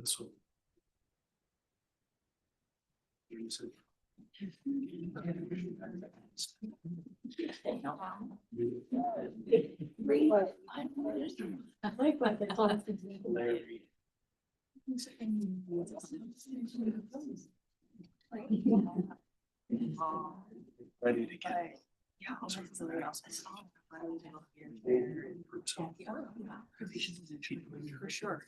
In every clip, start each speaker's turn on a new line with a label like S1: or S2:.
S1: This one. Ready to get.
S2: Yeah, for sure.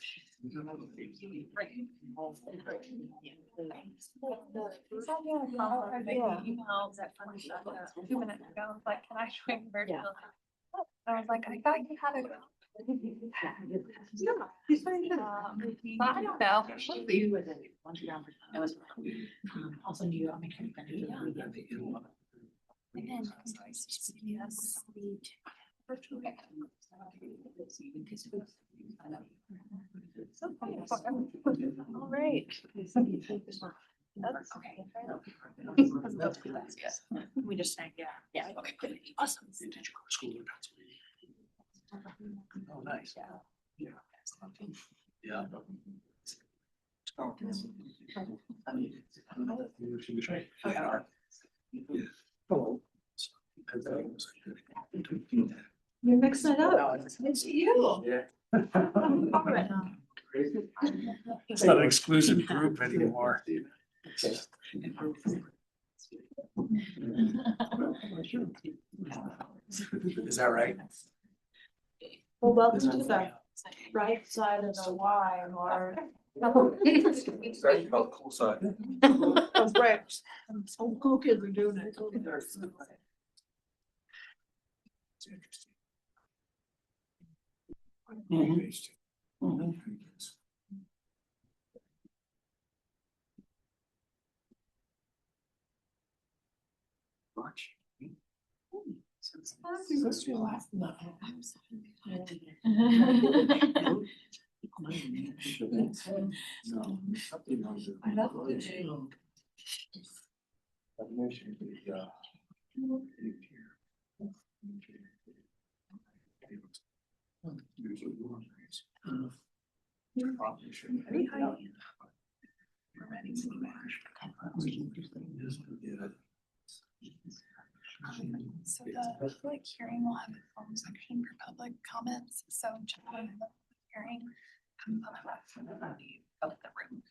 S2: Emails that funny stuff 2 minutes ago, like, can I join virtual? I was like, I thought you had a. I don't know.
S3: Also, you, I'll make sure you can do that.
S2: And then, yes, virtual. All right. That's okay.
S3: We just sang, yeah.
S2: Yeah, okay, good. Awesome.
S1: Did you go to school in Pennsylvania? Oh, nice. Yeah. Yeah. Hello.
S3: You're mixing it up.
S2: It's you.
S1: Yeah. It's not an exclusive group anymore. Is that right?
S3: Well, welcome to the right side of the Y or.
S1: It's actually called cool side.
S3: That's right. Some cool kids are doing it.
S1: March.
S3: That's your last one. I love the
S2: So the public hearing will have a phone section for public comments, so check on the hearing. Of the room.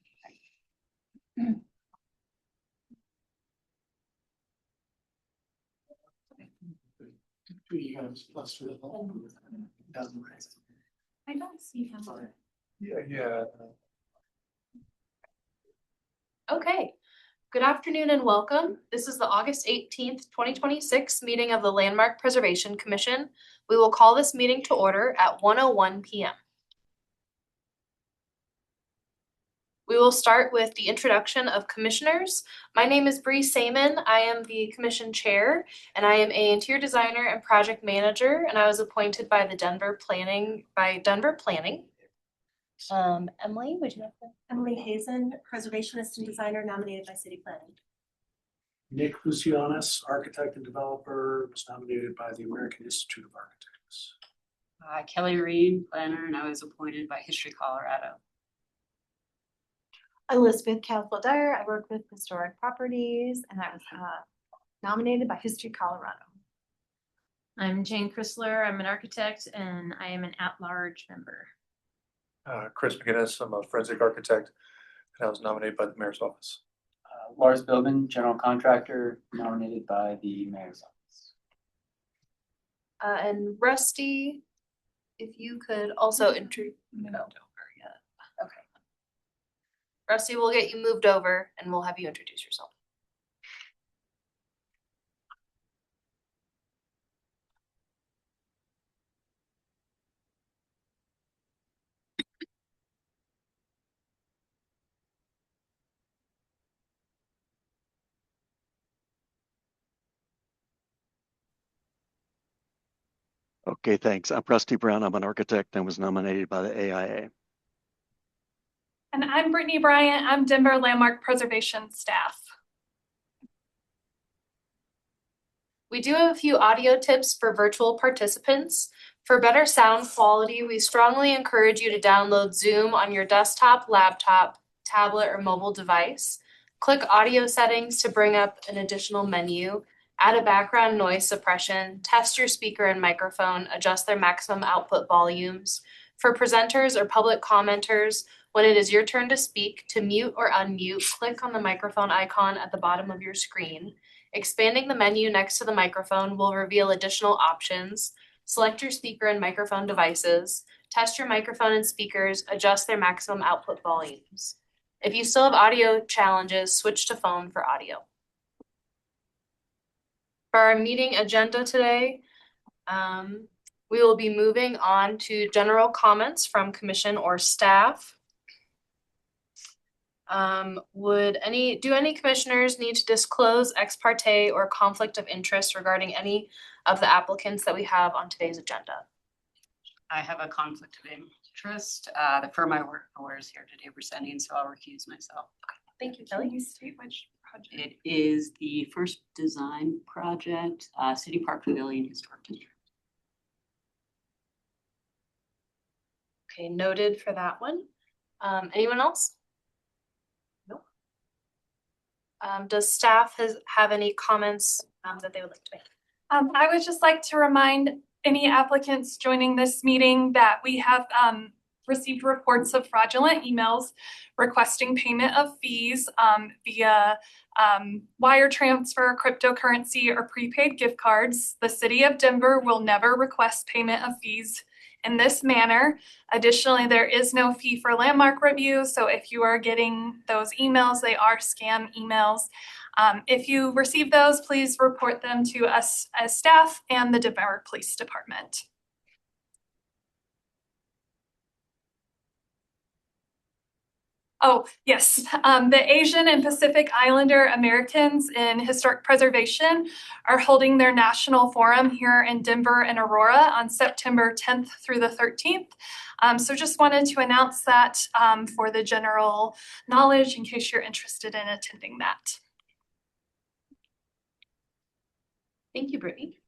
S2: I don't see him.
S1: Yeah.
S4: Okay, good afternoon and welcome. This is the August 18th, 2026 meeting of the Landmark Preservation Commission. We will call this meeting to order at 1:01 p.m. We will start with the introduction of commissioners. My name is Bree Saman. I am the commission chair, and I am an interior designer and project manager, and I was appointed by the Denver Planning. Emily, would you like to?
S5: Emily Hazen, preservationist and designer nominated by City Planning.
S1: Nick Lucianis, architect and developer, was nominated by the American Institute of Architects.
S6: Kelly Reed, planner, and I was appointed by History Colorado.
S5: Elizabeth Caswell Dyer, I work with historic properties and I was nominated by History Colorado.
S7: I'm Jane Chrysler. I'm an architect and I am an at-large member.
S8: Chris McGinnis, I'm a forensic architect, and I was nominated by the mayor's office.
S9: Lars Billman, general contractor, nominated by the mayor's office.
S4: And Rusty, if you could also Okay. Rusty, we'll get you moved over and we'll have you introduce yourself.
S10: Okay, thanks. I'm Rusty Brown. I'm an architect and was nominated by the AIA.
S2: And I'm Brittany Bryant. I'm Denver Landmark Preservation staff.
S4: We do have a few audio tips for virtual participants. For better sound quality, we strongly encourage you to download Zoom on your desktop, laptop, tablet, or mobile device. Click audio settings to bring up an additional menu, add a background noise suppression, test your speaker and microphone, adjust their maximum output volumes. For presenters or public commenters, when it is your turn to speak, to mute or unmute, click on the microphone icon at the bottom of your screen. Expanding the menu next to the microphone will reveal additional options. Select your speaker and microphone devices, test your microphone and speakers, adjust their maximum output volumes. If you still have audio challenges, switch to phone for audio. For our meeting agenda today, we will be moving on to general comments from commission or staff. Do any commissioners need to disclose ex parte or conflict of interest regarding any of the applicants that we have on today's agenda?
S6: I have a conflict of interest. The firm I work for is here today presenting, so I'll recuse myself.
S4: Thank you,
S2: Can
S4: Kelly.
S2: you state which project?
S6: It is the first design project, City Park Pavilion Historic District.
S4: Okay, noted for that one. Anyone else? No. Does staff have any comments that they would like to make?
S2: I would just like to remind any applicants joining this meeting that we have received reports of fraudulent emails requesting payment of fees via wire transfer, cryptocurrency, or prepaid gift cards. The City of Denver will never request payment of fees in this manner. Additionally, there is no fee for landmark review, so if you are getting those emails, they are scam emails. If you receive those, please report them to us as staff and the Denver Police Department. Oh, yes. The Asian and Pacific Islander Americans in Historic Preservation are holding their national forum here in Denver and Aurora on September 10th through the 13th. So just wanted to announce that for the general knowledge in case you're interested in attending that.
S4: Thank you, Brittany.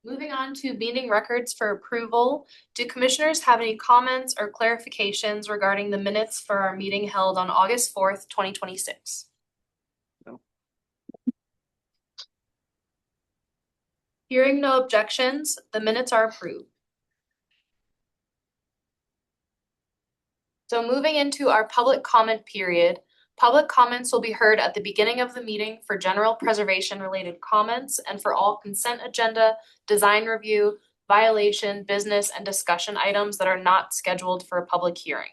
S4: Moving on to meeting records for approval. Do commissioners have any comments or clarifications regarding the minutes for our meeting held on August 4th, 2026?
S10: No.
S4: Hearing no objections, the minutes are approved. So moving into our public comment period, public comments will be heard at the beginning of the meeting for general preservation related comments and for all consent agenda, design review, violation, business, and discussion items that are not scheduled for a public hearing.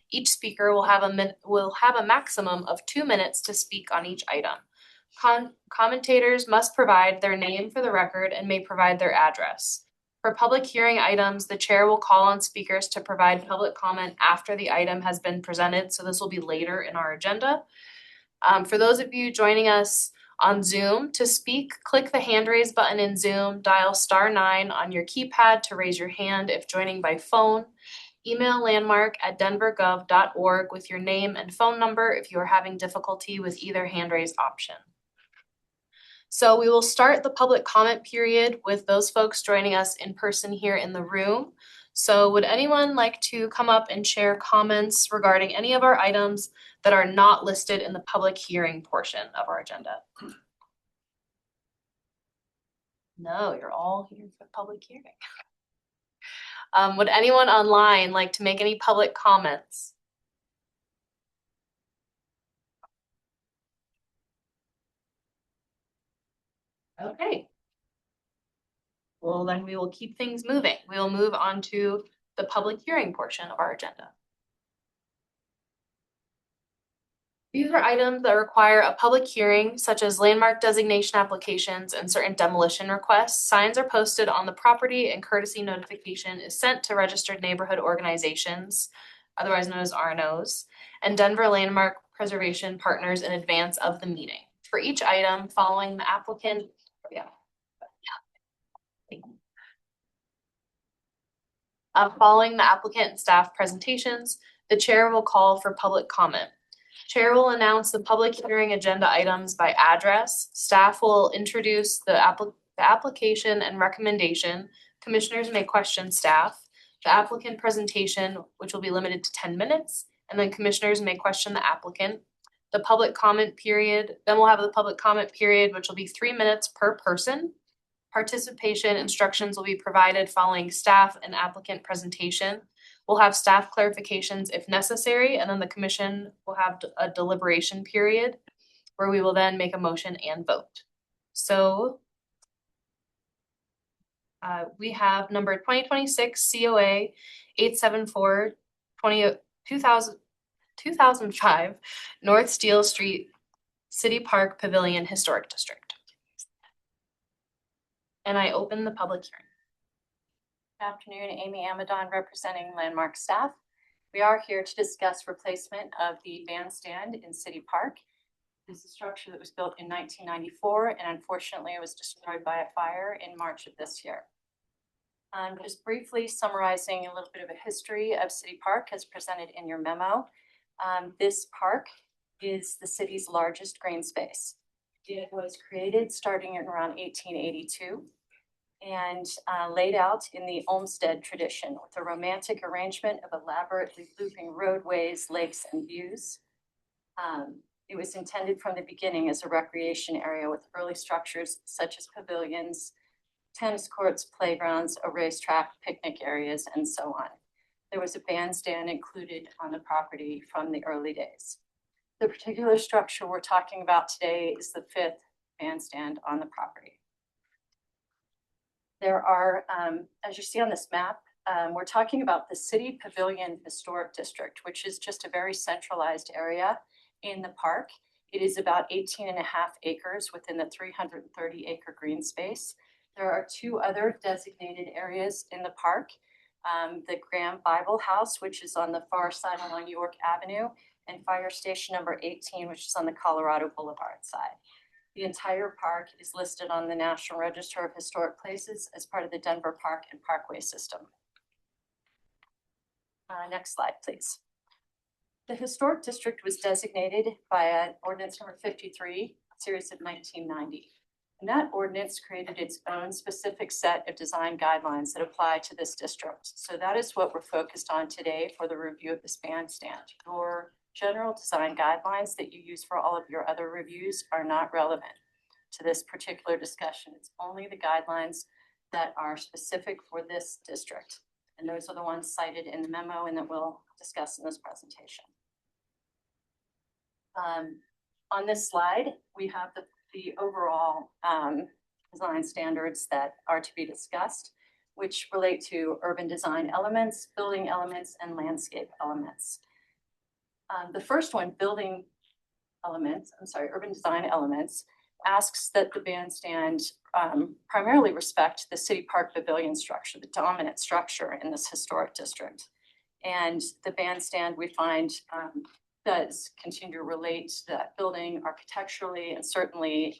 S4: Each speaker will have a maximum of 2 minutes to speak on each item. Commentators must provide their name for the record and may provide their address. For public hearing items, the chair will call on speakers to provide public comment after the item has been presented, so this will be later in our agenda. For those of you joining us on Zoom, to speak, click the hand raise button in Zoom, dial *9 on your keypad to raise your hand if joining by phone. Email landmark@denvergov.org with your name and phone number if you are having difficulty with either hand raise option. So we will start the public comment period with those folks joining us in person here in the room. So would anyone like to come up and share comments regarding any of our items that are not listed in the public hearing portion of our agenda? No, you're all here for the public hearing. Would anyone online like to make any public comments? Okay. Well, then we will keep things moving. We will move on to the public hearing portion of our agenda. These are items that require a public hearing, such as landmark designation applications and certain demolition requests. Signs are posted on the property and courtesy notification is sent to registered neighborhood organizations, otherwise known as RNOs, and Denver Landmark Preservation Partners in advance of the meeting. For each item, following the applicant and staff presentations, the chair will call for public comment. Chair will announce the public hearing agenda items by address. Staff will introduce the application and recommendation. Commissioners may question staff. The applicant presentation, which will be limited to 10 minutes, and then commissioners may question the applicant. The public comment period, then we'll have the public comment period, which will be 3 minutes per person. Participation instructions will be provided following staff and applicant presentation. We'll have staff clarifications if necessary, and then the commission will have a deliberation period where we will then make a motion and vote. So we have number 2026 COA 874 2005 North Steel Street City Park Pavilion Historic District. And I open the public hearing.
S11: Good afternoon, Amy Amadon representing Landmark staff. We are here to discuss replacement of the bandstand in City Park. This is a structure that was built in 1994 and unfortunately it was destroyed by a fire in March of this year. Just briefly summarizing a little bit of a history of City Park as presented in your memo. This park is the city's largest green space. It was created starting in around 1882 and laid out in the Olmsted tradition with a romantic arrangement of elaborately looping roadways, lakes, and views. It was intended from the beginning as a recreation area with early structures such as pavilions, tennis courts, playgrounds, a racetrack, picnic areas, and so on. There was a bandstand included on the property from the early days. The particular structure we're talking about today is the 5th bandstand on the property. There are, as you see on this map, we're talking about the City Pavilion Historic District, which is just a very centralized area in the park. It is about 18.5 acres within the 330-acre green space. There are 2 other designated areas in the park. The Graham Bible House, which is on the far side along York Avenue, and Fire Station number 18, which is on the Colorado Boulevard side. The entire park is listed on the National Register of Historic Places as part of the Denver Park and Parkway system. Next slide, please. The Historic District was designated by Ordinance number 53, series of 1990. And that ordinance created its own specific set of design guidelines that apply to this district. So that is what we're focused on today for the review of this bandstand. Your general design guidelines that you use for all of your other reviews are not relevant to this particular discussion. It's only the guidelines that are specific for this district. And those are the ones cited in the memo and that we'll discuss in this presentation. On this slide, we have the overall design standards that are to be discussed, which relate to urban design elements, building elements, and landscape elements. The first one, urban design elements, asks that the bandstand primarily respect the City Park Pavilion structure, the dominant structure in this historic district. And the bandstand, we find, does continue to relate to that building architecturally and certainly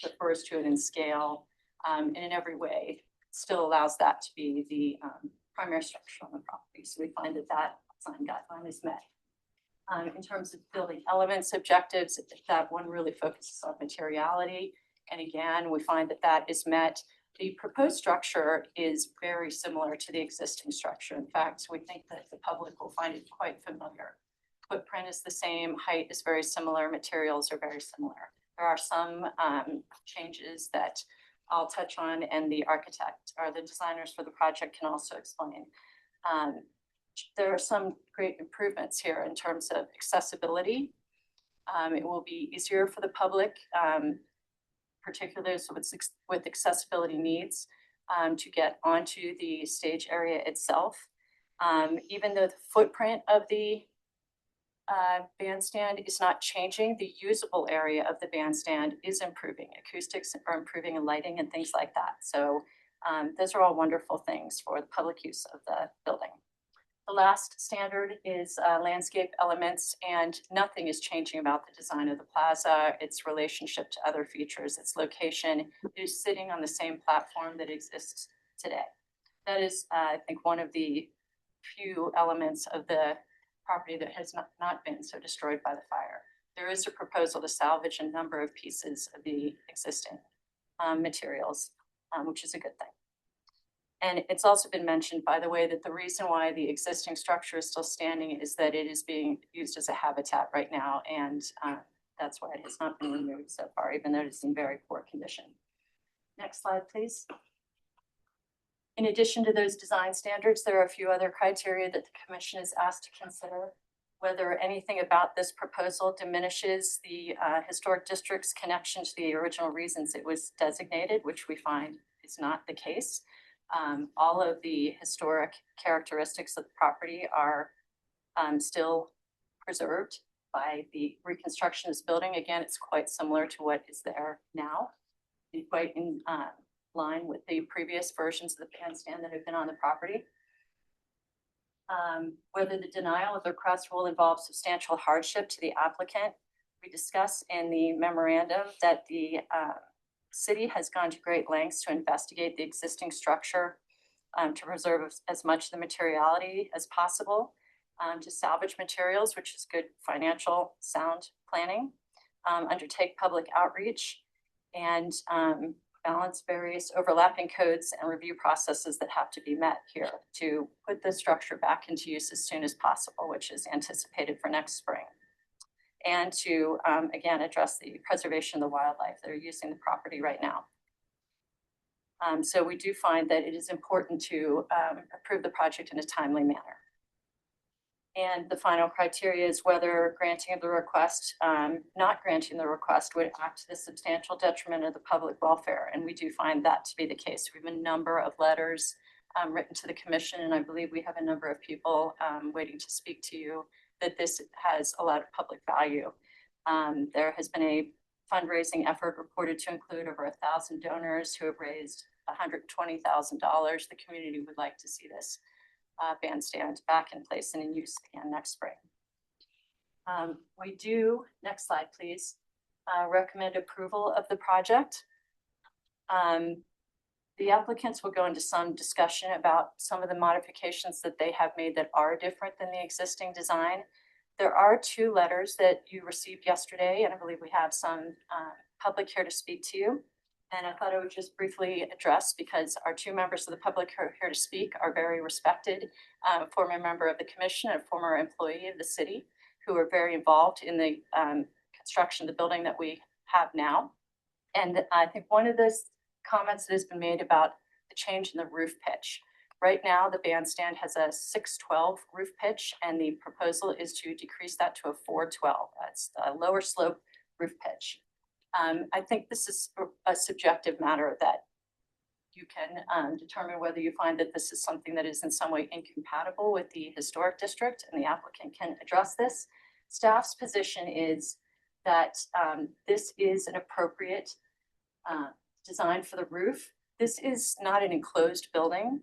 S11: refers to it in scale and in every way still allows that to be the primary structure on the property. So we find that that design guideline is met. In terms of building elements objectives, that one really focuses on materiality. And again, we find that that is met. The proposed structure is very similar to the existing structure. In fact, we think that the public will find it quite familiar. Footprint is the same, height is very similar, materials are very similar. There are some changes that I'll touch on and the architect or the designers for the project can also explain. There are some great improvements here in terms of accessibility. It will be easier for the public, particularly with accessibility needs, to get onto the stage area itself. Even though the footprint of the bandstand is not changing, the usable area of the bandstand is improving. Acoustics are improving and lighting and things like that. So those are all wonderful things for the public use of the building. The last standard is landscape elements, and nothing is changing about the design of the plaza, its relationship to other features, its location. It is sitting on the same platform that exists today. That is, I think, one of the few elements of the property that has not been so destroyed by the fire. There is a proposal to salvage a number of pieces of the existing materials, which is a good thing. And it's also been mentioned, by the way, that the reason why the existing structure is still standing is that it is being used as a habitat right now. And that's why it has not been removed so far, even though it's in very poor condition. Next slide, please. In addition to those design standards, there are a few other criteria that the commission is asked to consider. Whether anything about this proposal diminishes the historic district's connection to the original reasons it was designated, which we find is not the case. All of the historic characteristics of the property are still preserved by the reconstruction of this building. Again, it's quite similar to what is there now, and quite in line with the previous versions of the bandstand that have been on the property. Whether the denial of the request will involve substantial hardship to the applicant. We discuss in the memorandum that the city has gone to great lengths to investigate the existing structure to preserve as much of the materiality as possible, to salvage materials, which is good financial sound planning, undertake public outreach, and balance various overlapping codes and review processes that have to be met here to put the structure back into use as soon as possible, which is anticipated for next spring. And to, again, address the preservation of the wildlife that are using the property right now. So we do find that it is important to approve the project in a timely manner. And the final criteria is whether granting of the request, not granting the request would act to the substantial detriment of the public welfare. And we do find that to be the case. We have a number of letters written to the commission, and I believe we have a number of people waiting to speak to you that this has a lot of public value. There has been a fundraising effort reported to include over 1,000 donors who have raised $120,000. The community would like to see this bandstand back in place and in use again next spring. We do, next slide please, recommend approval of the project. The applicants will go into some discussion about some of the modifications that they have made that are different than the existing design. There are 2 letters that you received yesterday, and I believe we have some public here to speak to you. And I thought I would just briefly address, because our 2 members of the public who are here to speak are very respected, former member of the commission and a former employee of the city who are very involved in the construction of the building that we have now. And I think one of the comments that has been made about the change in the roof pitch. Right now, the bandstand has a 612 roof pitch, and the proposal is to decrease that to a 412. That's a lower slope roof pitch. I think this is a subjective matter that you can determine whether you find that this is something that is in some way incompatible with the historic district, and the applicant can address this. Staff's position is that this is an appropriate design for the roof. This is not an enclosed building.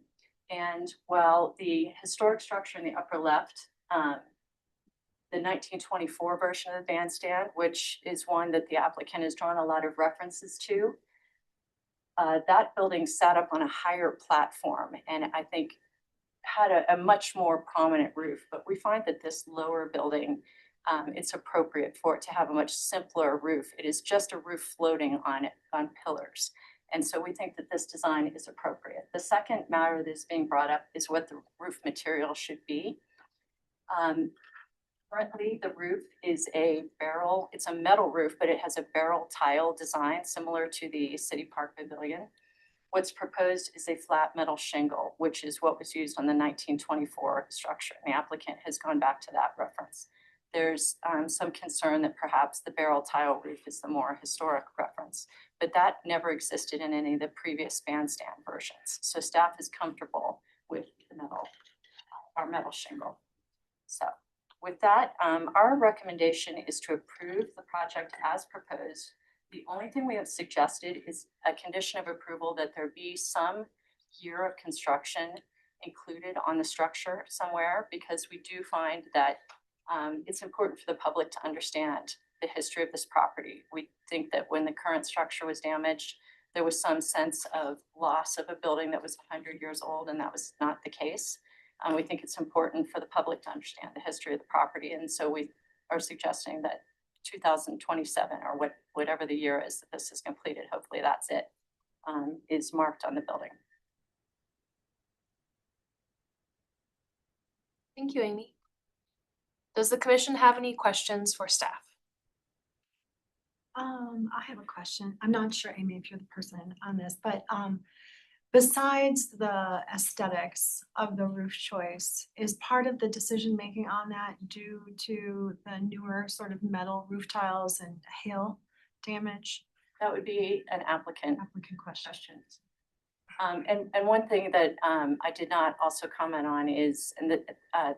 S11: And while the historic structure in the upper left, the 1924 version of the bandstand, which is one that the applicant has drawn a lot of references to, that building sat up on a higher platform and I think had a much more prominent roof. But we find that this lower building, it's appropriate for it to have a much simpler roof. It is just a roof floating on pillars. And so we think that this design is appropriate. The second matter that is being brought up is what the roof material should be. Currently, the roof is it's a metal roof, but it has a barrel tile design similar to the City Park Pavilion. What's proposed is a flat metal shingle, which is what was used on the 1924 structure. And the applicant has gone back to that reference. There's some concern that perhaps the barrel tile roof is the more historic reference, but that never existed in any of the previous bandstand versions. So staff is comfortable with the metal shingle. So with that, our recommendation is to approve the project as proposed. The only thing we have suggested is a condition of approval that there be some year of construction included on the structure somewhere, because we do find that it's important for the public to understand the history of this property. We think that when the current structure was damaged, there was some sense of loss of a building that was 100 years old, and that was not the case. We think it's important for the public to understand the history of the property, and so we are suggesting that 2027 or whatever the year is that this is completed, hopefully that's it, is marked on the building.
S4: Thank you, Amy. Does the commission have any questions for staff?
S5: I have a question. I'm not sure, Amy, if you're the person on this, but besides the aesthetics of the roof choice, is part of the decision making on that due to the newer sort of metal roof tiles and hail damage?
S11: That would be an applicant
S5: Applicant question.
S11: question. And one thing that I did not also comment on is, and that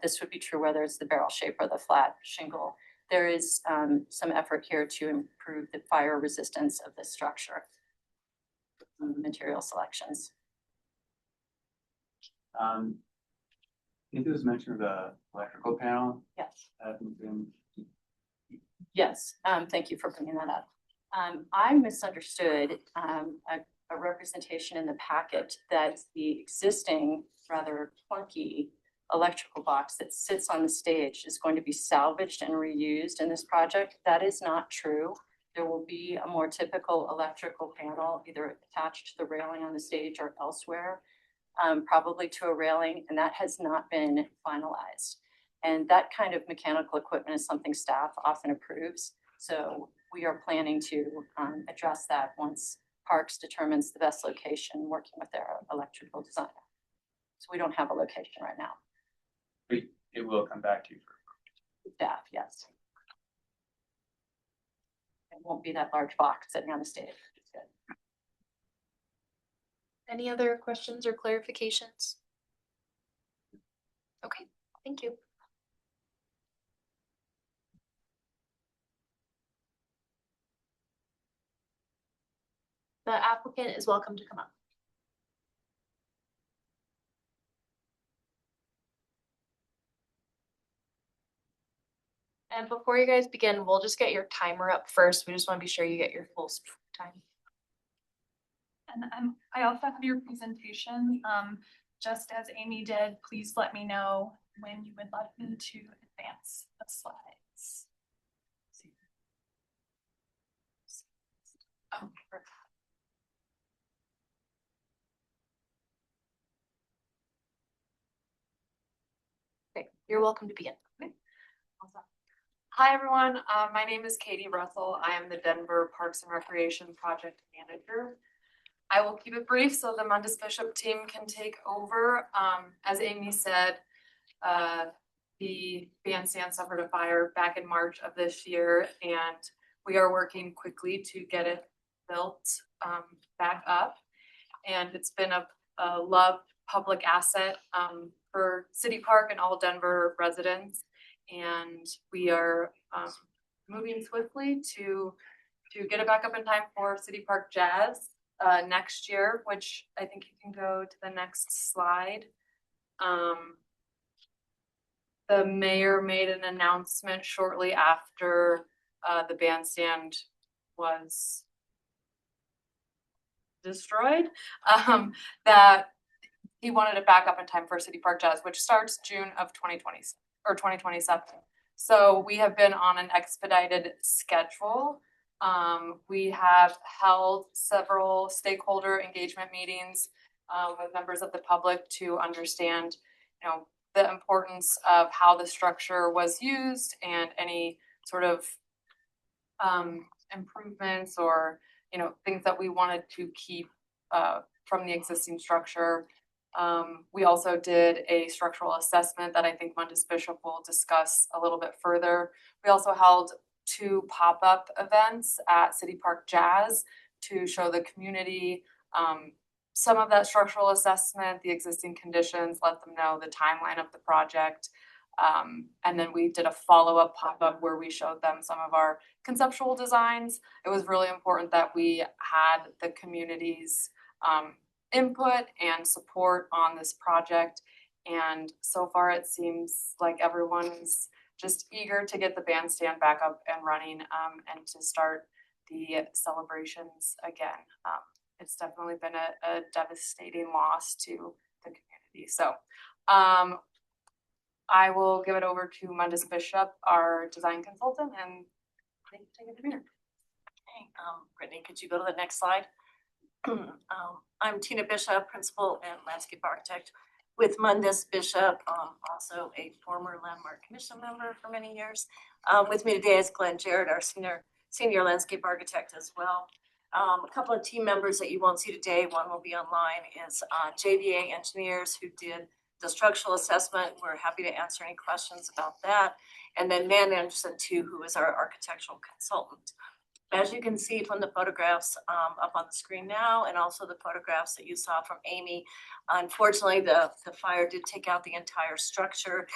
S11: this would be true whether it's the barrel shape or the flat shingle, there is some effort here to improve the fire resistance of the structure. Material selections.
S9: I think there was mention of the electrical panel.
S11: Yes.
S9: Hasn't been.
S11: Yes, thank you for bringing that up. I misunderstood a representation in the packet that the existing rather clunky electrical box that sits on the stage is going to be salvaged and reused in this project. That is not true. There will be a more typical electrical panel either attached to the railing on the stage or elsewhere, probably to a railing, and that has not been finalized. And that kind of mechanical equipment is something staff often approves. So we are planning to address that once Parks determines the best location, working with their electrical designer. So we don't have a location right now.
S9: It will come back to you for.
S11: Staff, yes. It won't be that large box sitting on the stage. It's good.
S4: Any other questions or clarifications? Okay, thank you. The applicant is welcome to come up. And before you guys begin, we'll just get your timer up first. We just want to be sure you get your full speak time.
S2: And I also have your presentation. Just as Amy did, please let me know when you would like me to advance the slides. Oh, perfect.
S4: Okay, you're welcome to begin.
S12: Hi, everyone. My name is Katie Russell. I am the Denver Parks and Recreation Project Manager. I will keep it brief so the Mundus Bishop team can take over. As Amy said, the bandstand suffered a fire back in March of this year, and we are working quickly to get it built back up. And it's been a loved public asset for City Park and all Denver residents. And we are moving swiftly to get it back up in time for City Park Jazz next year, which I think you can go to the next slide. The mayor made an announcement shortly after the bandstand was destroyed, that he wanted it back up in time for City Park Jazz, which starts June of 2020 or 2027. So we have been on an expedited schedule. We have held several stakeholder engagement meetings with members of the public to understand, the importance of how the structure was used and any sort of improvements or, things that we wanted to keep from the existing structure. We also did a structural assessment that I think Mundus Bishop will discuss a little bit further. We also held 2 pop-up events at City Park Jazz to show the community some of that structural assessment, the existing conditions, let them know the timeline of the project. And then we did a follow-up pop-up where we showed them some of our conceptual designs. It was really important that we had the community's input and support on this project. And so far it seems like everyone's just eager to get the bandstand back up and running and to start the celebrations again. It's definitely been a devastating loss to the community. So I will give it over to Mundus Bishop, our design consultant, and take it from here.
S13: Okay, Brittany, could you go to the next slide? I'm Tina Bishop, Principal and Landscape Architect. with Mundus Bishop, also a former Landmark Commission member for many years. With me today is Glenn Jarrett, our senior landscape architect as well. A couple of team members that you won't see today, one will be online, is JVA engineers who did the structural assessment. We're happy to answer any questions about that. And then Nan Anderson too, who is our architectural consultant. As you can see from the photographs up on the screen now, and also the photographs that you saw from Amy, unfortunately, the fire did take out the entire structure,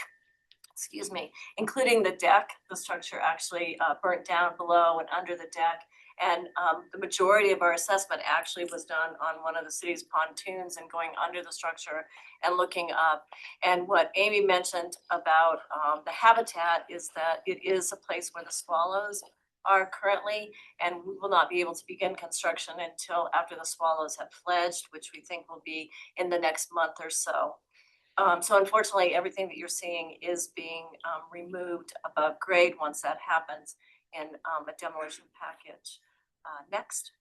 S13: excuse me, including the deck. The structure actually burnt down below and under the deck. And the majority of our assessment actually was done on one of the city's pontoons and going under the structure and looking up. And what Amy mentioned about the habitat is that it is a place where the swallows are currently, and we will not be able to begin construction until after the swallows have fledged, which we think will be in the next month or so. So unfortunately, everything that you're seeing is being removed above grade once that happens in a demolition package. Next.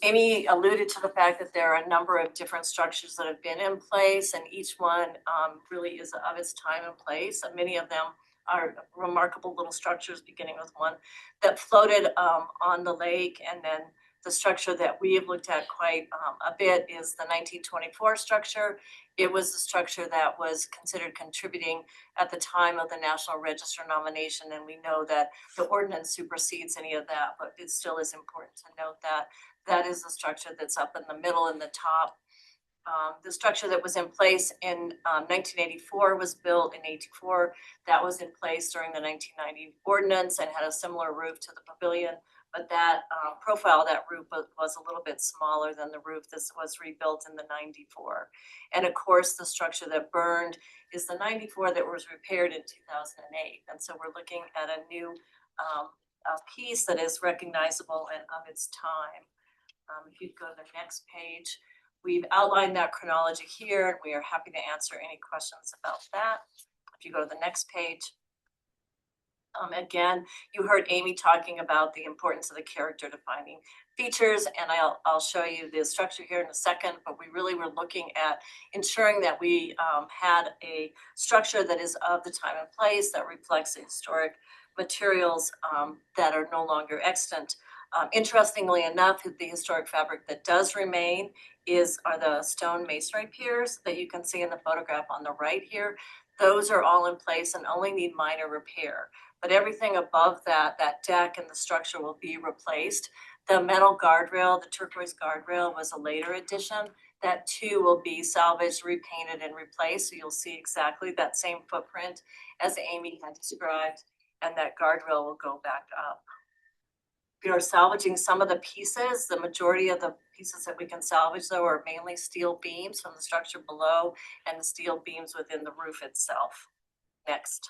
S13: Amy alluded to the fact that there are a number of different structures that have been in place, and each one really is of its time and place, and many of them are remarkable little structures, beginning with one that floated on the lake. And then the structure that we have looked at quite a bit is the 1924 structure. It was the structure that was considered contributing at the time of the National Register nomination, and we know that the ordinance supersedes any of that, but it still is important to note that that is the structure that's up in the middle in the top. The structure that was in place in 1984 was built in 84. That was in place during the 1990 ordinance and had a similar roof to the pavilion, but that profile of that roof was a little bit smaller than the roof that was rebuilt in the 94. And of course, the structure that burned is the 94 that was repaired in 2008. And so we're looking at a new piece that is recognizable and of its time. If you go to the next page, we've outlined that chronology here, and we are happy to answer any questions about that. If you go to the next page. Again, you heard Amy talking about the importance of the character defining features, and I'll show you the structure here in a second, but we really were looking at ensuring that we had a structure that is of the time and place, that reflects the historic materials that are no longer extant. Interestingly enough, the historic fabric that does remain are the stone masonry piers that you can see in the photograph on the right here. Those are all in place and only need minor repair. But everything above that deck and the structure will be replaced. The metal guardrail, the turquoise guardrail, was a later addition. That too will be salvaged, repainted, and replaced. So you'll see exactly that same footprint as Amy had described, and that guardrail will go back up. We are salvaging some of the pieces. The majority of the pieces that we can salvage, though, are mainly steel beams from the structure below and the steel beams within the roof itself. Next.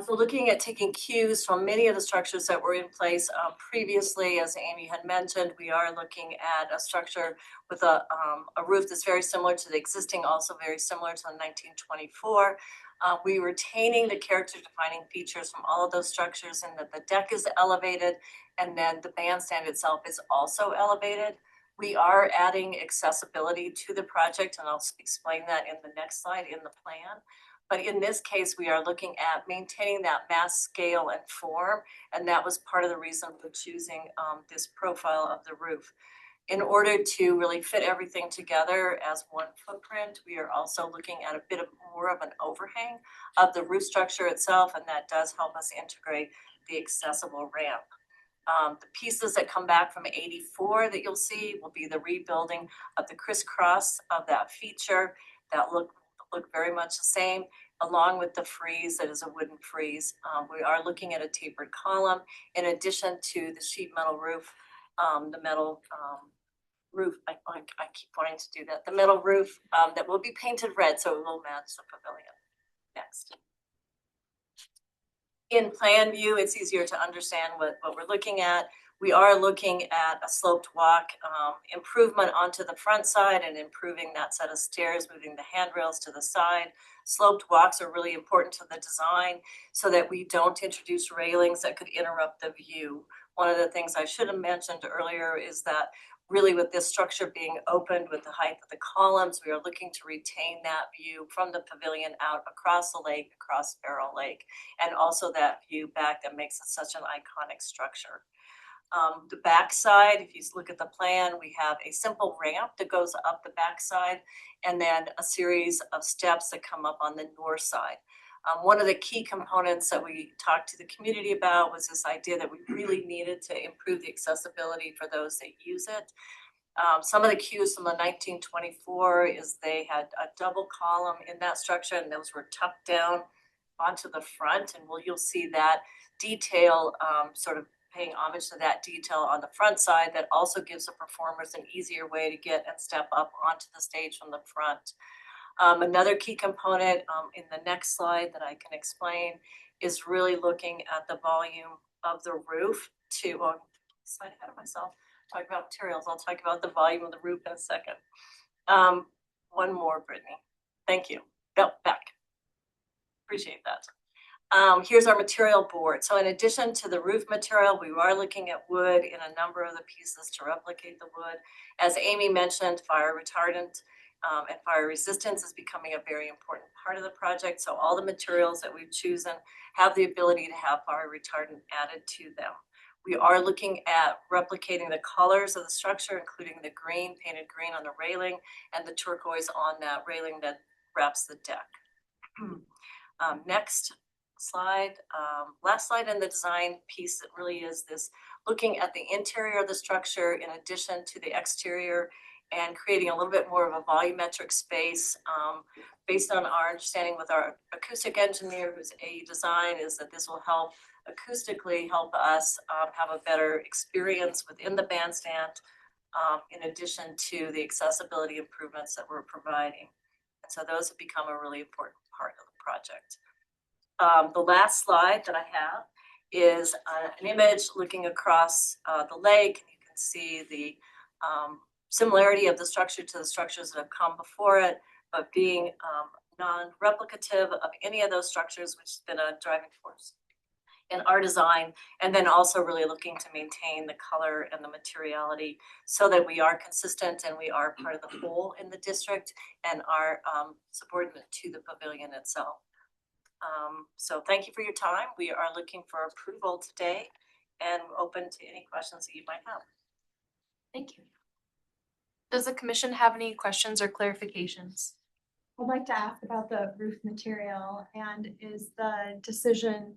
S13: So looking at taking cues from many of the structures that were in place previously, as Amy had mentioned, we are looking at a structure with a roof that's very similar to the existing, also very similar to the 1924. We retaining the character defining features from all of those structures, and that the deck is elevated, and then the bandstand itself is also elevated. We are adding accessibility to the project, and I'll explain that in the next slide in the plan. But in this case, we are looking at maintaining that mass scale and form, and that was part of the reason for choosing this profile of the roof. In order to really fit everything together as one footprint, we are also looking at a bit more of an overhang of the roof structure itself, and that does help us integrate the accessible ramp. The pieces that come back from 84 that you'll see will be the rebuilding of the crisscross of that feature that look very much the same, along with the frieze that is a wooden frieze. We are looking at a tapered column in addition to the sheet metal roof, the metal roof, I keep wanting to do that, the metal roof that will be painted red so it will match the pavilion. Next. In plan view, it's easier to understand what we're looking at. We are looking at a sloped walk improvement onto the front side and improving that set of stairs, moving the handrails to the side. Sloped walks are really important to the design so that we don't introduce railings that could interrupt the view. One of the things I should have mentioned earlier is that really with this structure being opened with the height of the columns, we are looking to retain that view from the pavilion out across the lake, across Barrel Lake, and also that view back that makes it such an iconic structure. The backside, if you look at the plan, we have a simple ramp that goes up the backside and then a series of steps that come up on the north side. One of the key components that we talked to the community about was this idea that we really needed to improve the accessibility for those that use it. Some of the cues from the 1924 is they had a double column in that structure and those were tucked down onto the front, and you'll see that detail sort of paying homage to that detail on the front side that also gives the performers an easier way to get and step up onto the stage from the front. Another key component in the next slide that I can explain is really looking at the volume of the roof to, slide ahead of myself, talk about materials. I'll talk about the volume of the roof in a second. One more, Brittany. Thank you. No, back. Appreciate that. Here's our material board. So in addition to the roof material, we are looking at wood in a number of the pieces to replicate the wood. As Amy mentioned, fire retardant and fire resistance is becoming a very important part of the project. So all the materials that we've chosen have the ability to have fire retardant added to them. We are looking at replicating the colors of the structure, including the green, painted green on the railing, and the turquoise on that railing that wraps the deck. Next slide, last slide in the design piece that really is this looking at the interior of the structure in addition to the exterior and creating a little bit more of a volumetric space based on our understanding with our acoustic engineer who's AE Design is that this will help acoustically help us have a better experience within the bandstand in addition to the accessibility improvements that we're providing. And so those have become a really important part of the project. The last slide that I have is an image looking across the lake. And you can see the similarity of the structure to the structures that have come before it, but being non-replicative of any of those structures, which has been a driving force in our design, and then also really looking to maintain the color and the materiality so that we are consistent and we are part of the whole in the district and are subordinate to the pavilion itself. So thank you for your time. We are looking for approval today and open to any questions that you might have.
S4: Thank you. Does the commission have any questions or clarifications?
S5: I'd like to ask about the roof material, and is the decision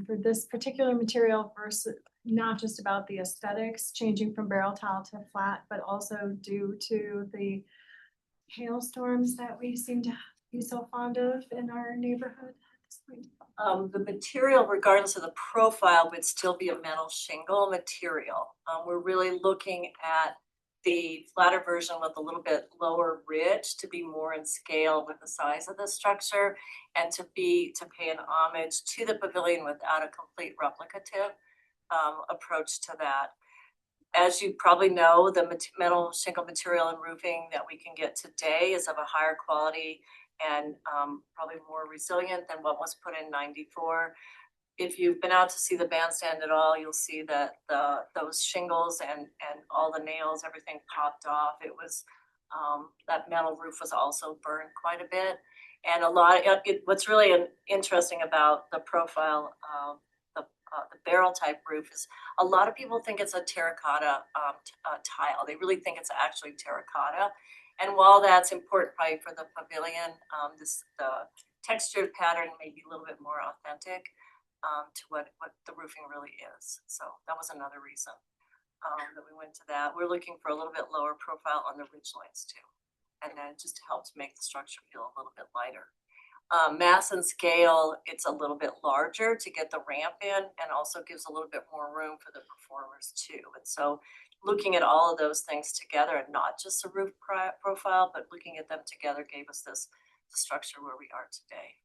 S5: for this particular material versus not just about the aesthetics changing from barrel tile to flat, but also due to the hailstorms that we seem to be so fond of in our neighborhood at this point?
S13: The material, regardless of the profile, would still be a metal shingle material. We're really looking at the flatter version with a little bit lower ridge to be more in scale with the size of the structure and to pay an homage to the pavilion without a complete replicative approach to that. As you probably know, the metal shingle material and roofing that we can get today is of a higher quality and probably more resilient than what was put in '94. If you've been out to see the bandstand at all, you'll see that those shingles and all the nails, everything popped off. It was that metal roof was also burned quite a bit, and what's really interesting about the profile of the barrel type roof is a lot of people think it's a terracotta tile. They really think it's actually terracotta, and while that's important probably for the pavilion, the textured pattern may be a little bit more authentic to what the roofing really is. So that was another reason that we went to that. We're looking for a little bit lower profile on the ridge lines too. And then just to help to make the structure feel a little bit lighter. Mass and scale, it's a little bit larger to get the ramp in and also gives a little bit more room for the performers too. And so looking at all of those things together and not just the roof profile, but looking at them together gave us the structure where we are today.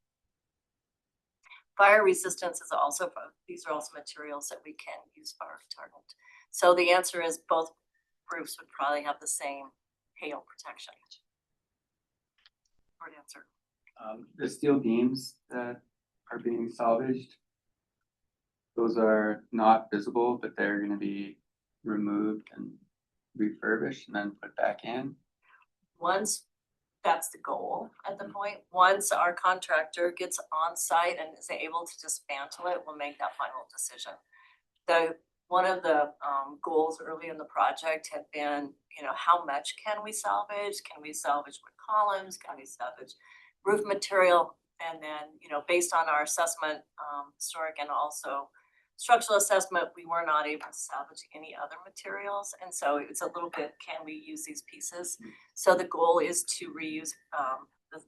S13: Fire resistance is also, these are also materials that we can use fire retardant. So the answer is both roofs would probably have the same hail protection. Short answer.
S9: The steel beams that are being salvaged, those are not visible, but they're going to be removed and refurbished and then put back in?
S13: Once, that's the goal at the point. Once our contractor gets on site and is able to dismantle it, we'll make that final decision. One of the goals early in the project had been, how much can we salvage? Can we salvage wood columns? Can we salvage roof material? And then, based on our assessment, historic and also structural assessment, we were not able to salvage any other materials. And so it's a little bit, can we use these pieces? So the goal is to reuse the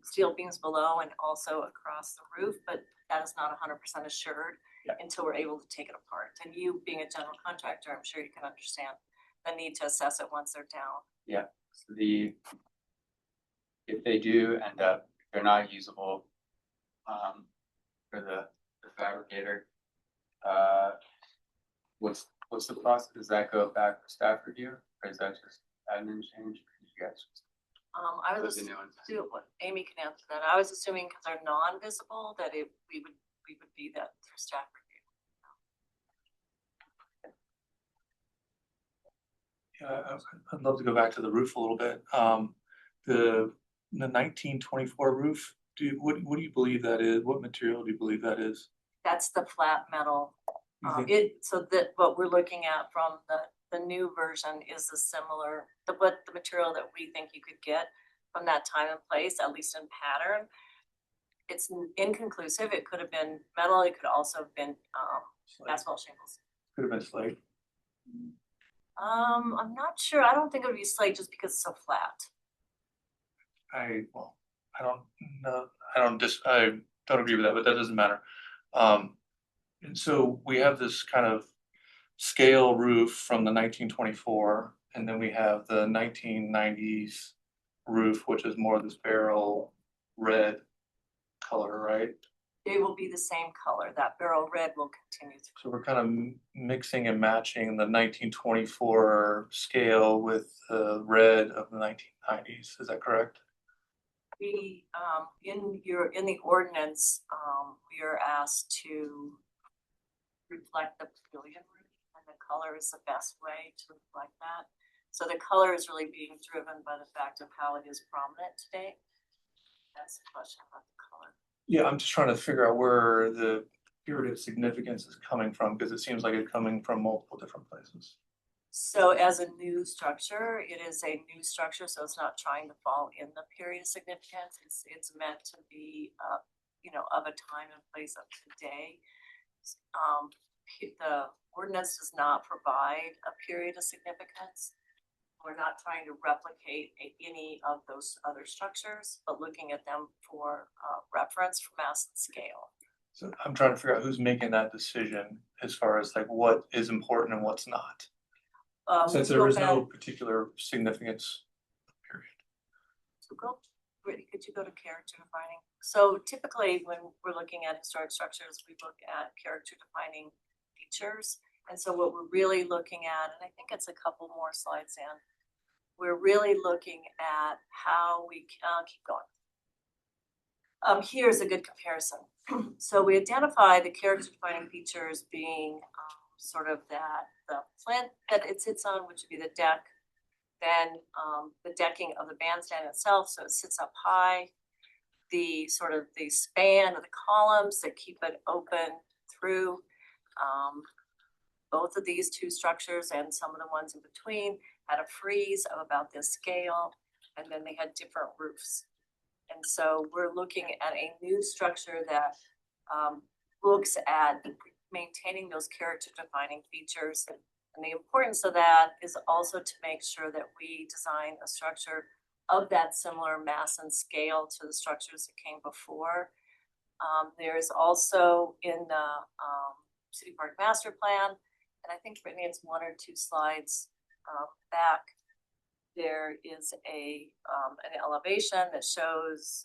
S13: steel beams below and also across the roof, but that is not 100% assured until we're able to take it apart. And you being a general contractor, I'm sure you can understand the need to assess it once they're down.
S9: Yeah, so if they do end up, if they're not usable, for the fabricator, what's the process? Does that go back for staff review, or is that just admin change? You guys
S13: I was Amy can answer that. I was assuming because they're non-visible that we would be that through staff review.
S8: Yeah, I'd love to go back to the roof a little bit. The 1924 roof, what do you believe that is? What material do you believe that is?
S13: That's the flat metal. So that what we're looking at from the new version is the similar, the material that we think you could get from that time and place, at least in pattern. It's inconclusive. It could have been metal. It could also have been asphalt shingles.
S8: Could have been slate.
S13: I'm not sure. I don't think it would be slate just because it's so flat.
S8: I don't know. I don't agree with that, but that doesn't matter. And so we have this kind of scale roof from the 1924, and then we have the 1990s roof, which is more this barrel red color, right?
S13: They will be the same color. That barrel red will continue through.
S8: So we're kind of mixing and matching the 1924 scale with the red of the 1990s. Is that correct?
S13: We in the ordinance, we are asked to reflect the pavilion roof, and the color is the best way to reflect that. So the color is really being driven by the fact of how it is prominent today. That's the question about the color.
S8: Yeah, I'm just trying to figure out where the period of significance is coming from, because it seems like it's coming from multiple different places.
S13: So as a new structure, it is a new structure, so it's not trying to fall in the period of significance. It's meant to be, of a time and place of today. The ordinance does not provide a period of significance. We're not trying to replicate any of those other structures, but looking at them for reference for mass and scale.
S8: So I'm trying to figure out who's making that decision as far as like what is important and what's not. Since there is no particular significance period.
S13: So could you go to character defining? So typically when we're looking at historic structures, we look at character defining features. And so what we're really looking at, and I think it's a couple more slides in, we're really looking at how we can keep going. Here's a good comparison. So we identify the character defining features being sort of the plinth that it sits on, which would be the deck, then the decking of the bandstand itself, so it sits up high, the sort of the span of the columns that keep it open through. Both of these two structures and some of the ones in between had a frieze of about this scale, and then they had different roofs. And so we're looking at a new structure that looks at maintaining those character defining features. And the importance of that is also to make sure that we design a structure of that similar mass and scale to the structures that came before. There's also in the City Park Master Plan, and I think Brittany, it's one or two slides back, there is an elevation that shows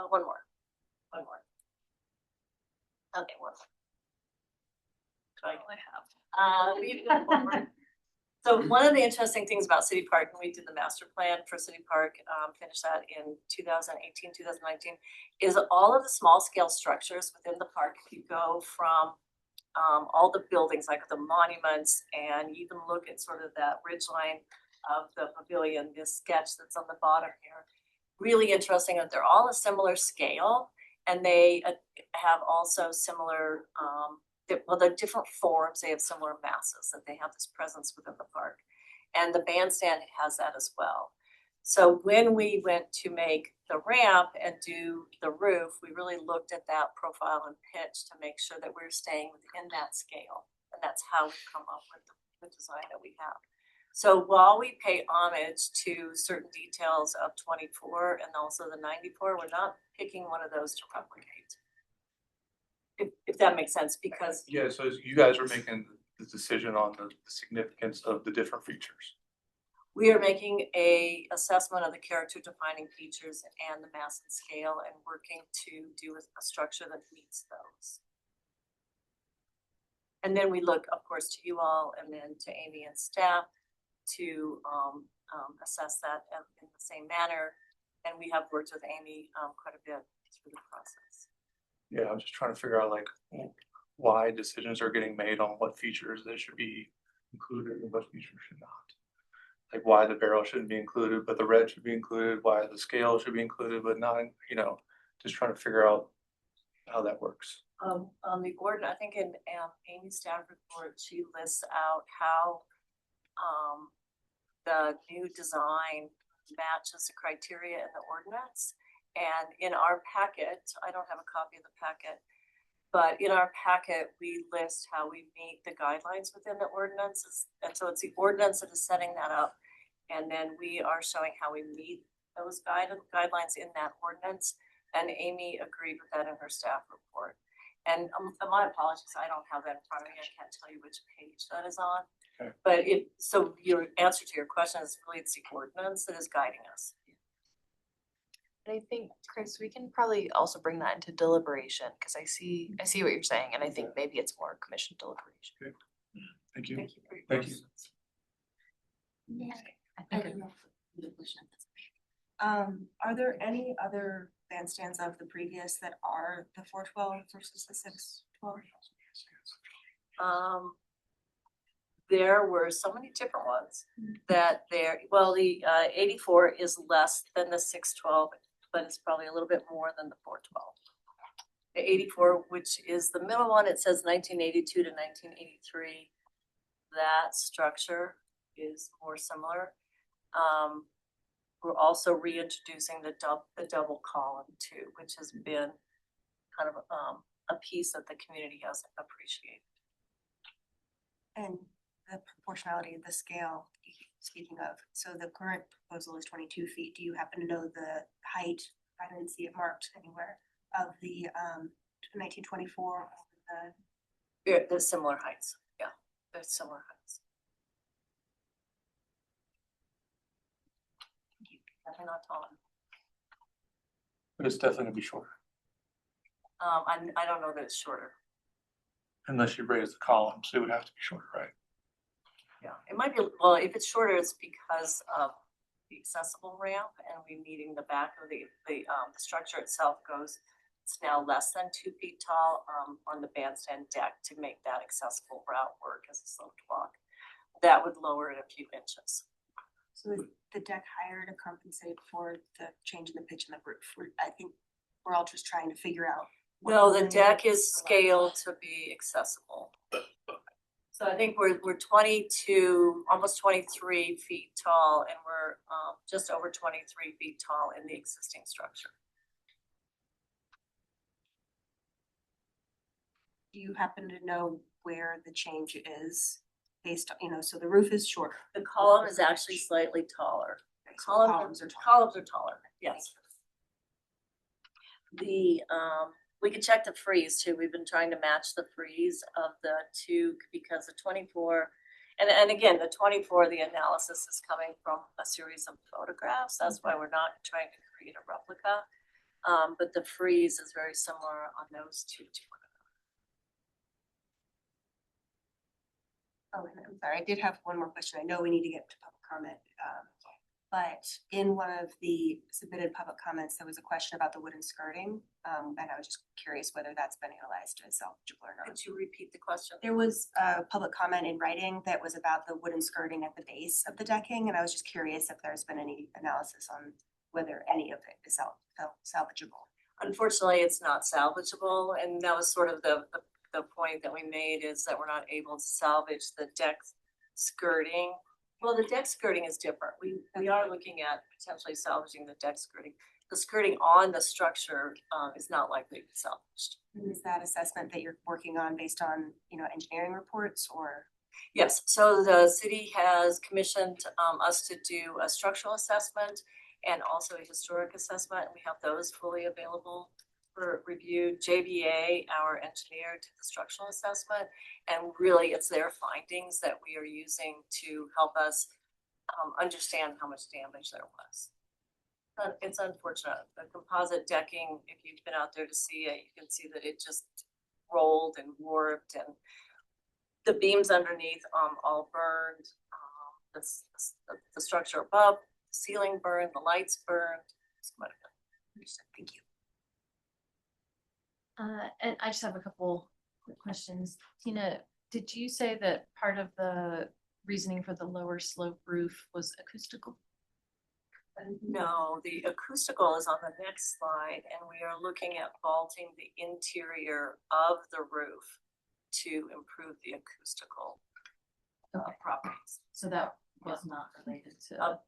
S13: one more. Okay, one more. So one of the interesting things about City Park, when we did the master plan for City Park, finished that in 2018, 2019, is all of the small scale structures within the park. If you go from all the buildings, like the monuments, and even look at sort of that ridge line of the pavilion, this sketch that's on the bottom here. Really interesting that they're all a similar scale, and they have also similar, they're different forms, they have similar masses, that they have this presence within the park. And the bandstand has that as well. So when we went to make the ramp and do the roof, we really looked at that profile and pitch to make sure that we're staying within that scale. And that's how we come up with the design that we have. So while we pay homage to certain details of 24 and also the 94, we're not picking one of those to replicate. If that makes sense, because
S8: Yeah, so you guys are making the decision on the significance of the different features.
S13: we are making a assessment of the character defining features and the mass and scale and working to do a structure that meets those. And then we look, of course, to you all and then to Amy and staff to assess that in the same manner. And we have worked with Amy quite a bit through the process.
S8: Yeah, I'm just trying to figure out like why decisions are getting made on what features they should be included and what features should not. Like why the barrel shouldn't be included, but the red should be included, why the scale should be included, but not, just trying to figure out how that works.
S13: On the ordinance, I think in Amy's staff report, she lists out how the new design matches the criteria in the ordinance. And in our packet, I don't have a copy of the packet, but in our packet, we list how we meet the guidelines within the ordinances. And so it's the ordinance that is setting that up. And then we are showing how we meet those guidelines in that ordinance. And Amy agreed with that in her staff report. And my apologies, I don't have that in front of me. I can't tell you which page that is on.
S8: Okay.
S13: But so your answer to your question is really it's the ordinance that is guiding us.
S4: And I think, Chris, we can probably also bring that into deliberation, because I see what you're saying, and I think maybe it's more commission deliberation.
S8: Okay. Thank you.
S13: Thank you for your
S8: Thank you.
S13: questions.
S7: I think
S3: Are there any other bandstands of the previous that are the 412 versus the 612?
S13: There were so many different ones that the 84 is less than the 612, but it's probably a little bit more than the 412. The 84, which is the middle one, it says 1982 to 1983. That structure is more similar. We're also reintroducing the double column too, which has been kind of a piece that the community has appreciated.
S3: And the proportionality of the scale, speaking of, so the current proposal is 22 feet. Do you happen to know the height? I didn't see it marked anywhere of the 1924 or
S13: They're similar heights. Yeah, they're similar heights. Definitely not tall.
S8: But it's definitely gonna be shorter,
S13: I don't know that it's shorter.
S8: unless you raise the columns, it would have to be shorter, right?
S13: Yeah, it might be, well, if it's shorter, it's because of the accessible ramp and we meeting the back of the structure itself goes, it's now less than 2 feet tall on the bandstand deck to make that accessible route work as a sloped walk. That would lower it a few inches.
S3: so is the deck higher to compensate for the change in the pitch in the roof? I think we're all just trying to figure out.
S13: No, the deck is scaled to be accessible. So I think we're 22, almost 23 feet tall, and we're just over 23 feet tall in the existing structure.
S3: Do you happen to know where the change is based on, so the roof is shorter?
S13: The column is actually slightly taller.
S3: So
S13: Columns are taller, yes. We can check the frieze too. We've been trying to match the frieze of the two because the 24, and again, the 24, the analysis is coming from a series of photographs. That's why we're not trying to create a replica. But the frieze is very similar on those two.
S3: Oh, and I'm sorry, I did have one more question. I know we need to get to public comment. but in one of the submitted public comments, there was a question about the wooden skirting. And I was just curious whether that's been analyzed as salvageable or not.
S13: Could you repeat the question?
S3: There was a public comment in writing that was about the wooden skirting at the base of the decking, and I was just curious if there's been any analysis on whether any of it is salvageable.
S13: Unfortunately, it's not salvageable, and that was sort of the point that we made, is that we're not able to salvage the deck skirting. Well, the deck skirting is different. We are looking at potentially salvaging the deck skirting. The skirting on the structure is not likely to be salvaged.
S3: Is that assessment that you're working on based on, engineering reports or?
S13: Yes, so the city has commissioned us to do a structural assessment and also a historic assessment, and we have those fully available for review. JBA, our engineer, did the structural assessment, and really it's their findings that we are using to help us understand how much damage there was. But it's unfortunate. The composite decking, if you've been out there to see it, you can see that it just rolled and warped, and the beams underneath all burned. The structure above, the ceiling burned, the lights burned. It's quite a bit.
S3: Thank you.
S7: And I just have a couple quick questions. Tina, did you say that part of the reasoning for the lower slope roof was acoustical?
S13: No, the acoustical is on the next slide, and we are looking at vaulting the interior of the roof to improve the acoustical properties.
S7: So that was not related to.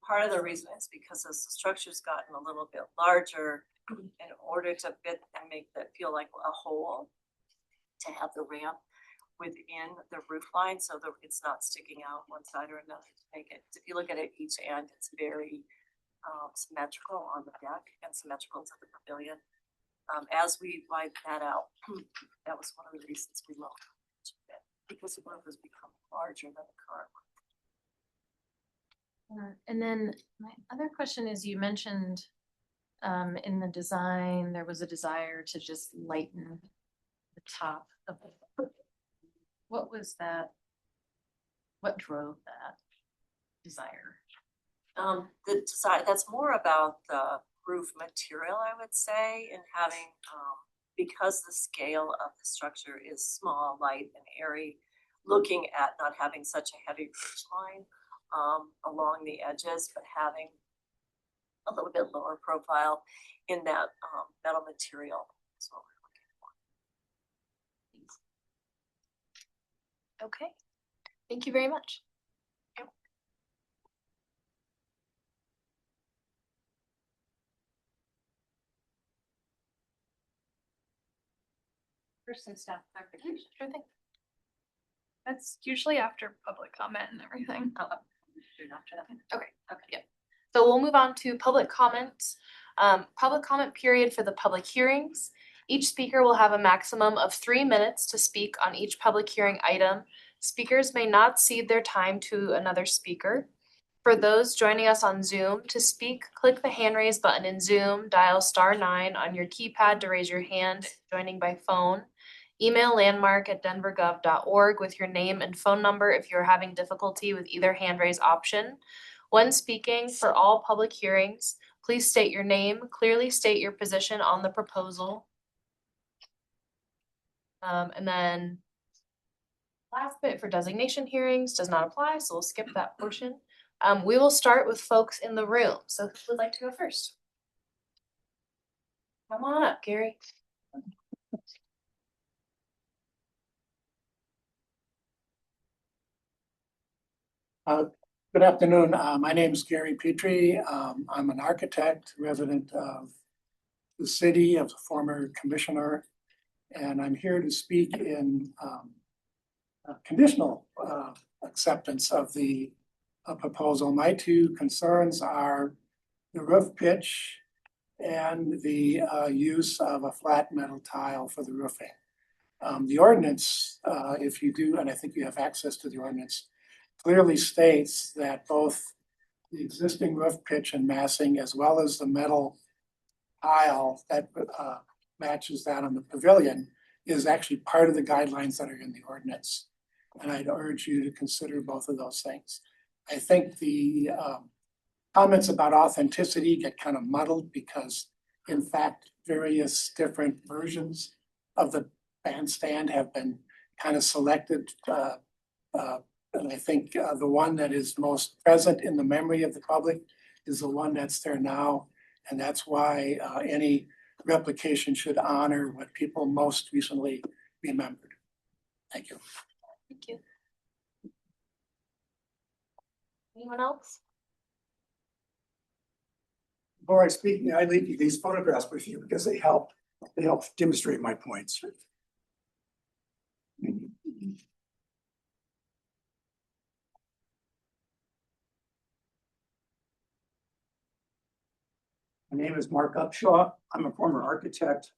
S13: Part of the reason is because as the structure's gotten a little bit larger, in order to fit and make that feel like a hole, to have the ramp within the roof line so that it's not sticking out one side or another to make it. If you look at it each end, it's very symmetrical on the deck and symmetrical to the pavilion. As we widen that out, that was one of the reasons we lowered it, because the roof has become larger than the current one.
S7: And then my other question is, you mentioned in the design, there was a desire to just lighten the top of the. What was that? What drove that desire?
S13: The design, that's more about the roof material, I would say, and having, because the scale of the structure is small, light and airy, looking at not having such a heavy ridge line along the edges, but having a little bit lower profile in that metal material is what we're looking for.
S4: Okay, thank you very much.
S11: First and staff clarification.
S2: Sure thing. That's usually after public comment and everything.
S11: Oh, after that.
S4: Okay, yeah. So we'll move on to public comments. Public comment period for the public hearings. Each speaker will have a maximum of 3 minutes to speak on each public hearing item. Speakers may not cede their time to another speaker. For those joining us on Zoom, to speak, click the hand raise button in Zoom, dial *9 on your keypad to raise your hand. Joining by phone, email landmark@denvergov.org with your name and phone number if you're having difficulty with either hand raise option. When speaking for all public hearings, please state your name, clearly state your position on the proposal. And then last bit for designation hearings does not apply, so we'll skip that portion. We will start with folks in the room. So who would like to go first? Come on up, Gary.
S1: Good afternoon. My name is Gary Petrie. I'm an architect, resident of the city, as a former commissioner, and I'm here to speak in conditional acceptance of the proposal. My two concerns are the roof pitch and the use of a flat metal tile for the roofing. The ordinance, if you do, and I think you have access to the ordinance, clearly states that both the existing roof pitch and massing, as well as the metal tile that matches that on the pavilion, is actually part of the guidelines that are in the ordinance. And I'd urge you to consider both of those things. I think the comments about authenticity get kind of muddled because in fact, various different versions of the bandstand have been kind of selected. And I think the one that is most present in the memory of the public is the one that's there now. And that's why any replication should honor what people most recently remembered. Thank you.
S4: Thank you. Anyone else?
S14: Before I speak, I leave these photographs with you because they help demonstrate my points. My name is Mark Upshaw. I'm a former architect.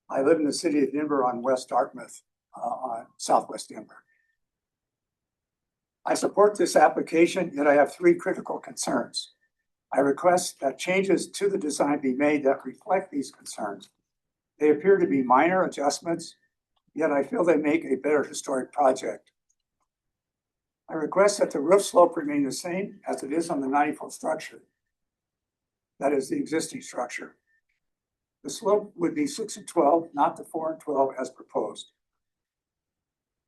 S14: I live in the city of Denver on West Dartmouth, on Southwest Denver. I support this application, yet I have three critical concerns. I request that changes to the design be made that reflect these concerns. They appear to be minor adjustments, yet I feel they make a better historic project. I request that the roof slope remain the same as it is on the 90-foot structure. That is the existing structure. The slope would be 6 and 12, not the 4 and 12 as proposed.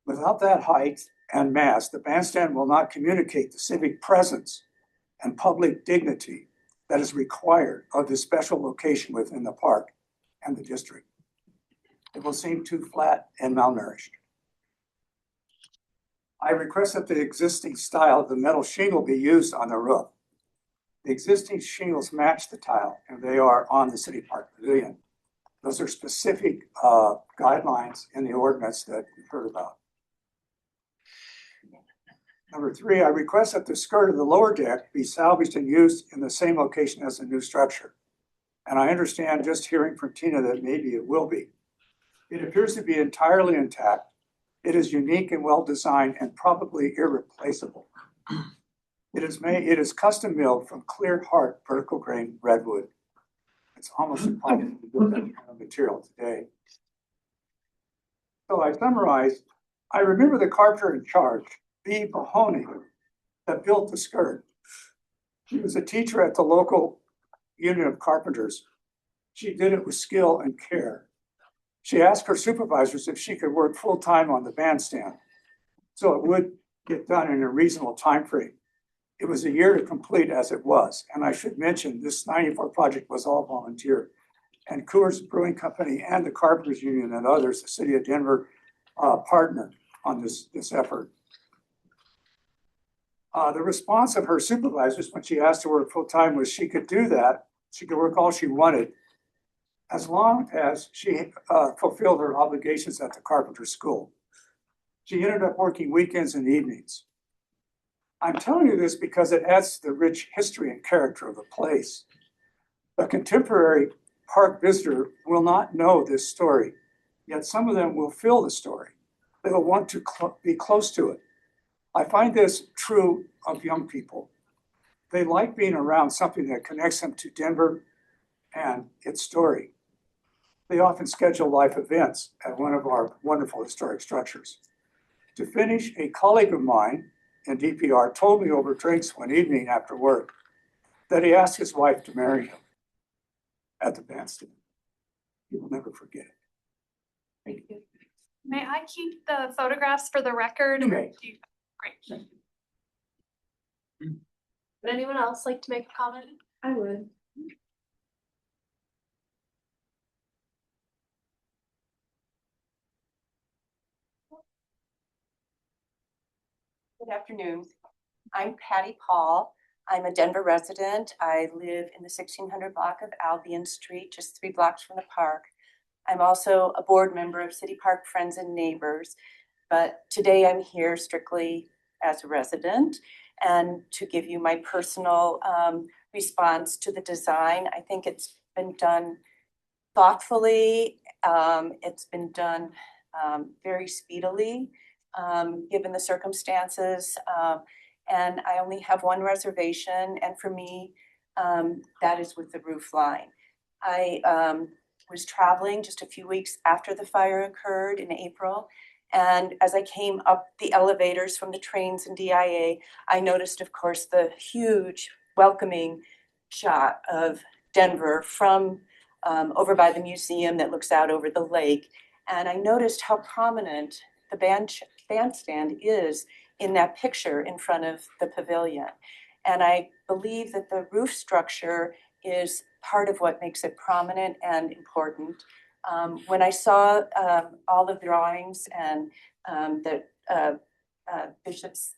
S14: Without that height and mass, the bandstand will not communicate the civic presence and public dignity that is required of this special location within the park and the district. It will seem too flat and malnourished. I request that the existing style of the metal shingle be used on the roof. The existing shingles match the tile, and they are on the City Park Pavilion. Those are specific guidelines in the ordinance that you've heard about. Number three, I request that the skirt of the lower deck be salvaged and used in the same location as the new structure. And I understand just hearing from Tina that maybe it will be. It appears to be entirely intact. It is unique and well designed and probably irreplaceable. It is custom milled from clear heart vertical grain redwood. It's almost impossible to do that kind of material today. So I summarize, I remember the carpenter in charge, B. Mahoney, that built the skirt. She was a teacher at the local Union of Carpenters. She did it with skill and care. She asked her supervisors if she could work full-time on the bandstand, so it would get done in a reasonable time frame. It was a year to complete as it was, and I should mention this 94 project was all volunteer. And Coors Brewing Company and the Carpenters Union and others, the City of Denver, partnered on this effort. The response of her supervisors when she asked to work full-time was she could do that. She could work all she wanted as long as she fulfilled her obligations at the carpenter school. She ended up working weekends and evenings. I'm telling you this because it adds to the rich history and character of the place. A contemporary park visitor will not know this story, yet some of them will feel the story. They will want to be close to it. I find this true of young people. They like being around something that connects them to Denver and its story. They often schedule life events at one of our wonderful historic structures. To finish, a colleague of mine in DPR told me over drinks one evening after work that he asked his wife to marry him at the bandstand. He will never forget it. Thank you.
S2: May I keep the photographs for the record?
S14: You may.
S2: Great.
S4: Would anyone else like to make a comment?
S5: I would.
S15: Good afternoon. I'm Patty Paul. I'm a Denver resident. I live in the 1600 block of Albion Street, just 3 blocks from the park. I'm also a board member of City Park Friends and Neighbors, but today I'm here strictly as a resident and to give you my personal response to the design. I think it's been done thoughtfully. It's been done very speedily. Given the circumstances, and I only have one reservation, and for me, that is with the roof line. I was traveling just a few weeks after the fire occurred in April, and as I came up the elevators from the trains in DIA, I noticed, of course, the huge welcoming shot of Denver from over by the museum that looks out over the lake. And I noticed how prominent the bandstand is in that picture in front of the pavilion. And I believe that the roof structure is part of what makes it prominent and important. When I saw all the drawings and that Bishop's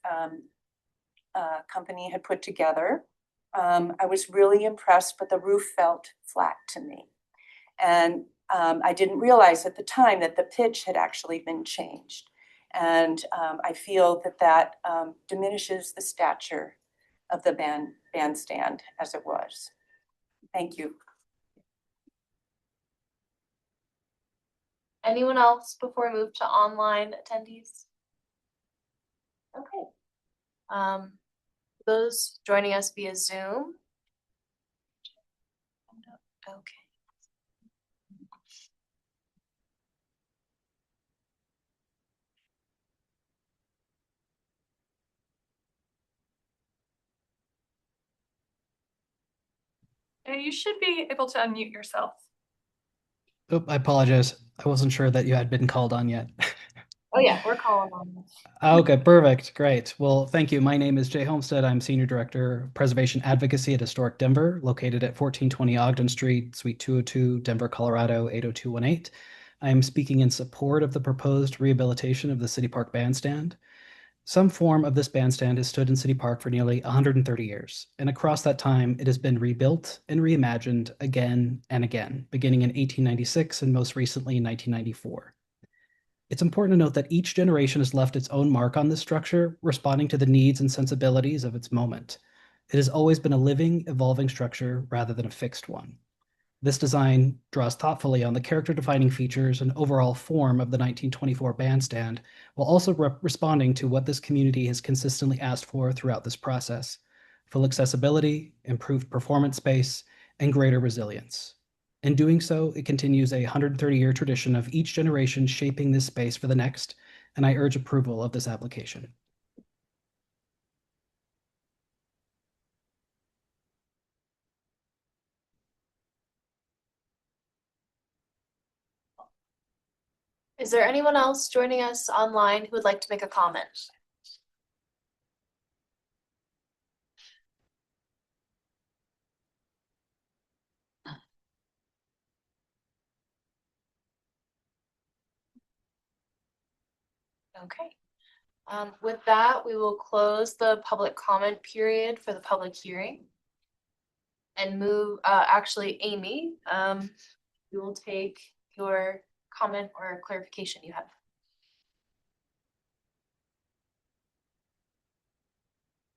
S15: company had put together, I was really impressed, but the roof felt flat to me. And I didn't realize at the time that the pitch had actually been changed. And I feel that that diminishes the stature of the bandstand as it was. Thank you.
S4: Anyone else before we move to online attendees? Okay. Those joining us via Zoom. Okay.
S2: You should be able to unmute yourself.
S16: Oh, I apologize. I wasn't sure that you had been called on yet.
S4: Oh yeah, we're calling on this.
S16: Okay, perfect. Great. Well, thank you. My name is Jay Homestead. I'm Senior Director of Preservation Advocacy at Historic Denver, located at 1420 Ogden Street, Suite 202, Denver, Colorado, 80218. I am speaking in support of the proposed rehabilitation of the City Park Bandstand. Some form of this bandstand has stood in City Park for nearly 130 years, and across that time, it has been rebuilt and reimagined again and again, beginning in 1896 and most recently in 1994. It's important to note that each generation has left its own mark on this structure, responding to the needs and sensibilities of its moment. It has always been a living, evolving structure rather than a fixed one. This design draws thoughtfully on the character-defining features and overall form of the 1924 bandstand, while also responding to what this community has consistently asked for throughout this process: full accessibility, improved performance space, and greater resilience. In doing so, it continues a 130-year tradition of each generation shaping this space for the next, and I urge approval of this application.
S4: Is there anyone else joining us online who would like to make a comment? Okay. With that, we will close the public comment period for the public hearing and move, actually, Amy, we will take your comment or clarification you have.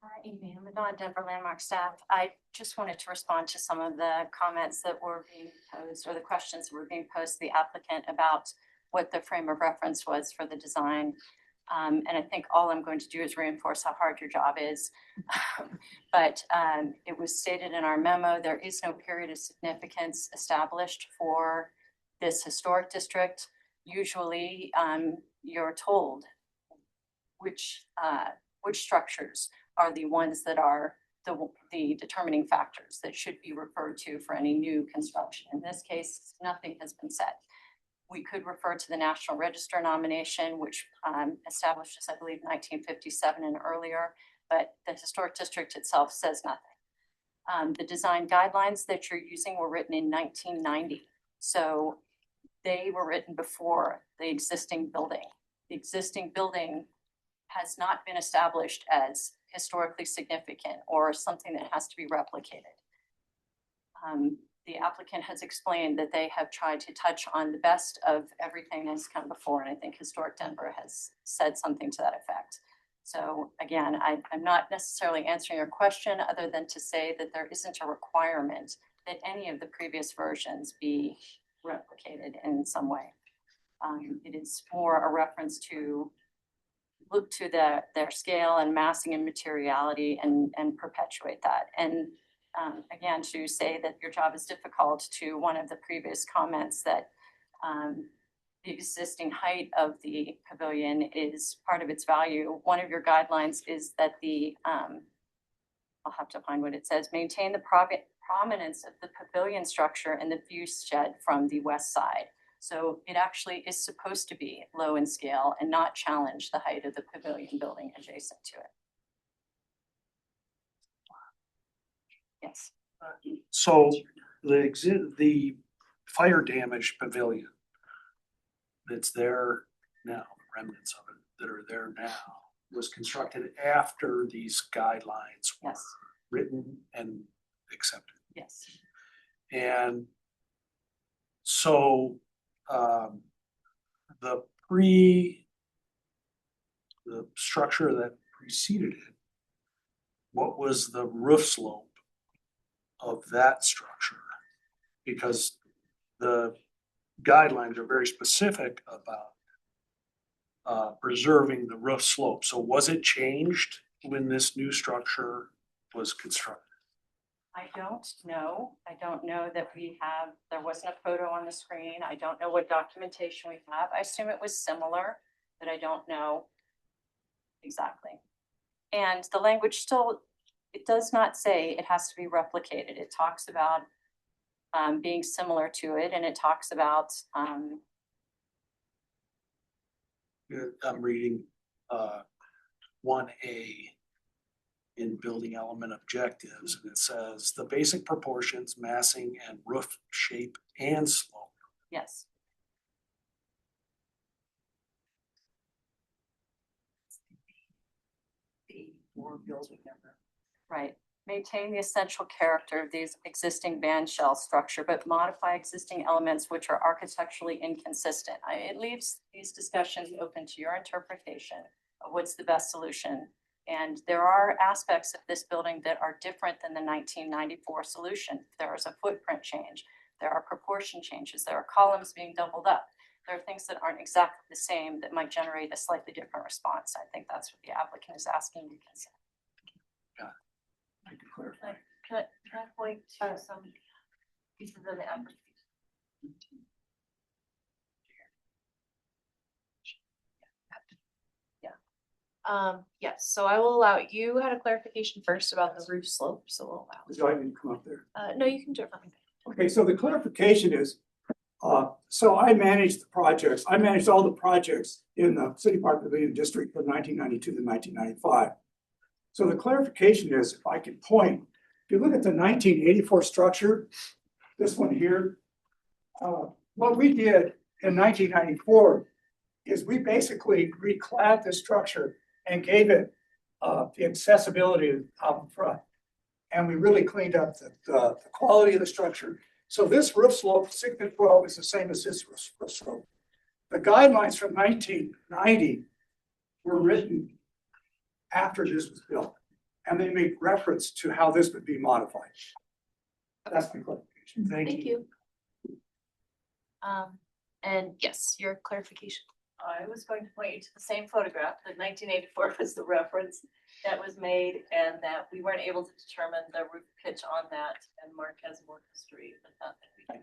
S11: Hi, Amy, I'm the Denver Landmark staff. I just wanted to respond to some of the comments that were being posed, or the questions that were being posed to the applicant about what the frame of reference was for the design. And I think all I'm going to do is reinforce how hard your job is. But it was stated in our memo, there is no period of significance established for this historic district. Usually you're told which structures are the ones that are the determining factors that should be referred to for any new construction. In this case, nothing has been said. We could refer to the National Register nomination, which established this, I believe, 1957 and earlier, but the historic district itself says nothing. The design guidelines that you're using were written in 1990. So they were written before the existing building. The existing building has not been established as historically significant or something that has to be replicated. The applicant has explained that they have tried to touch on the best of everything that's come before, and I think Historic Denver has said something to that effect. So again, I'm not necessarily answering your question other than to say that there isn't a requirement that any of the previous versions be replicated in some way. It is more a reference to look to their scale and massing and materiality and perpetuate that. And again, to say that your job is difficult, to one of the previous comments that the existing height of the pavilion is part of its value. One of your guidelines is that the I'll have to find what it says, maintain the prominence of the pavilion structure and the view shed from the west side. So it actually is supposed to be low in scale and not challenge the height of the pavilion building adjacent to it. Yes.
S17: So the fire damaged pavilion that's there now, remnants of it that are there now, was constructed after these guidelines were
S11: Yes.
S17: written and accepted.
S11: Yes.
S17: And so the structure that preceded it, what was the roof slope of that structure? Because the guidelines are very specific about preserving the roof slope. So was it changed when this new structure was constructed?
S11: I don't know. I don't know that there wasn't a photo on the screen. I don't know what documentation we have. I assume it was similar, but I don't know exactly. And the language still, it does not say it has to be replicated. It talks about being similar to it, and it talks about
S17: I'm reading 1A in building element objectives, and it says the basic proportions, massing, and roof shape and slope.
S11: yes. Right. Maintain the essential character of these existing band shell structure, but modify existing elements which are architecturally inconsistent. It leaves these discussions open to your interpretation of what's the best solution. And there are aspects of this building that are different than the 1994 solution. There is a footprint change. There are proportion changes. There are columns being doubled up. There are things that aren't exactly the same that might generate a slightly different response. I think that's what the applicant is asking you to consider.
S13: Can I point to some pieces of the application?
S4: Yes, so I will allow, you had a clarification first about the roof slope, so we'll allow.
S14: So I didn't come up there.
S4: No, you can do it for me.
S14: Okay, so the clarification is, so I managed the projects, I managed all the projects in the City Park Pavilion District from 1992 to 1995. So the clarification is, if I can point, if you look at the 1984 structure, this one here, what we did in 1994 is we basically reclad the structure and gave it the accessibility out in front. And we really cleaned up the quality of the structure. So this roof slope, 6 to 12, is the same as this roof slope. The guidelines from 1990 were written after this was built, and they make reference to how this would be modified. That's my clarification.
S4: Thank you. And yes, your clarification.
S13: I was going to point you to the same photograph, that 1984 was the reference that was made, and that we weren't able to determine the roof pitch on that, and Mark has more history with that than we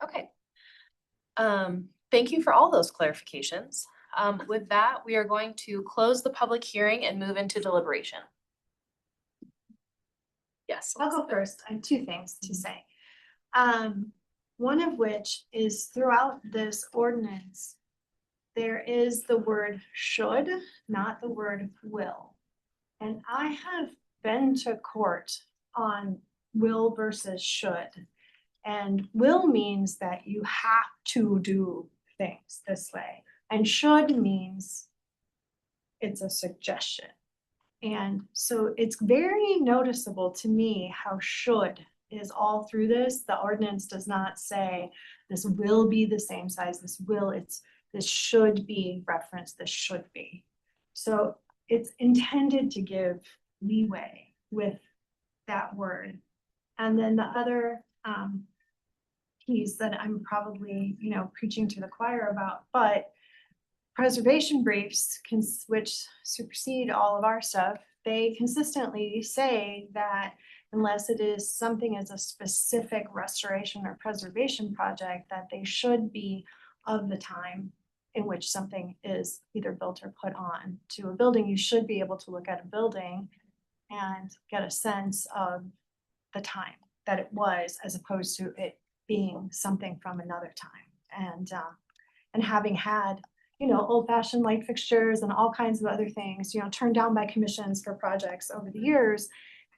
S13: do.
S4: Okay. Thank you for all those clarifications. With that, we are going to close the public hearing and move into deliberation. Yes.
S5: I'll go first. I have two things to say. One of which is throughout this ordinance, there is the word should, not the word will. And I have been to court on will versus should. And will means that you have to do things this way. And should means it's a suggestion. And so it's very noticeable to me how should is all through this. The ordinance does not say this will be the same size, this should be referenced, this should be. So it's intended to give leeway with that word. And then the other piece that I'm probably, preaching to the choir about, but preservation briefs which supersede all of our stuff, they consistently say that unless it is something as a specific restoration or preservation project, that they should be of the time in which something is either built or put on to a building. You should be able to look at a building and get a sense of the time that it was, as opposed to it being something from another time. And having had, you know, old fashioned light fixtures and all kinds of other things, you know, turned down by commissions for projects over the years,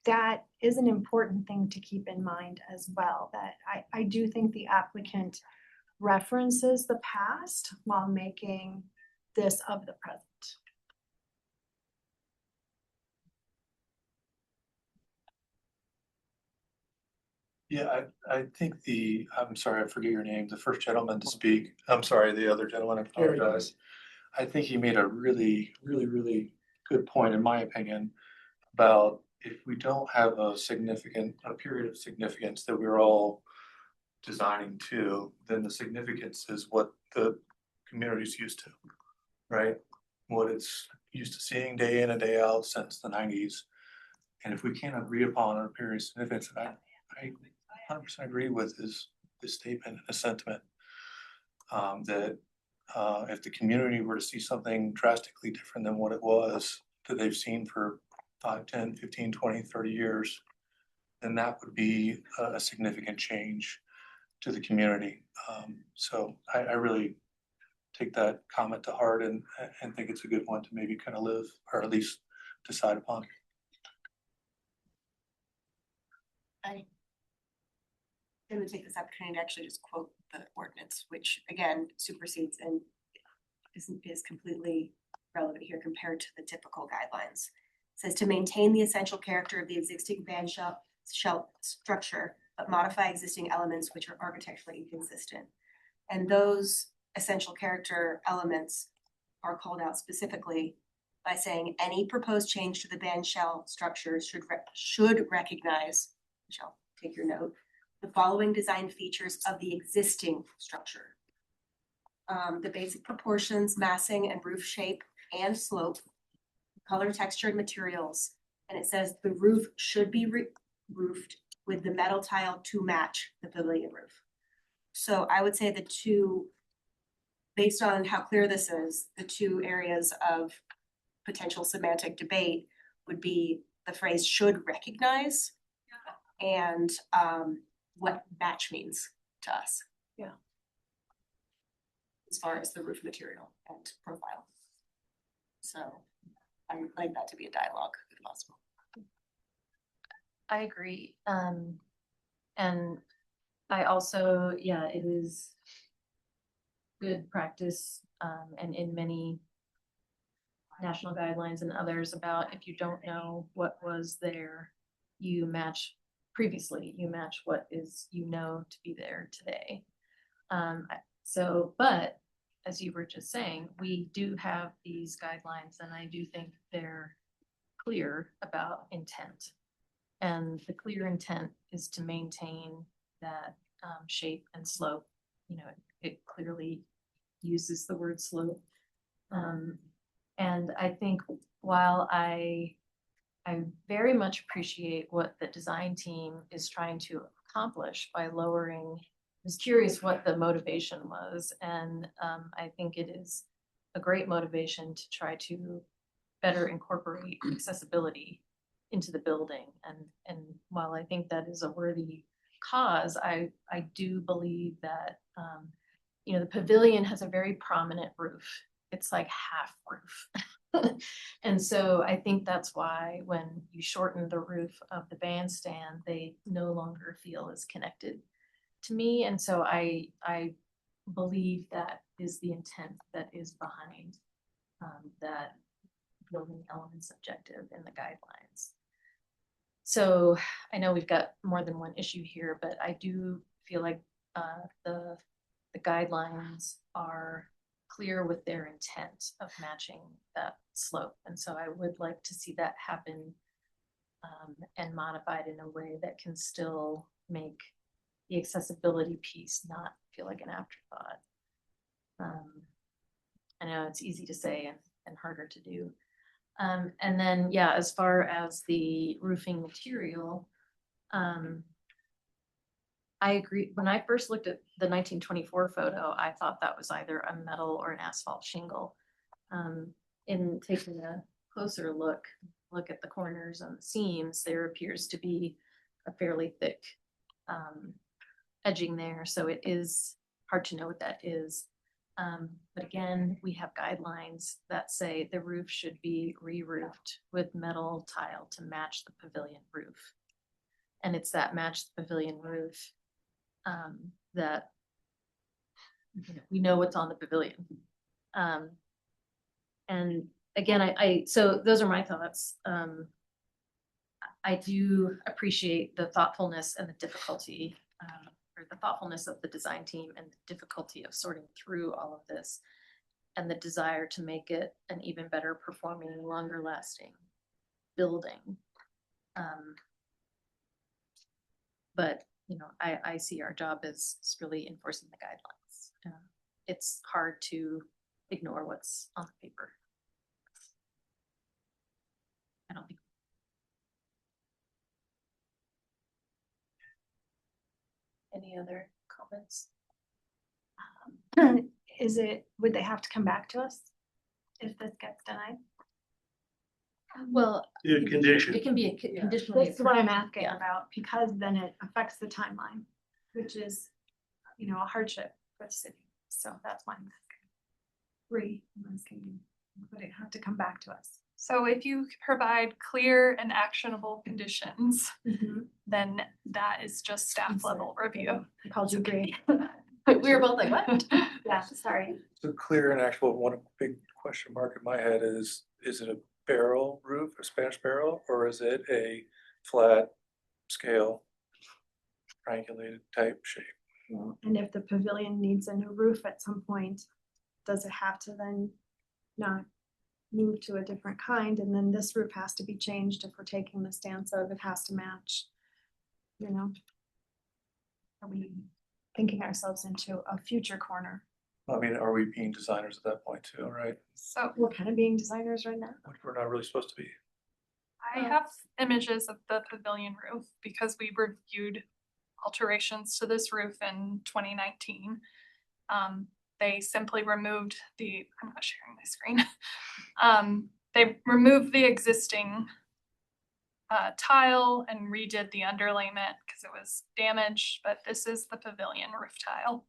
S5: that is an important thing to keep in mind as well, that I do think the applicant references the past while making this of the present.
S8: Yeah, I think I'm sorry, I forget your name, the first gentleman to speak, I'm sorry, the other gentleman, I apologize. I think he made a really good point, in my opinion, about if we don't have a period of significance that we're all designing to, then the significance is what the community's used to, right? What it's used to seeing day in and day out since the 90s. And if we can't agree upon a period of significance, and I 100% agree with his statement and his sentiment, that if the community were to see something drastically different than what it was that they've seen for 5, 10, 15, 20, 30 years, then that would be a significant change to the community. So I really take that comment to heart and think it's a good one to maybe kind of live, or at least decide upon.
S3: I'm gonna take this opportunity to actually just quote the ordinance, which again supersedes and is completely relevant here compared to the typical guidelines. It says to maintain the essential character of the existing band shell structure, but modify existing elements which are architecturally inconsistent. And those essential character elements are called out specifically by saying any proposed change to the band shell structure should recognize, Michelle, take your note, the following design features of the existing structure. The basic proportions, massing and roof shape and slope, color, texture, and materials. And it says the roof should be roofed with the metal tile to match the pavilion roof. So I would say the two, based on how clear this is, the two areas of potential semantic debate would be the phrase should recognize and what match means to us.
S5: Yeah.
S3: As far as the roof material and profile. So I would like that to be a dialogue if possible.
S7: I agree. And I also, yeah, it is good practice, and in many national guidelines and others about if you don't know what was there, you match what is, you know, to be there today. But as you were just saying, we do have these guidelines and I do think they're clear about intent. And the clear intent is to maintain that shape and slope. You know, it clearly uses the word slope. And I think while I very much appreciate what the design team is trying to accomplish by lowering, I was curious what the motivation was. And I think it is a great motivation to try to better incorporate accessibility into the building. And while I think that is a worthy cause, I do believe that, you know, the pavilion has a very prominent roof. It's like half roof. And so I think that's why when you shorten the roof of the bandstand, they no longer feel as connected to me. And so I believe that is the intent that is behind that building elements objective in the guidelines. So I know we've got more than one issue here, but I do feel like the guidelines are clear with their intent of matching that slope. And so I would like to see that happen and modified in a way that can still make the accessibility piece not feel like an afterthought. I know it's easy to say and harder to do. And then, yeah, as far as the roofing material, I agree. When I first looked at the 1924 photo, I thought that was either a metal or an asphalt shingle. In taking a closer look at the corners and the seams, there appears to be a fairly thick edging there. So it is hard to know what that is. But again, we have guidelines that say the roof should be re-roofed with metal tile to match the pavilion roof. And it's that match the pavilion roof that we know what's on the pavilion. And again, so those are my thoughts. I do appreciate the thoughtfulness and the difficulty, or the thoughtfulness of the design team and the difficulty of sorting through all of this and the desire to make it an even better performing, longer lasting building. But, I see our job as really enforcing the guidelines. It's hard to ignore what's on the paper. I don't think. Any other comments?
S5: Would they have to come back to us if this gets denied?
S7: Well,
S17: Condition.
S7: it can be a conditional.
S5: This is what I'm asking about, because then it affects the timeline, which is, a hardship for the city. So that's why I'm asking. I'm asking you, would it have to come back to us?
S2: So if you provide clear and actionable conditions, then that is just staff level review.
S5: I called you Bree.
S7: We were both like, what?
S5: Yeah, sorry.
S8: So clear and actual, one big question mark in my head is it a barrel roof, a Spanish barrel, or is it a flat scale triangulated type shape?
S5: And if the pavilion needs a new roof at some point, does it have to then not move to a different kind? And then this roof has to be changed if we're taking the stance of it has to match, Are we thinking ourselves into a future corner?
S8: I mean, are we being designers at that point too, right?
S2: So
S5: we're kind of being designers right now.
S8: Which we're not really supposed to be.
S2: I have images of the pavilion roof because we reviewed alterations to this roof in 2019. They simply removed I'm not sharing my screen. They removed the existing tile and redid the underlayment because it was damaged, but this is the pavilion roof tile.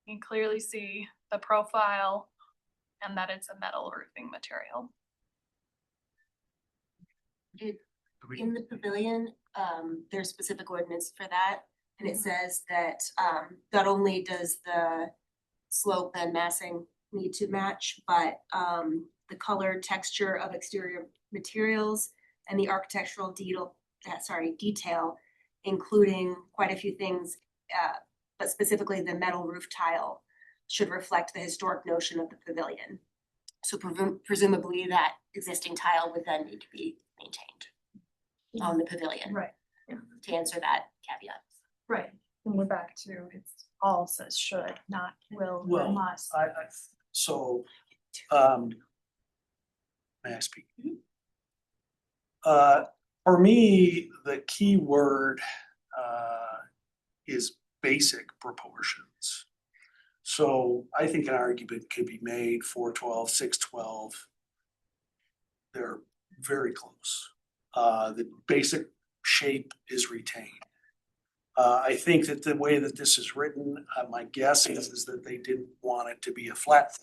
S2: You can clearly see the profile and that it's a metal roofing material.
S3: In the pavilion, there's specific ordinance for that. And it says that not only does the slope and massing need to match, but the color, texture of exterior materials and the architectural detail, including quite a few things, but specifically the metal roof tile should reflect the historic notion of the pavilion. So presumably that existing tile would then need to be maintained on the pavilion.
S5: Right.
S3: To answer that caveat.
S5: Right. And we're back to it's all says should, not will or must.
S17: May I speak? For me, the key word is basic proportions. So I think an argument could be made 412, 612. They're very close. The basic shape is retained. I think that the way that this is written, my guess is that they didn't want it to be a flat.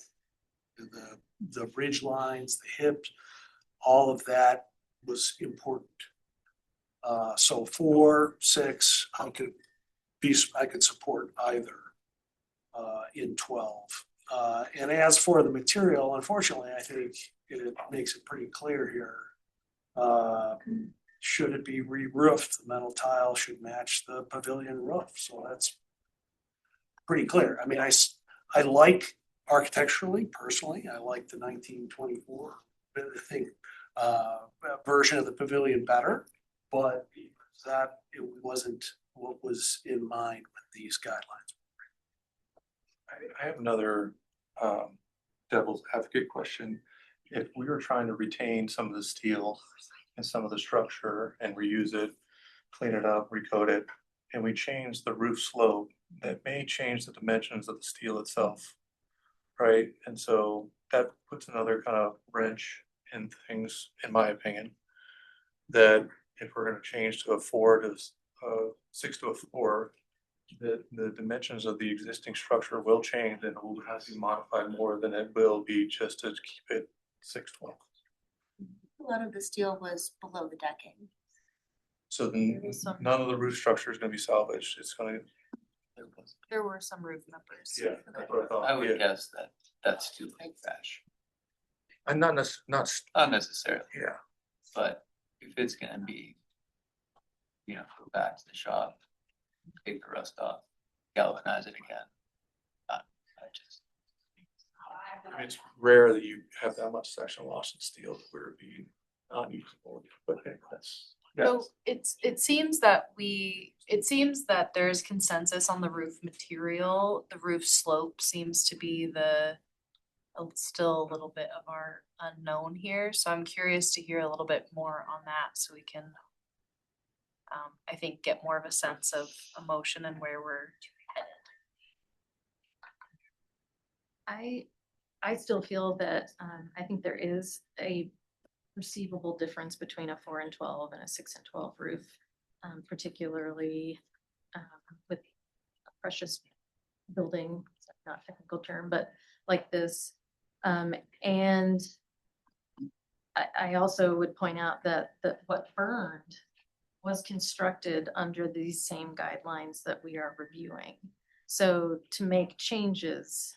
S17: The ridge lines, the hips, all of that was important. So 4, 6, I could support either in 12. And as for the material, unfortunately, I think it makes it pretty clear here. Should it be re-roofed, the metal tile should match the pavilion roof. So that's pretty clear. I mean, I like architecturally, personally, I like the 1924, I think, version of the pavilion better, but that it wasn't what was in mind with these guidelines.
S8: I have another devil's advocate question. If we were trying to retain some of the steel and some of the structure and reuse it, clean it up, recoat it, and we change the roof slope, that may change the dimensions of the steel itself. Right, and so that puts another kind of wrench in things, in my opinion. That if we're gonna change to a 4 to 6 to a 4, the dimensions of the existing structure will change and it will have to be modified more than it will be just to keep it 612.
S3: A lot of the steel was below the decking.
S8: So then none of the roof structure is gonna be salvaged, it's gonna.
S7: There were some roof members.
S8: Yeah, that's what I thought.
S9: I would
S8: Yeah.
S9: guess that that's too late crash,
S8: And not
S9: not necessarily,
S8: yeah,
S9: but if it's gonna be, go back to the shop, take the rust off, galvanize it again. I just,
S8: I mean, it's rare that you have that much section loss in steel where it'd be unusable, but hey, that's. Yeah.
S4: So it seems that there's consensus on the roof material. The roof slope seems to be still a little bit of our unknown here. So I'm curious to hear a little bit more on that so we can I think get more of a sense of emotion and where we're headed.
S7: I still feel that I think there is a perceivable difference between a 4 and 12 and a 6 and 12 roof, particularly with a precious building, not a technical term, but like this. And I also would point out that what burned was constructed under these same guidelines that we are reviewing. So to make changes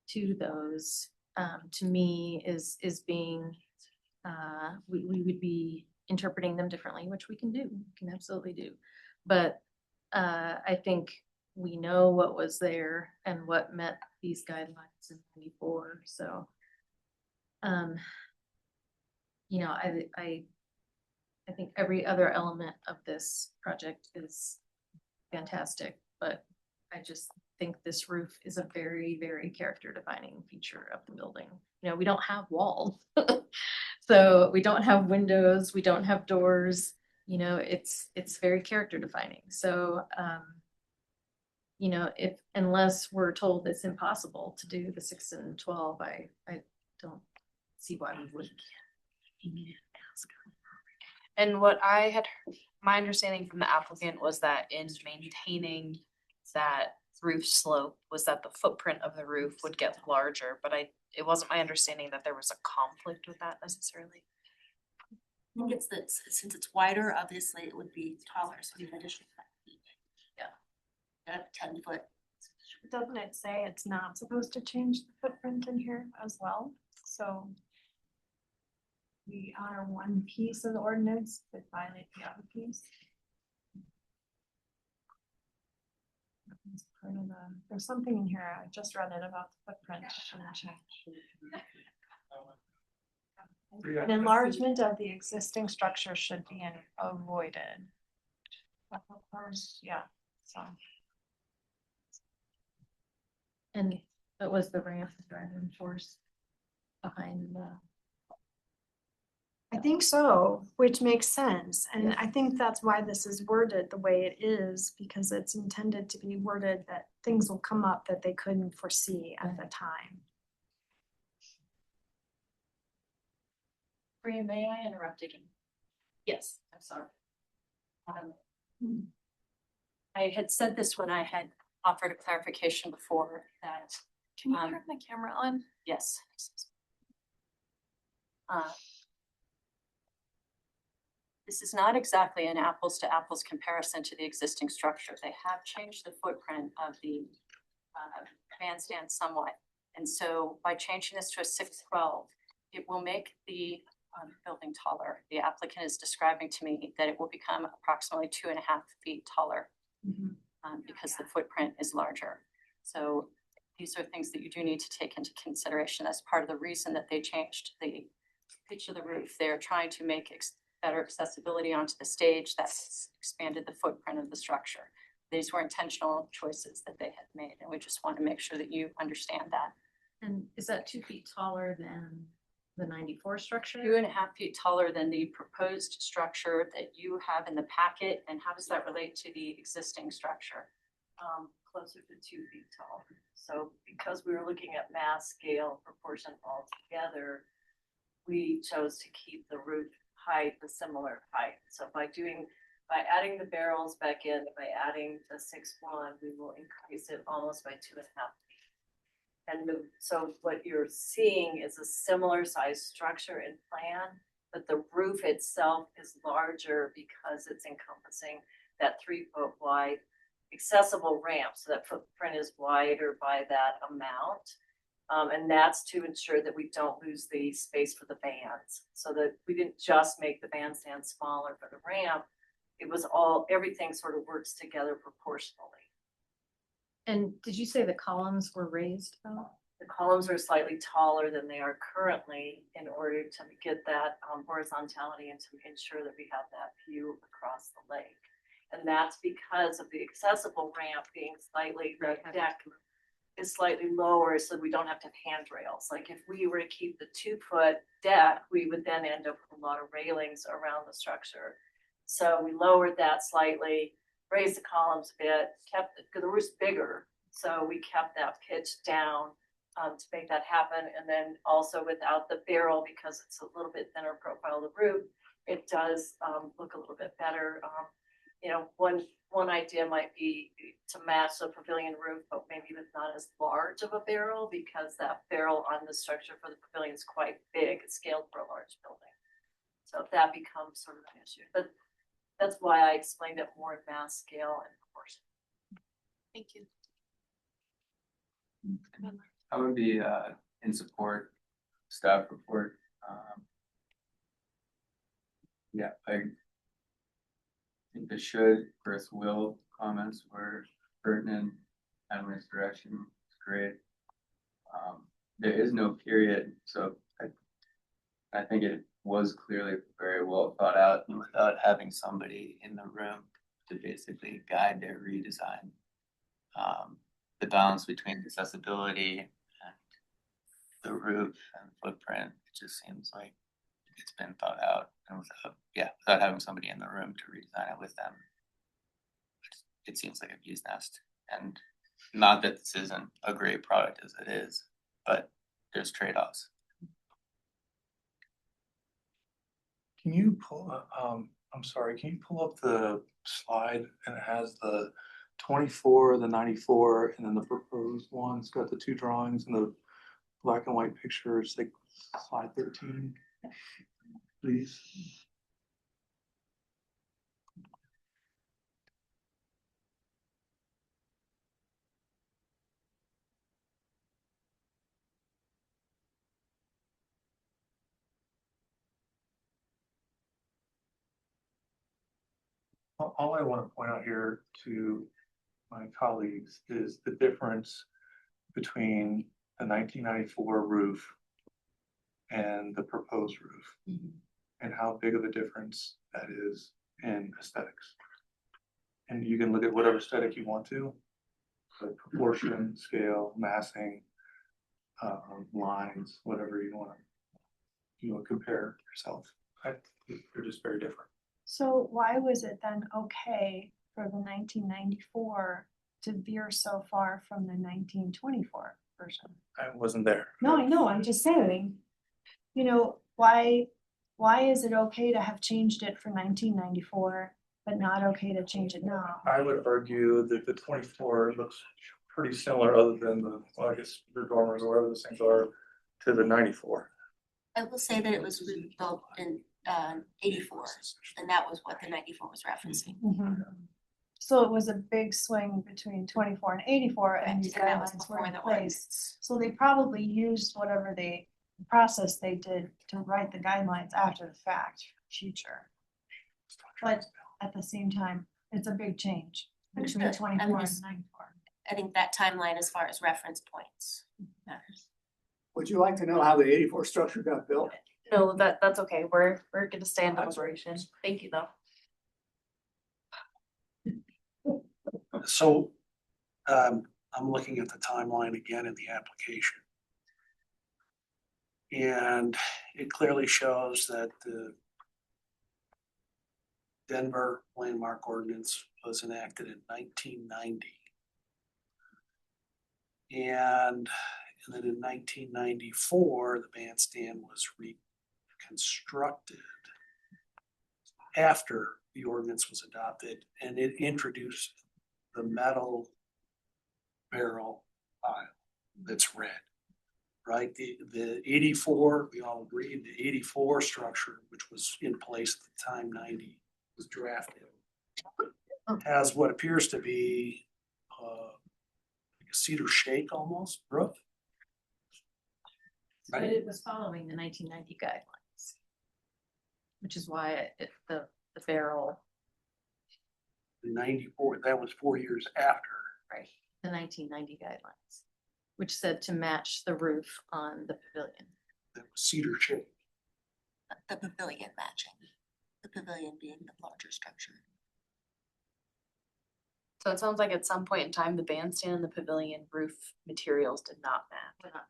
S7: to those, to me, is being, we would be interpreting them differently, which we can absolutely do. But I think we know what was there and what met these guidelines in '94. So, I think every other element of this project is fantastic, but I just think this roof is a very, very character defining feature of the building. We don't have walls. So we don't have windows, we don't have doors, it's very character defining. So, unless we're told it's impossible to do the 6 and 12, I don't see why we wouldn't.
S4: And my understanding from the applicant was that in maintaining that roof slope was that the footprint of the roof would get larger, but it wasn't my understanding that there was a conflict with that necessarily.
S3: I think it's that since it's wider, obviously it would be taller, so the additional 5 feet. Yeah. 10 foot.
S5: Doesn't it say it's not supposed to change the footprint in here as well? So we honor one piece of the ordinance, but violate the other piece. There's something in here, I just read it about the footprint. An enlargement of the existing structure should be avoided. Of course, yeah, so.
S7: And it was the ramp driving force behind the.
S5: I think so, which makes sense. And I think that's why this is worded the way it is, because it's intended to be worded that things will come up that they couldn't foresee at the time.
S11: Maria, may I interrupt again? Yes, I'm sorry. I had said this when I had offered a clarification before that.
S2: Can you turn the camera on?
S11: Yes. This is not exactly an apples to apples comparison to the existing structure. They have changed the footprint of the bandstand somewhat. And so by changing this to a 612, it will make the building taller. The applicant is describing to me that it will become approximately 2.5 feet taller because the footprint is larger. So these are things that you do need to take into consideration. That's part of the reason that they changed the pitch of the roof. They're trying to make better accessibility onto the stage. That's expanded the footprint of the structure. These were intentional choices that they had made, and we just want to make sure that you understand that.
S7: And is that 2 feet taller than the 94 structure?
S11: 2.5 feet taller than the proposed structure that you have in the packet, and how does that relate to the existing structure?
S13: Closer to 2 feet tall. So because we were looking at mass scale proportion altogether, we chose to keep the roof height a similar height. So by adding the barrels back in, by adding the 6'1", we will increase it almost by 2.5 feet. And so what you're seeing is a similar size structure in plan, but the roof itself is larger because it's encompassing that 3-foot wide accessible ramp. So that footprint is wider by that amount. And that's to ensure that we don't lose the space for the bands. So that we didn't just make the bandstand smaller for the ramp. It was everything sort of works together proportionally.
S7: And did you say the columns were raised though?
S13: The columns are slightly taller than they are currently in order to get that horizontality and to ensure that we have that view across the lake. And that's because of the accessible ramp being slightly, the deck is slightly lower, so we don't have to have handrails. Like if we were to keep the 2-foot deck, we would then end up with a lot of railings around the structure. So we lowered that slightly, raised the columns a bit, because the roof's bigger, so we kept that pitch down to make that happen. And then also without the barrel, because it's a little bit thinner profile of the roof, it does look a little bit better. You know, one idea might be to match the pavilion roof, but maybe with not as large of a barrel, because that barrel on the structure for the pavilion is quite big. It's scaled for a large building. So that becomes sort of an issue. But that's why I explained it more in mass scale and proportion.
S4: Thank you.
S9: I would be in support staff report. Yeah, I think the should versus will comments were pertinent. Emily's direction is great. There is no period, so I think it was clearly very well thought out without having somebody in the room to basically guide their redesign. The balance between accessibility and the roof and footprint, it just seems like it's been thought out, and without having somebody in the room to redesign it with them, it seems like a bee's nest. And not that this isn't a great product as it is, but there's trade-offs.
S8: Can you pull up, I'm sorry, can you pull up the slide, and it has the 24, the 94, and then the proposed one? It's got the 2 drawings and the black and white pictures, like slide 13, please. All I want to point out here to my colleagues is the difference between the 1994 roof and the proposed roof, and how big of a difference that is in aesthetics. And you can look at whatever aesthetic you want to, but proportion, scale, massing, lines, whatever you want to compare yourself. They're just very different.
S5: So why was it then okay for the 1994 to veer so far from the 1924 version?
S8: I wasn't there.
S5: No, I know, I'm just saying, you know, why is it okay to have changed it for 1994, but not okay to change it now?
S8: I would argue that the 24 looks pretty similar, other than the, well, I guess the dormers or whatever those things are, to the 94.
S3: I will say that it was built in 84, and that was what the 94 was referencing.
S5: So it was a big swing between 24 and 84, and these
S3: And that was
S5: guidelines were
S3: before
S5: in
S3: the
S5: place.
S3: ordinance.
S5: So they probably used whatever process they did to write the guidelines after the fact, future. But at the same time, it's a big change between
S3: Understood.
S5: 24 and 94.
S3: I think that timeline as far as reference points matters.
S14: Would you like to know how the 84 structure got built?
S4: No, that's okay. We're gonna stay in deliberation. Thank you though.
S17: So I'm looking at the timeline again in the application. And it clearly shows that the Denver landmark ordinance was enacted in 1990. And then in 1994, the bandstand was reconstructed after the ordinance was adopted, and it introduced the metal barrel tile that's red, right? The 84, we all agreed, the 84 structure, which was in place at the time 90 was drafted, has what appears to be like a cedar shake almost roof.
S7: But
S17: Right?
S7: it was following the 1990 guidelines. Which is why the barrel,
S17: 94, that was 4 years after.
S7: right, the 1990 guidelines. Which said to match the roof on the pavilion.
S17: That was cedar shake.
S3: The pavilion matching, the pavilion being the larger structure.
S4: So it sounds like at some point in time, the bandstand and the pavilion roof materials did not match.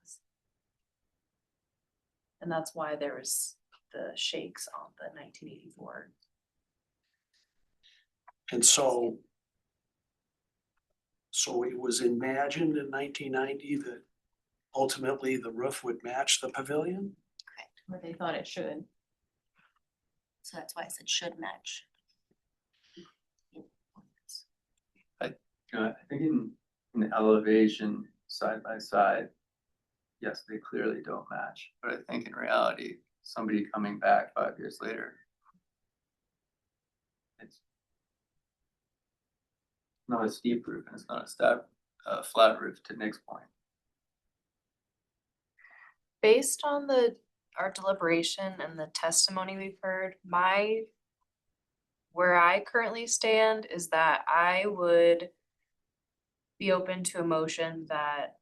S4: And that's why there was the shakes on the 1984.
S17: And so it was imagined in 1990 that ultimately the roof would match the pavilion?
S7: Or they thought it should.
S3: So that's why I said should match.
S9: I think in the elevation side by side, yes, they clearly don't match, but I think in reality, somebody coming back 5 years later, it's not a steep roof and it's not a flat roof, to Nick's point.
S4: Based on our deliberation and the testimony we've heard, where I currently stand is that I would be open to a motion that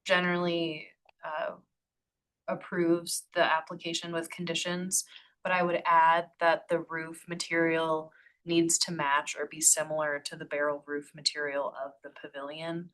S4: generally approves the application with conditions, but I would add that the roof material needs to match or be similar to the barrel roof material of the pavilion.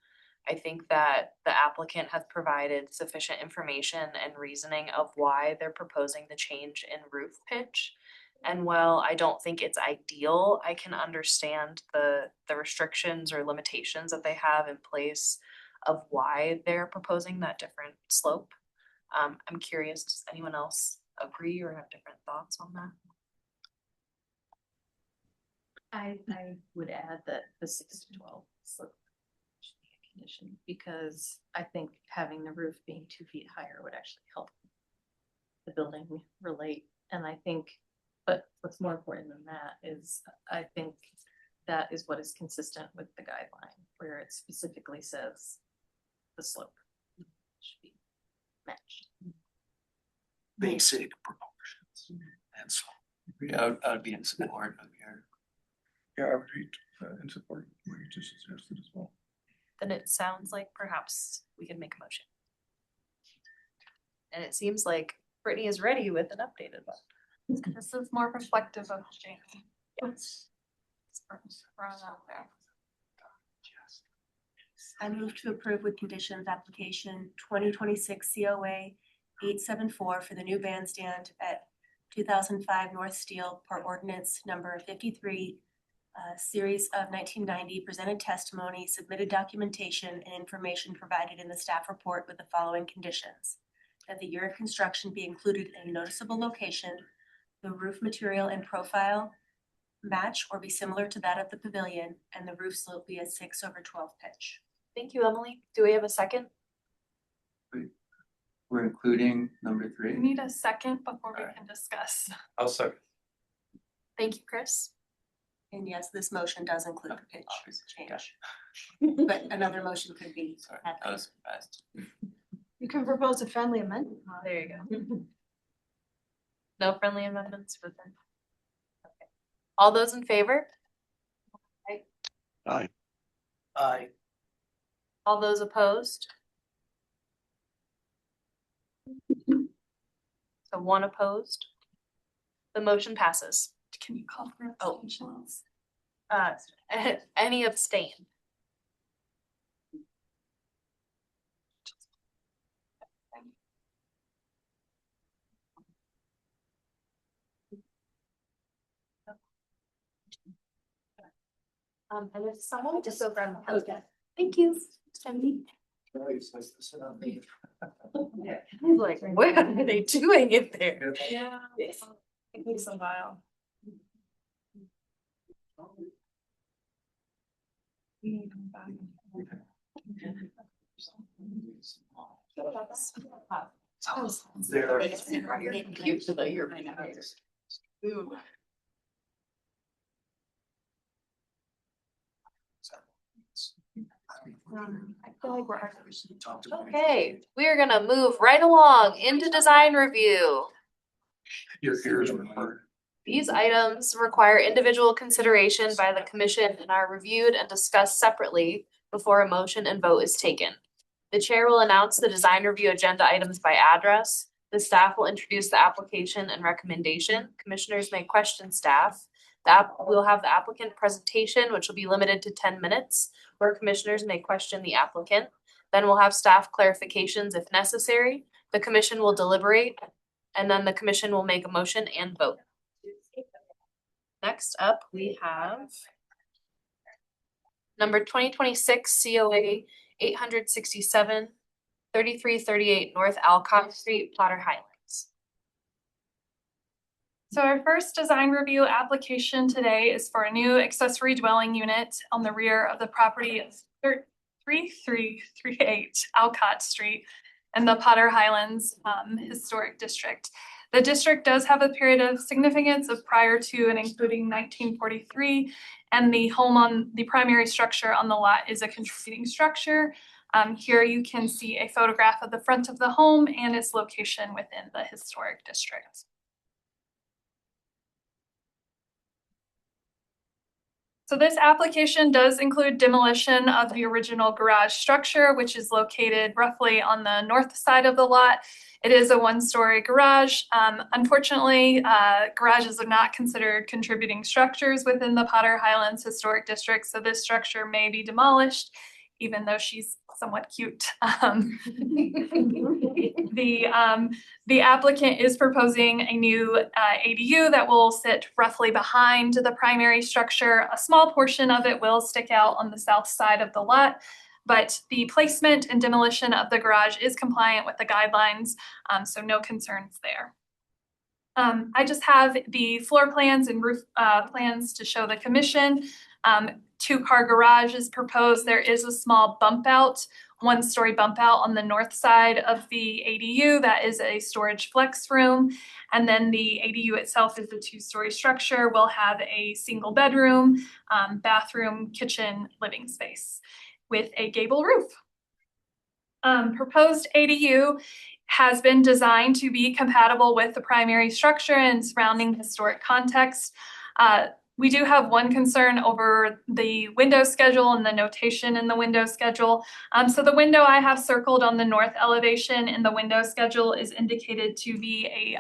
S4: I think that the applicant has provided sufficient information and reasoning of why they're proposing the change in roof pitch. And while I don't think it's ideal, I can understand the restrictions or limitations that they have in place of why they're proposing that different slope. I'm curious, does anyone else agree or have different thoughts on that?
S7: I would add that the 6 to 12 slope should be a condition, because I think having the roof being 2 feet higher would actually help the building relate. And I think, but what's more important than that is, I think that is what is consistent with the guideline, where it specifically says the slope should be matched.
S17: Basic proportions. And so.
S9: Yeah, I'd be in support of your.
S8: Yeah, I would be in support of what you just suggested as well.
S4: Then it sounds like perhaps we can make a motion. And it seems like Brittany is ready with an updated one.
S2: This is more reflective of Jamie. Yes. Throw it out there.
S3: I move to approve with conditions application 2026 COA 874 for the new bandstand at 2005 North Steel per ordinance number 53, series of 1990, presented testimony, submitted documentation, and information provided in the staff report with the following conditions: that the year of construction be included in a noticeable location, the roof material and profile match or be similar to that of the pavilion, and the roof slope be a 6/12 pitch.
S4: Thank you, Emily. Do we have a second?
S9: We're including number 3.
S2: We need a second before we can discuss.
S8: I'll second.
S4: Thank you, Chris.
S3: And yes, this motion does include the pitch
S9: Obviously,
S3: change. But another motion could be.
S9: Sorry,
S3: had
S9: I was fast.
S5: You can propose a friendly amendment.
S4: There you go. No friendly amendments for them. Okay. All those in favor?
S10: Aye.
S17: Aye.
S4: All those opposed? So one opposed. The motion passes.
S2: Can you call for
S4: Oh.
S2: abstentions?
S4: Any abstain? And if someone just go grab. Okay. Thank you. Cindy.
S17: It's nice to sit on me.
S4: He's like, what are they doing in there?
S2: Yeah.
S4: Yes.
S2: It takes a while.
S4: I feel like we're. Okay, we are gonna move right along into design review.
S17: Your ears were hurt.
S4: These items require individual consideration by the commission and are reviewed and discussed separately before a motion and vote is taken. The chair will announce the design review agenda items by address. The staff will introduce the application and recommendation. Commissioners may question staff. We'll have the applicant presentation, which will be limited to 10 minutes, where commissioners may question the applicant. Then we'll have staff clarifications if necessary. The commission will deliberate, and then the commission will make a motion and vote. Next up, we have number 2026 COA 867 3338 North Alcott Street, Potter Highlands.
S2: So our first design review application today is for a new accessory dwelling unit on the rear of the property of 3338 Alcott Street in the Potter Highlands Historic District. The district does have a period of significance of prior to and including 1943, and the home on the primary structure on the lot is a contributing structure. Here you can see a photograph of the front of the home and its location within the historic district. So this application does include demolition of the original garage structure, which is located roughly on the north side of the lot. It is a one-story garage. Unfortunately, garages are not considered contributing structures within the Potter Highlands Historic District, so this structure may be demolished, even though she's somewhat cute. The applicant is proposing a new ADU that will sit roughly behind the primary structure. A small portion of it will stick out on the south side of the lot, but the placement and demolition of the garage is compliant with the guidelines, so no concerns there. I just have the floor plans and roof plans to show the commission. Two-car garage is proposed. There is a small bump out, one-story bump out on the north side of the ADU. That is a storage flex room. And then the ADU itself is a two-story structure. We'll have a single bedroom, bathroom, kitchen, living space with a gable roof. Proposed ADU has been designed to be compatible with the primary structure and surrounding historic context. We do have one concern over the window schedule and the notation in the window schedule. So the window I have circled on the north elevation in the window schedule is indicated to be a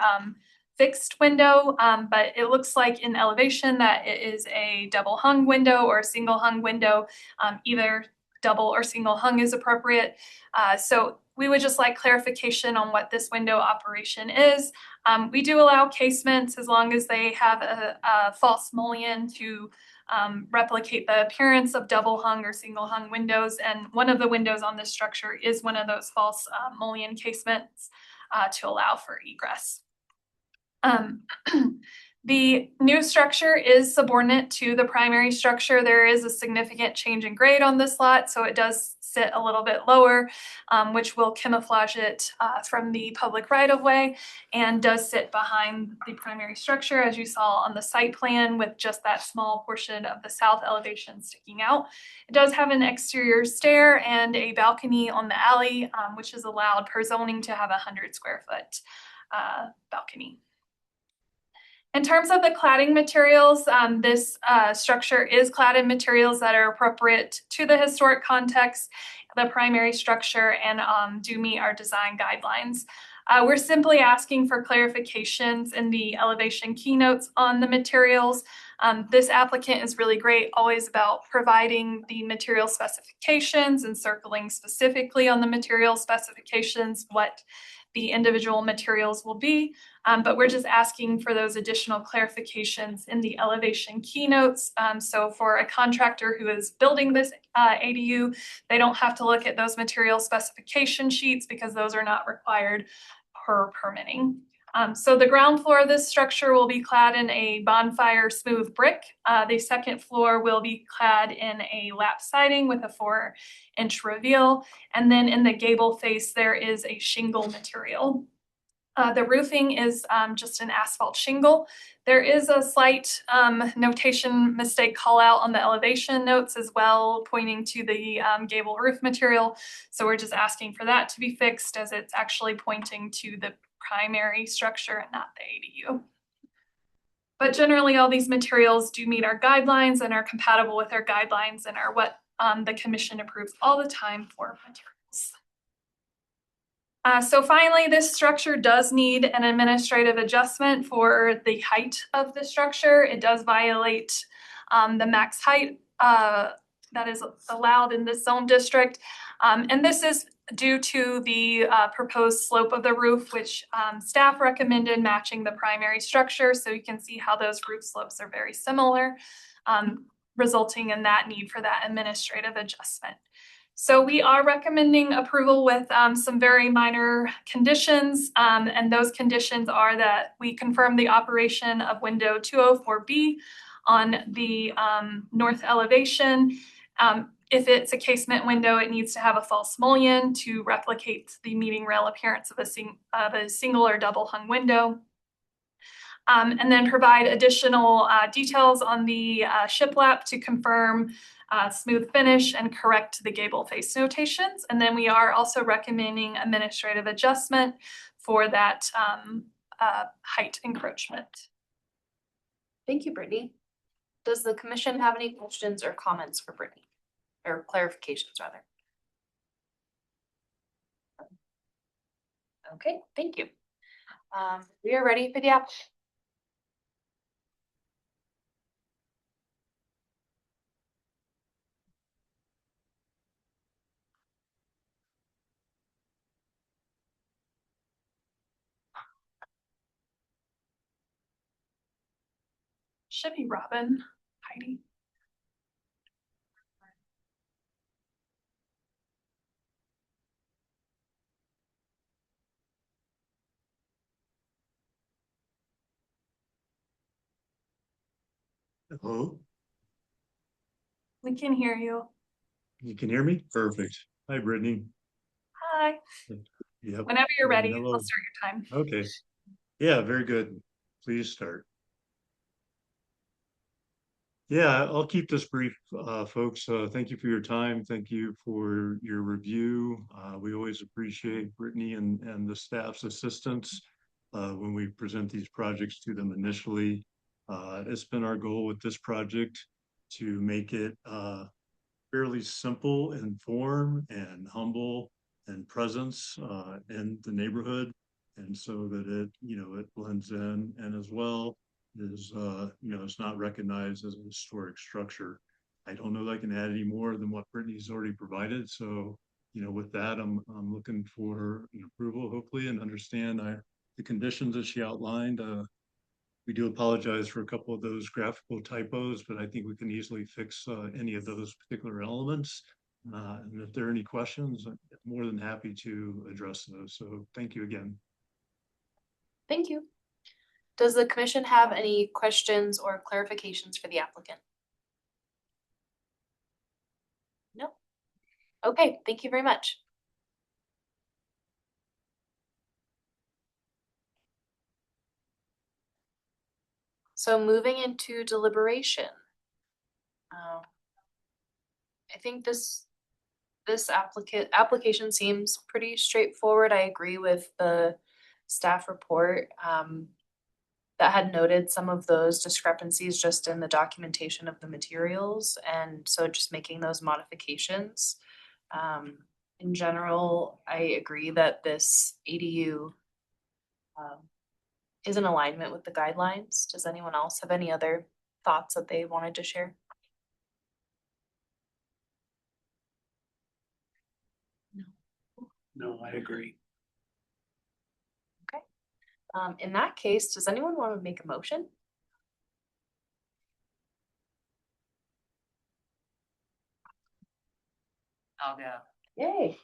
S2: fixed window, but it looks like in elevation that it is a double hung window or a single hung window. Either double or single hung is appropriate. So we would just like clarification on what this window operation is. We do allow casements as long as they have a false mullion to replicate the appearance of double hung or single hung windows. And one of the windows on this structure is one of those false mullion casements to allow for egress. The new structure is subordinate to the primary structure. There is a significant change in grade on this lot, so it does sit a little bit lower, which will camouflage it from the public right-of-way, and does sit behind the primary structure, as you saw on the site plan, with just that small portion of the south elevation sticking out. It does have an exterior stair and a balcony on the alley, which is allowed per zoning to have a 100 square foot balcony. In terms of the cladding materials, this structure is clad in materials that are appropriate to the historic context, the primary structure, and do meet our design guidelines. We're simply asking for clarifications in the elevation keynotes on the materials. This applicant is really great, always about providing the material specifications and circling specifically on the material specifications what the individual materials will be. But we're just asking for those additional clarifications in the elevation keynotes. So for a contractor who is building this ADU, they don't have to look at those material specification sheets because those are not required per permitting. So the ground floor of this structure will be clad in a bonfire smooth brick. The second floor will be clad in a lap siding with a 4-inch reveal. And then in the gable face, there is a shingle material. The roofing is just an asphalt shingle. There is a slight notation mistake call out on the elevation notes as well, pointing to the gable roof material. So we're just asking for that to be fixed as it's actually pointing to the primary structure and not the ADU. But generally, all these materials do meet our guidelines and are compatible with our guidelines and are what the commission approves all the time for materials. So finally, this structure does need an administrative adjustment for the height of the structure. It does violate the max height that is allowed in this zone district. And this is due to the proposed slope of the roof, which staff recommended matching the primary structure. So you can see how those roof slopes are very similar, resulting in that need for that administrative adjustment. So we are recommending approval with some very minor conditions, and those conditions are that we confirm the operation of window 204B on the north elevation. If it's a casement window, it needs to have a false mullion to replicate the meeting rail appearance of a single or double hung window. And then provide additional details on the shiplap to confirm smooth finish and correct the gable face notations. And then we are also recommending administrative adjustment for that height encroachment.
S4: Thank you, Brittany. Does the commission have any questions or comments for Brittany? Or clarifications, rather? Okay, thank you. We are ready for the app.
S2: Should be Robin, Heidi.
S18: Hello,
S2: We can hear you.
S18: you can hear me? Perfect. Hi, Brittany.
S2: Hi.
S18: Yep.
S2: Whenever you're ready,
S18: Hello.
S2: I'll start your time.
S18: Okay. Yeah, very good. Please start. Yeah, I'll keep this brief, folks. Thank you for your time. Thank you for your review. We always appreciate Brittany and the staff's assistance when we present these projects to them initially. It's been our goal with this project to make it fairly simple in form and humble and presence in the neighborhood, and so that it blends in, and as well is it's not recognized as a historic structure. I don't know that I can add any more than what Brittany's already provided. So with that, I'm looking for an approval, hopefully, and understand the conditions that she outlined. We do apologize for a couple of those graphical typos, but I think we can easily fix any of those particular elements. And if there are any questions, I'm more than happy to address those. So thank you again.
S4: Thank you. Does the commission have any questions or clarifications for the applicant? No? Okay, thank you very much. So moving into deliberation. I think this application seems pretty straightforward. I agree with the staff report that had noted some of those discrepancies just in the documentation of the materials, and so just making those modifications. In general, I agree that this ADU is in alignment with the guidelines. Does anyone else have any other thoughts that they wanted to share?
S17: No, I agree.
S4: In that case, does anyone want to make a motion?
S6: I'll go.
S4: Yay.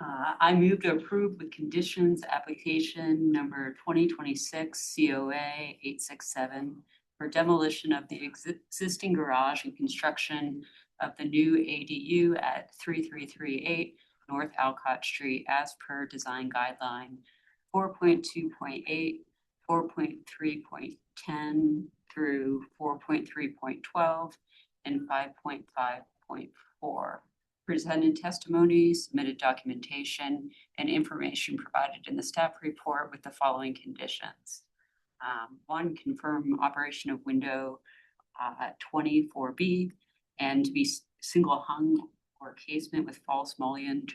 S6: I move to approve with conditions application number 2026 COA 867 for demolition of the existing garage and construction of the new ADU at 3338 North Alcott Street as per design guideline 4.2.8, 4.3.10 through 4.3.12 and 5.5.4. Presented testimony, submitted documentation, and information provided in the staff report with the following conditions. One, confirm operation of window 24B and to be single hung or casement with false mullion to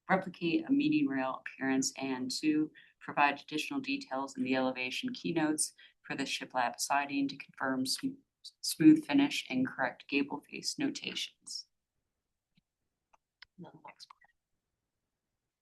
S6: replicate a meeting rail appearance. And two, provide additional details in the elevation keynotes for the shiplap siding to confirm smooth finish and correct gable face notations.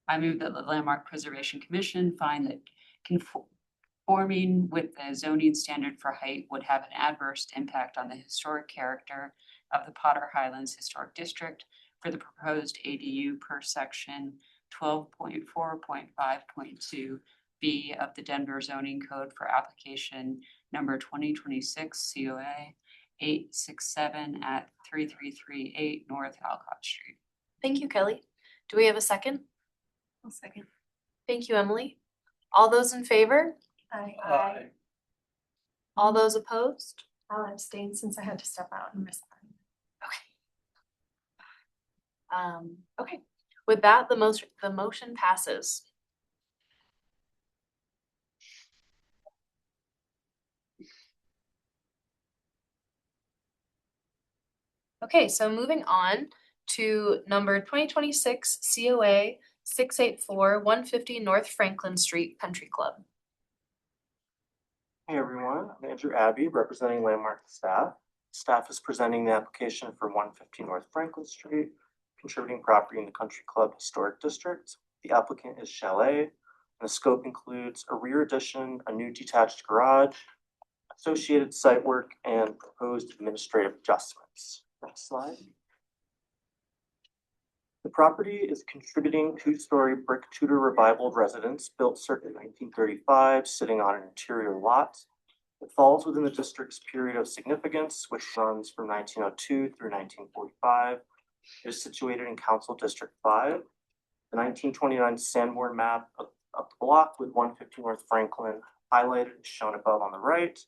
S6: I move that the Landmark Preservation Commission find that conforming with the zoning standard for height would have an adverse impact on the historic character of the Potter Highlands Historic District for the proposed ADU per section 12.4.5.2 B of the Denver Zoning Code for application number 2026 COA 867 at 3338 North Alcott Street.
S4: Thank you, Kelly. Do we have a second?
S3: I'll second.
S4: Thank you, Emily. All those in favor?
S3: Aye.
S4: All those opposed?
S5: I'll abstain since I had to step out and miss that.
S4: Okay. With that, the motion passes. Okay, so moving on to number 2026 COA 684 150 North Franklin Street Country Club.
S19: Hey everyone, I'm Andrew Abbey, representing Landmark staff. Staff is presenting the application for 150 North Franklin Street, contributing property in the Country Club Historic District. The applicant is Chalet, and the scope includes a rear addition, a new detached garage, associated site work, and proposed administrative adjustments. Next slide. The property is a contributing two-story brick Tudor Revival residence built circa 1935, sitting on an interior lot. It falls within the district's period of significance, which runs from 1902 through 1945. It is situated in Council District 5. The 1929 Sanborn map of the block with 150 North Franklin highlighted is shown above on the right,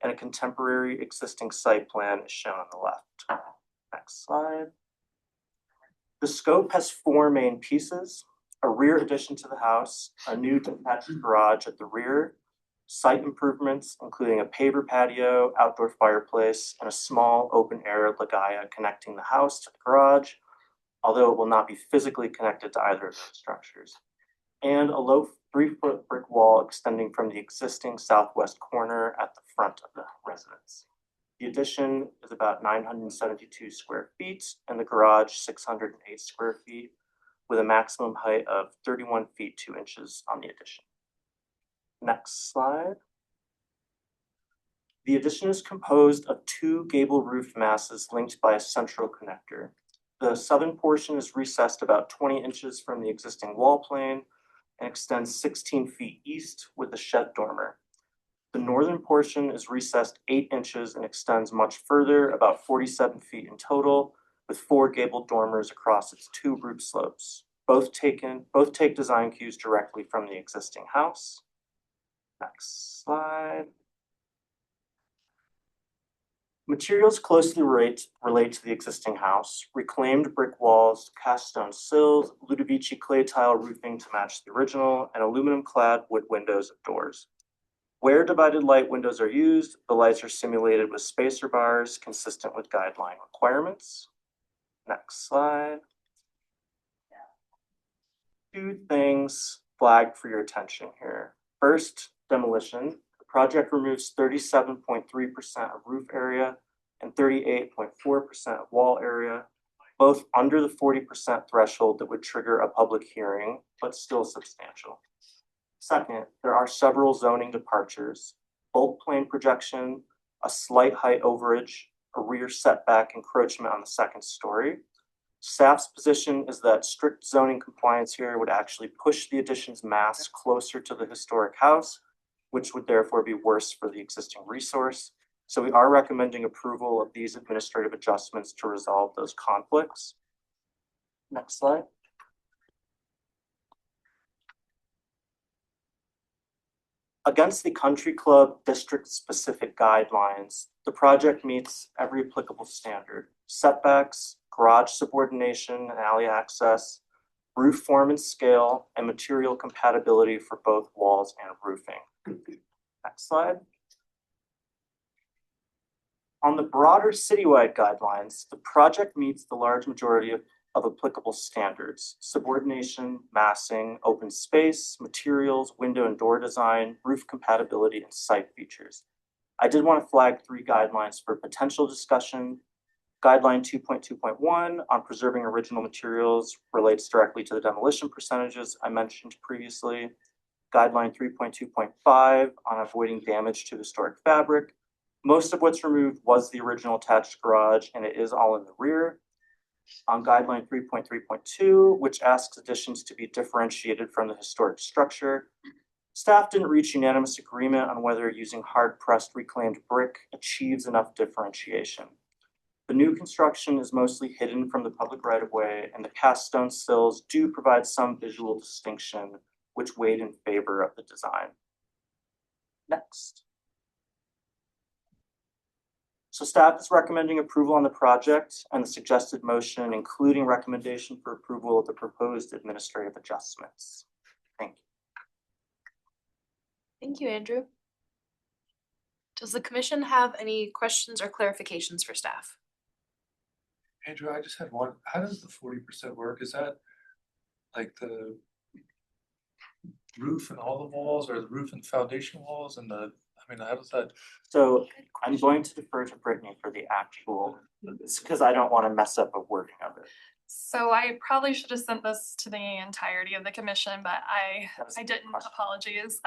S19: and a contemporary existing site plan is shown on the left. Next slide. The scope has four main pieces: a rear addition to the house, a new detached garage at the rear, site improvements, including a paver patio, outdoor fireplace, and a small open-air lagaya connecting the house to the garage, although it will not be physically connected to either of those structures, and a low 3-foot brick wall extending from the existing southwest corner at the front of the residence. The addition is about 972 square feet and the garage 608 square feet with a maximum height of 31 feet 2 inches on the addition. Next slide. The addition is composed of two gable roof masses linked by a central connector. The southern portion is recessed about 20 inches from the existing wall plane and extends 16 feet east with a shed dormer. The northern portion is recessed 8 inches and extends much further, about 47 feet in total, with 4 gable dormers across its 2 roof slopes. Both take design cues directly from the existing house. Next slide. Materials closely relate to the existing house: reclaimed brick walls, cast stone sills, Ludovici clay tile roofing to match the original, and aluminum clad wood windows and doors. Where divided light windows are used, the lights are simulated with spacer bars consistent with guideline requirements. Next slide. 2 things flagged for your attention here. First, demolition. The project removes 37.3% of roof area and 38.4% of wall area. both under the 40% threshold that would trigger a public hearing, but still substantial. Second, there are several zoning departures, bulk plane projection, a slight height overage, a rear setback encroachment on the second story. Staff's position is that strict zoning compliance here would actually push the addition's mass closer to the historic house, which would therefore be worse for the existing resource. So we are recommending approval of these administrative adjustments to resolve those conflicts. Next slide. Against the Country Club district-specific guidelines, the project meets every applicable standard: setbacks, garage subordination and alley access, roof form and scale, and material compatibility for both walls and roofing. Next slide. On the broader citywide guidelines, the project meets the large majority of applicable standards: subordination, massing, open space, materials, window and door design, roof compatibility, and site features. I did want to flag 3 guidelines for potential discussion. Guideline 2.2.1 on preserving original materials relates directly to the demolition percentages I mentioned previously. Guideline 3.2.5 on avoiding damage to historic fabric. Most of what's removed was the original attached garage, and it is all in the rear. On guideline 3.3.2, which asks additions to be differentiated from the historic structure, staff didn't reach unanimous agreement on whether using hard-pressed reclaimed brick achieves enough differentiation. The new construction is mostly hidden from the public right-of-way, and the cast stone sills do provide some visual distinction, which weighed in favor of the design. Next. So staff is recommending approval on the project and the suggested motion, including recommendation for approval of the proposed administrative adjustments. Thank you.
S4: Thank you, Andrew. Does the commission have any questions or clarifications for staff?
S8: Andrew, I just had one. How does the 40% work? Is that like the roof and all the walls, or the roof and foundation walls and the, I mean, how does that?
S19: So I'm going to defer to Brittany for the actual, because I don't want to mess up a wording of it.
S2: So I probably should have sent this to the entirety of the commission, but I didn't. Apologies.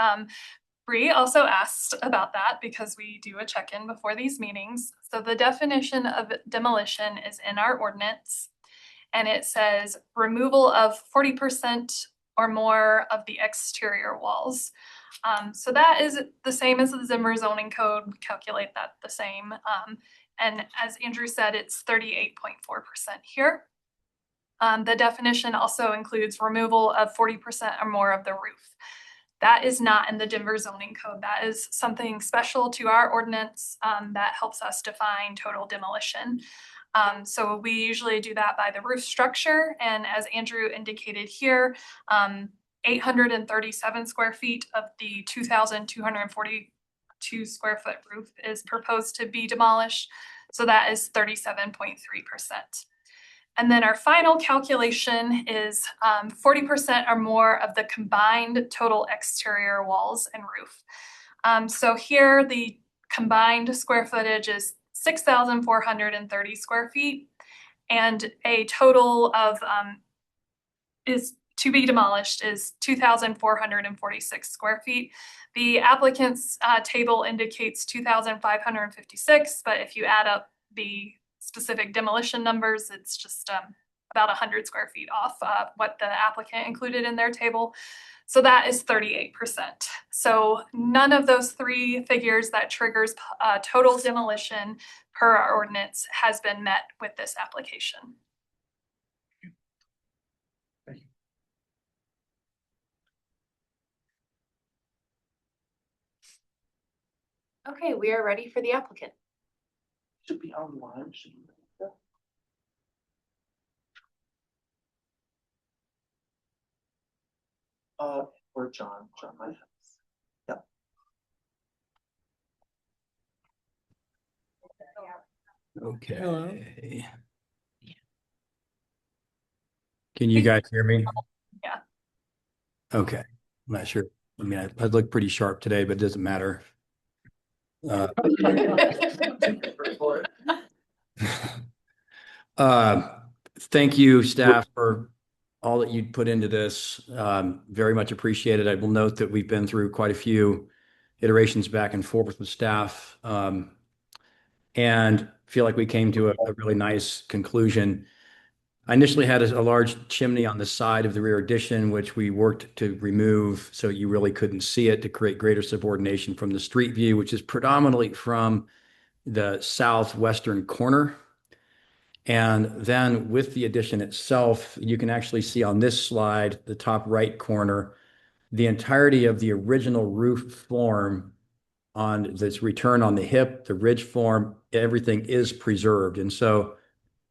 S2: Bree also asked about that because we do a check-in before these meetings. So the definition of demolition is in our ordinance, and it says removal of 40% or more of the exterior walls. So that is the same as the Zimmer zoning code, calculate that the same. And as Andrew said, it's 38.4% here. The definition also includes removal of 40% or more of the roof. That is not in the Denver zoning code. That is something special to our ordinance that helps us define total demolition. So we usually do that by the roof structure. And as Andrew indicated here, 837 square feet of the 2,242 square foot roof is proposed to be demolished. So that is 37.3%. And then our final calculation is 40% or more of the combined total exterior walls and roof. So here the combined square footage is 6,430 square feet, and a total of is to be demolished is 2,446 square feet. The applicant's table indicates 2,556, but if you add up the specific demolition numbers, it's just about 100 square feet off what the applicant included in their table. So that is 38%. So none of those 3 figures that triggers total demolition per our ordinance has been met with this application.
S8: Thank you.
S4: Okay, we are ready for the applicant.
S19: Should be online, shouldn't it? Or John might have. Yep.
S20: Okay.
S2: Hello.
S20: Can you guys hear me?
S2: Yeah.
S20: Okay. I'm not sure. I mean, I look pretty sharp today, but it doesn't matter. thank you, staff, for all that you put into this. Very much appreciated. I will note that we've been through quite a few iterations back and forth with staff, and feel like we came to a really nice conclusion. I initially had a large chimney on the side of the rear addition, which we worked to remove so you really couldn't see it to create greater subordination from the street view, which is predominantly from the southwestern corner. And then with the addition itself, you can actually see on this slide, the top right corner, the entirety of the original roof form on this return on the hip, the ridge form, everything is preserved. And so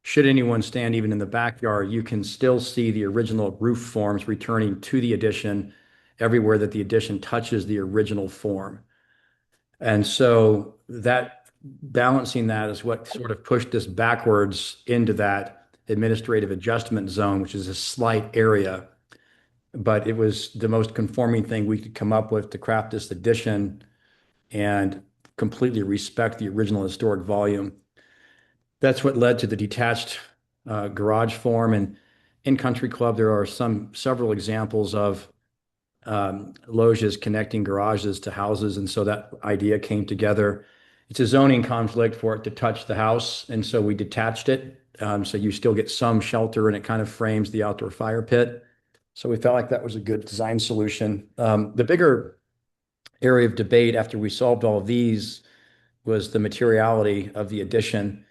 S20: should anyone stand even in the backyard, you can still see the original roof forms returning to the addition everywhere that the addition touches the original form. And so that balancing that is what sort of pushed us backwards into that administrative adjustment zone, which is a slight area. But it was the most conforming thing we could come up with to craft this addition and completely respect the original historic volume. That's what led to the detached garage form. And in Country Club, there are several examples of loges connecting garages to houses. And so that idea came together. It's a zoning conflict for it to touch the house. And so we detached it. So you still get some shelter and it kind of frames the outdoor fire pit. So we felt like that was a good design solution. The bigger area of debate after we solved all of these was the materiality of the addition.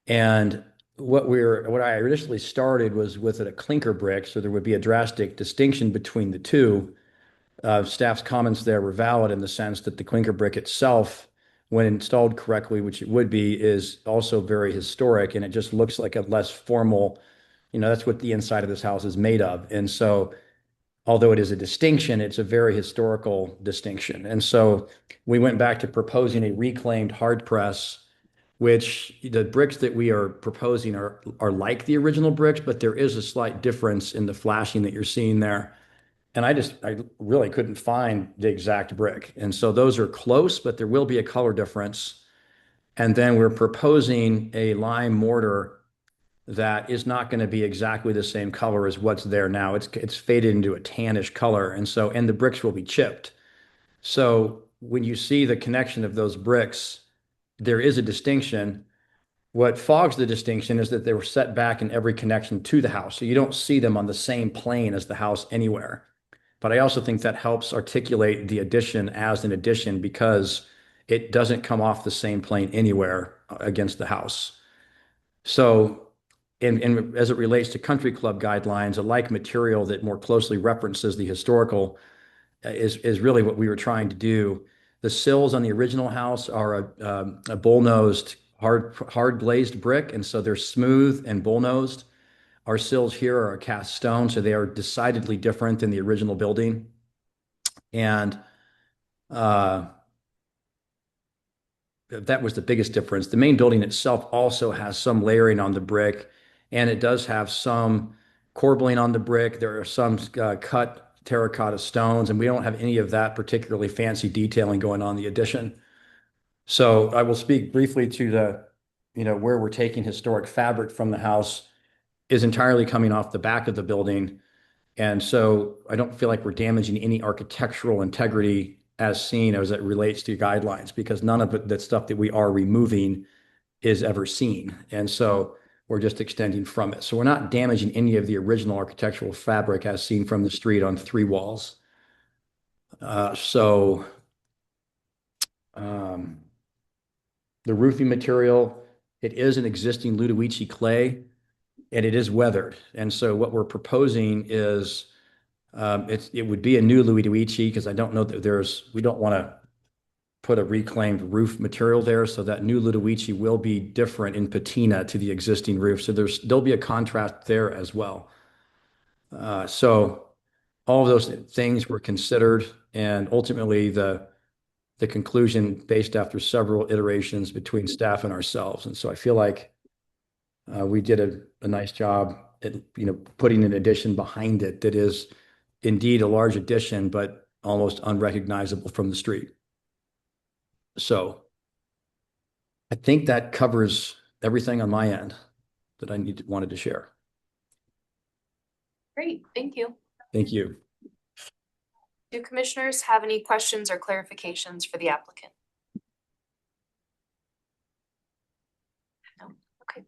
S20: And what I initially started was with a clinker brick, so there would be a drastic distinction between the two. Staff's comments there were valid in the sense that the clinker brick itself, when installed correctly, which it would be, is also very historic, and it just looks like a less formal, that's what the inside of this house is made of. And so although it is a distinction, it's a very historical distinction. And so we went back to proposing a reclaimed hard press, which the bricks that we are proposing are like the original bricks, but there is a slight difference in the flashing that you're seeing there. And I really couldn't find the exact brick. And so those are close, but there will be a color difference. And then we're proposing a lime mortar that is not going to be exactly the same color as what's there now. It's faded into a tannish color. And the bricks will be chipped. So when you see the connection of those bricks, there is a distinction. What fogs the distinction is that they were set back in every connection to the house. So you don't see them on the same plane as the house anywhere. But I also think that helps articulate the addition as an addition because it doesn't come off the same plane anywhere against the house. So and as it relates to Country Club guidelines, a like material that more closely references the historical is really what we were trying to do. The sills on the original house are a bull-nosed, hard glazed brick, and so they're smooth and bull-nosed. Our sills here are a cast stone, so they are decidedly different than the original building. And that was the biggest difference. The main building itself also has some layering on the brick, and it does have some corbelling on the brick. There are some cut terracotta stones, and we don't have any of that particularly fancy detailing going on in the addition. So I will speak briefly to where we're taking historic fabric from the house is entirely coming off the back of the building. And so I don't feel like we're damaging any architectural integrity as seen as it relates to guidelines, because none of the stuff that we are removing is ever seen. And so we're just extending from it. So we're not damaging any of the original architectural fabric as seen from the street on 3 walls. The roofing material, it is an existing Ludovici clay, and it is weathered. And so what we're proposing is it would be a new Ludovici, because I don't know that we don't want to put a reclaimed roof material there. So that new Ludovici will be different in patina to the existing roof. So there'll be a contrast there as well. So all of those things were considered, and ultimately the conclusion based after several iterations between staff and ourselves. And so I feel like we did a nice job at putting an addition behind it that is indeed a large addition, but almost unrecognizable from the street. So I think that covers everything on my end that I wanted to share.
S4: Great, thank you.
S20: Thank you.
S4: Do commissioners have any questions or clarifications for the applicant? No, okay.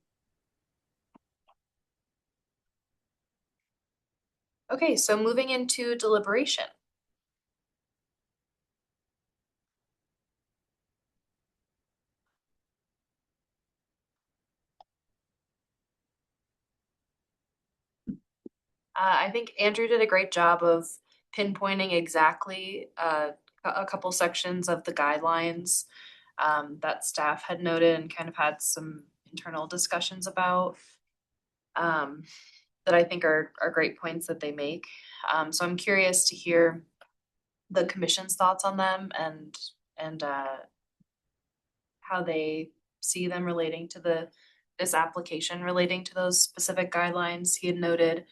S4: Okay, so moving into deliberation. I think Andrew did a great job of pinpointing exactly a couple sections of the guidelines that staff had noted and kind of had some internal discussions about that I think are great points that they make. So I'm curious to hear the commission's thoughts on them and how they see them relating to this application relating to those specific guidelines. He had noted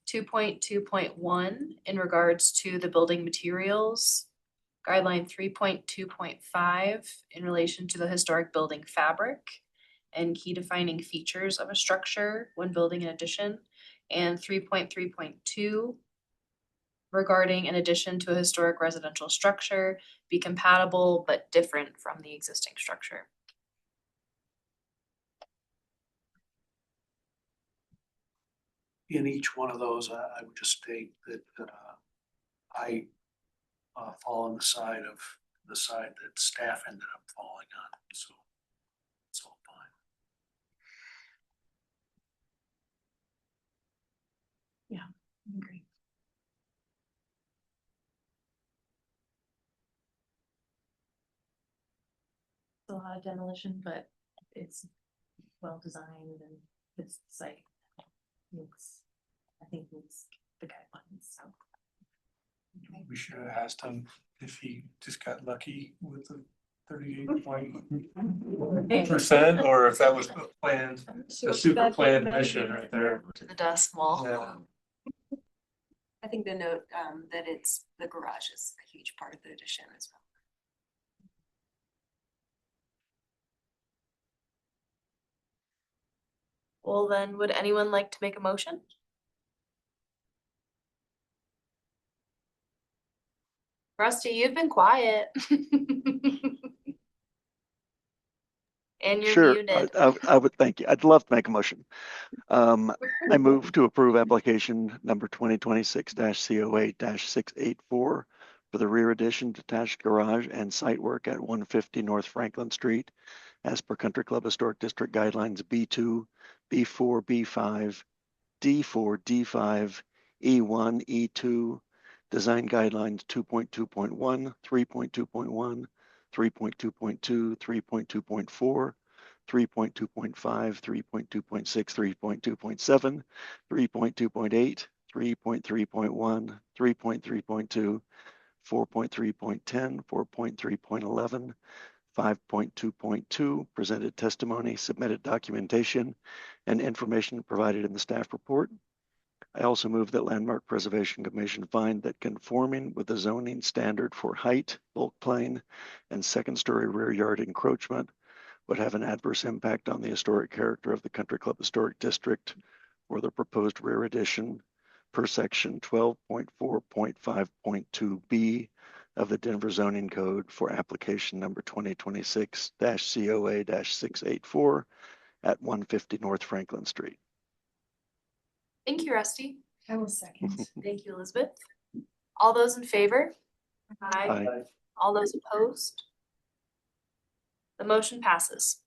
S4: 2.2.1 in regards to the building materials, guideline 3.2.5 in relation to the historic building fabric and key defining features of a structure when building an addition, and 3.3.2 regarding an addition to a historic residential structure be compatible but different from the existing structure.
S17: In each one of those, I would just state that I fall on the side that staff ended up falling on, so it's all fine.
S5: Yeah, I agree.
S7: It's a lot of demolition, but it's well designed and fits the site. I think it's the guidelines, so.
S8: We should have asked him if he just got lucky with the 38% or if that was a planned, a super planned mission right there.
S4: To the decimal.
S8: Yeah.
S3: I think the note that it's the garage is a huge part of the addition as well.
S4: Well, then, would anyone like to make a motion? Rusty, you've been quiet. And you're
S10: Sure,
S4: muted.
S10: I would, thank you. I'd love to make a motion. I move to approve application number 2026-COA-684 for the rear addition, detached garage and site work at 150 North Franklin Street as per Country Club Historic District Guidelines B2, B4, B5, D4, D5, E1, E2, Design Guidelines 2.2.1, 3.2.1, 3.2.2, 3.2.4, 3.2.5, 3.2.6, 3.2.7, 3.2.8, 3.3.1, 3.3.2, 4.3.10, 4.3.11, 5.2.2, presented testimony, submitted documentation, and information provided in the staff report. I also move that Landmark Preservation Commission find that conforming with the zoning standard for height, bulk plane, and second-story rear yard encroachment would have an adverse impact on the historic character of the Country Club Historic District or the proposed rear addition per section 12.4.5.2b of the Denver Zoning Code for application number 2026-COA-684 at 150 North Franklin Street.
S4: Thank you, Rusty.
S5: I will second.
S4: Thank you, Elizabeth. All those in favor? Aye.
S10: Aye.
S4: All those opposed? The motion passes.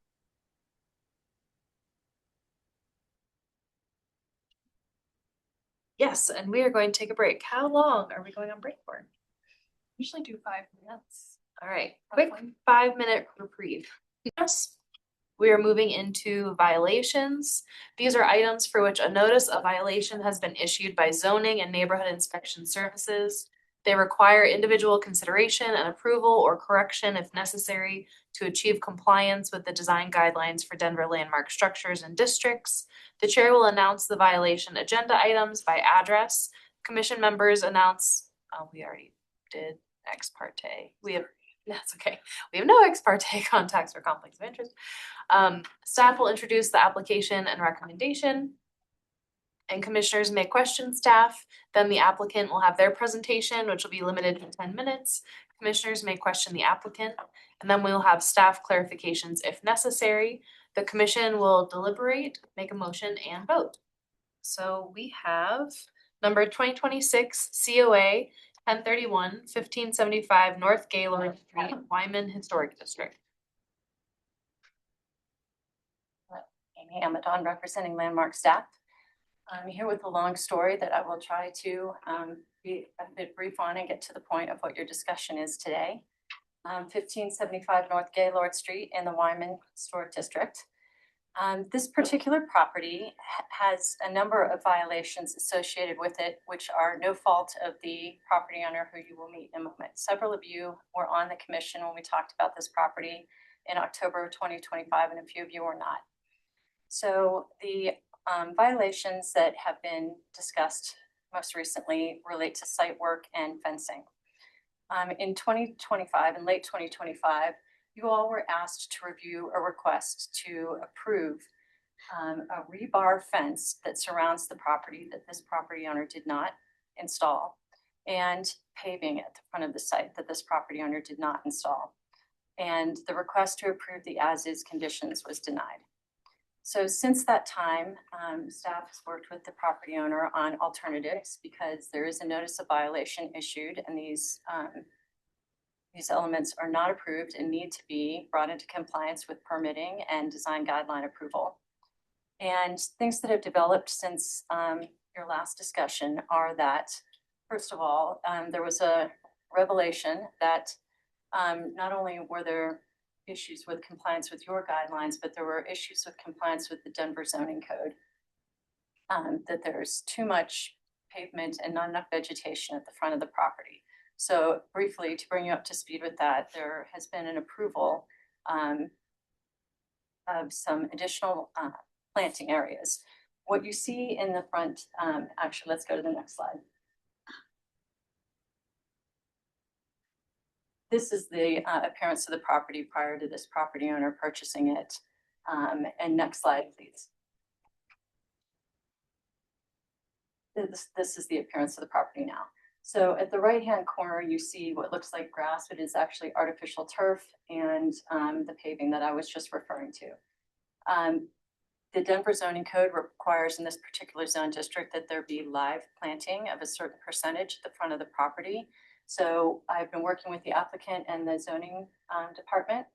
S4: Yes, and we are going to take a break. How long are we going on break for?
S2: Usually do 5 minutes.
S4: All right, quick 5-minute reprieve. Yes. We are moving into violations. These are items for which a notice of violation has been issued by zoning and neighborhood inspection services. They require individual consideration and approval or correction if necessary to achieve compliance with the design guidelines for Denver landmark structures and districts. The chair will announce the violation agenda items by address. Commission members announce, we already did ex parte. That's okay. We have no ex parte contacts or conflicts of interest. Staff will introduce the application and recommendation. and commissioners may question staff. Then the applicant will have their presentation, which will be limited to 10 minutes. Commissioners may question the applicant, and then we'll have staff clarifications if necessary. The commission will deliberate, make a motion, and vote. So we have number 2026 COA 1031-1575 North Gaylord Street, Wyman Historic District.
S11: Amy Amadon, representing Landmark staff. I'm here with a long story that I will try to be a bit brief on and get to the point of what your discussion is today. 1575 North Gaylord Street in the Wyman Historic District. This particular property has a number of violations associated with it, which are no fault of the property owner, who you will meet in a moment. Several of you were on the commission when we talked about this property in October of 2025, and a few of you were not. So the violations that have been discussed most recently relate to site work and fencing. In 2025, in late 2025, you all were asked to review a request to approve a rebar fence that surrounds the property that this property owner did not install, and paving at the front of the site that this property owner did not install. And the request to approve the as-is conditions was denied. So since that time, staff has worked with the property owner on alternatives, because there is a notice of violation issued, and these elements are not approved and need to be brought into compliance with permitting and design guideline approval. And things that have developed since your last discussion are that, first of all, there was a revelation that not only were there issues with compliance with your guidelines, but there were issues with compliance with the Denver zoning code. That there's too much pavement and not enough vegetation at the front of the property. So briefly, to bring you up to speed with that, there has been an approval of some additional planting areas. What you see in the front, actually, let's go to the next slide. This is the appearance of the property prior to this property owner purchasing it. And next slide, please. This is the appearance of the property now. So at the right-hand corner, you see what looks like grass, but is actually artificial turf, and the paving that I was just referring to. The Denver zoning code requires in this particular zone district that there be live planting of a certain percentage at the front of the property. So I've been working with the applicant and the zoning department,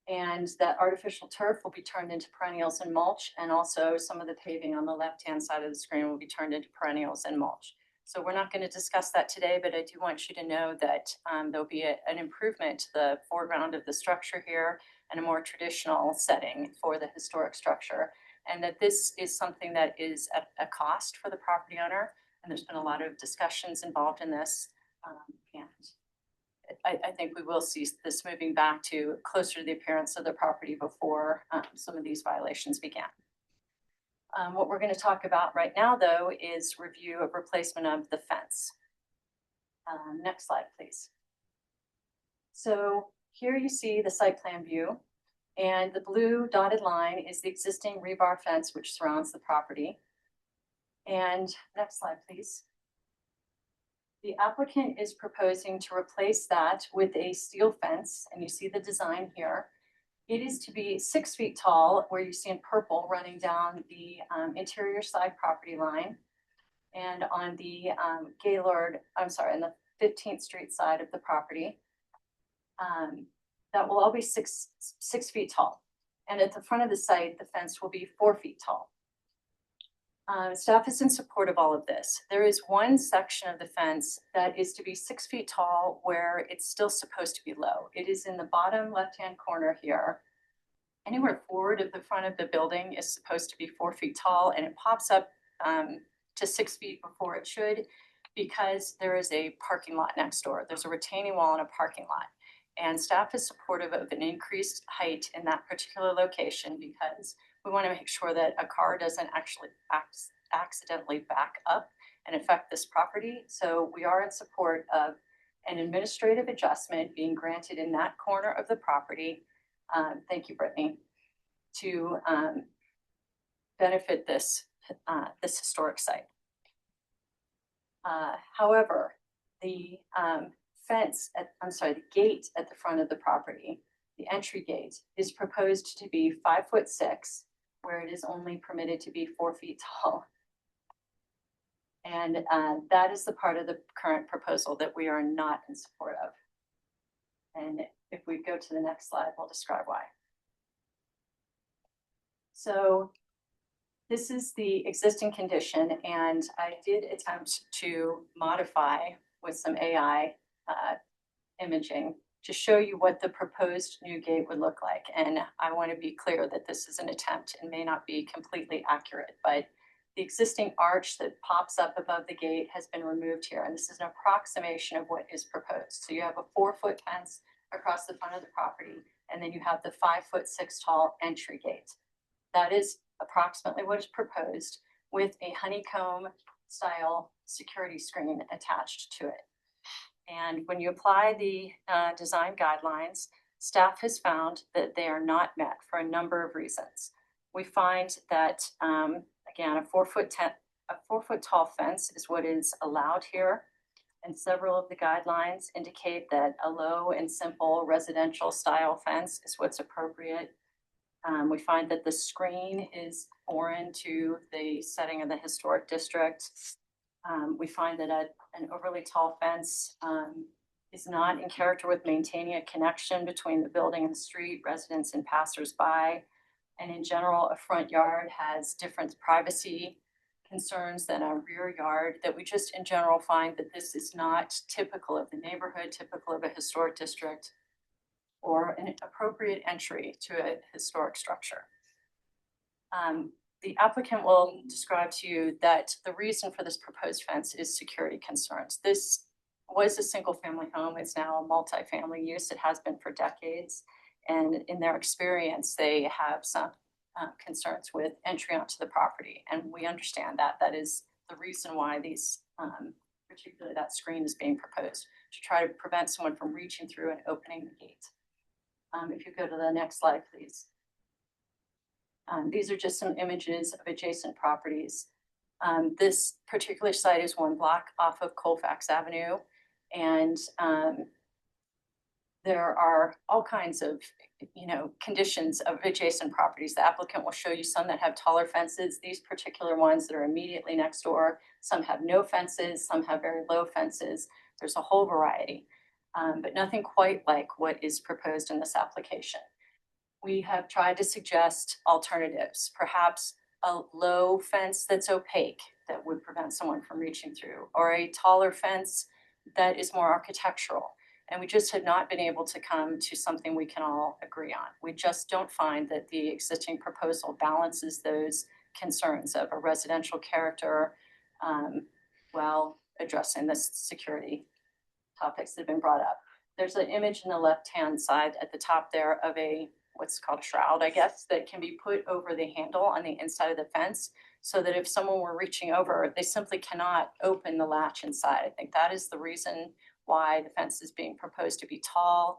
S11: and that artificial turf will be turned into perennials and mulch, and also some of the paving on the left-hand side of the screen will be turned into perennials and mulch. So we're not going to discuss that today, but I do want you to know that there'll be an improvement to the foreground of the structure here and a more traditional setting for the historic structure. And that this is something that is at a cost for the property owner. And there's been a lot of discussions involved in this. And I think we will see this moving back to closer to the appearance of the property before some of these violations began. What we're going to talk about right now, though, is review of replacement of the fence. Next slide, please. So here you see the site plan view, and the blue dotted line is the existing rebar fence which surrounds the property. And next slide, please. The applicant is proposing to replace that with a steel fence, and you see the design here. It is to be 6 feet tall, where you see in purple running down the interior side property line, and on the on the 15th Street side of the property. That will all be six feet tall. And at the front of the site, the fence will be 4 feet tall. Staff is in support of all of this. There is one section of the fence that is to be 6 feet tall where it's still supposed to be low. It is in the bottom left-hand corner here. Anywhere forward of the front of the building is supposed to be 4 feet tall, and it pops up to 6 feet before it should, because there is a parking lot next door. There's a retaining wall and a parking lot. And staff is supportive of an increased height in that particular location, because we want to make sure that a car doesn't actually accidentally back up and affect this property. So we are in support of an administrative adjustment being granted in that corner of the property. Thank you, Brittany, to benefit this this historic site. However, the the gate at the front of the property, the entry gate, is proposed to be 5'6", where it is only permitted to be 4 feet tall. And that is the part of the current proposal that we are not in support of. And if we go to the next slide, we'll describe why. So this is the existing condition, and I did attempt to modify with some AI imaging to show you what the proposed new gate would look like. And I want to be clear that this is an attempt and may not be completely accurate, but the existing arch that pops up above the gate has been removed here, and this is an approximation of what is proposed. So you have a 4-foot fence across the front of the property, and then you have the 5'6" tall entry gate. That is approximately what is proposed, with a honeycomb style security screen attached to it. And when you apply the design guidelines, staff has found that they are not met for a number of reasons. We find that, again, a 4-foot tall fence is what is allowed here. And several of the guidelines indicate that a low and simple residential style fence is what's appropriate. We find that the screen is foreign to the setting of the historic district. We find that an overly tall fence is not in character with maintaining a connection between the building and the street, residents and passersby. And in general, a front yard has different privacy concerns than a rear yard, that we just in general find that this is not typical of the neighborhood, typical of a historic district, or an appropriate entry to a historic structure. The applicant will describe to you that the reason for this proposed fence is security concerns. This was a single family home. It's now a multifamily use. It has been for decades. And in their experience, they have some concerns with entry onto the property. And we understand that. That is the reason why these, particularly that screen, is being proposed, to try to prevent someone from reaching through and opening the gate. If you go to the next slide, please. These are just some images of adjacent properties. This particular site is 1 block off of Colfax Avenue, and there are all kinds of, conditions of adjacent properties. The applicant will show you some that have taller fences. These particular ones that are immediately next door, some have no fences, some have very low fences. There's a whole variety, but nothing quite like what is proposed in this application. We have tried to suggest alternatives, perhaps a low fence that's opaque that would prevent someone from reaching through, or a taller fence that is more architectural. And we just have not been able to come to something we can all agree on. We just don't find that the existing proposal balances those concerns of a residential character while addressing the security topics that have been brought up. There's an image in the left-hand side at the top there of a what's called shroud, I guess, that can be put over the handle on the inside of the fence, so that if someone were reaching over, they simply cannot open the latch inside. I think that is the reason why the fence is being proposed to be tall.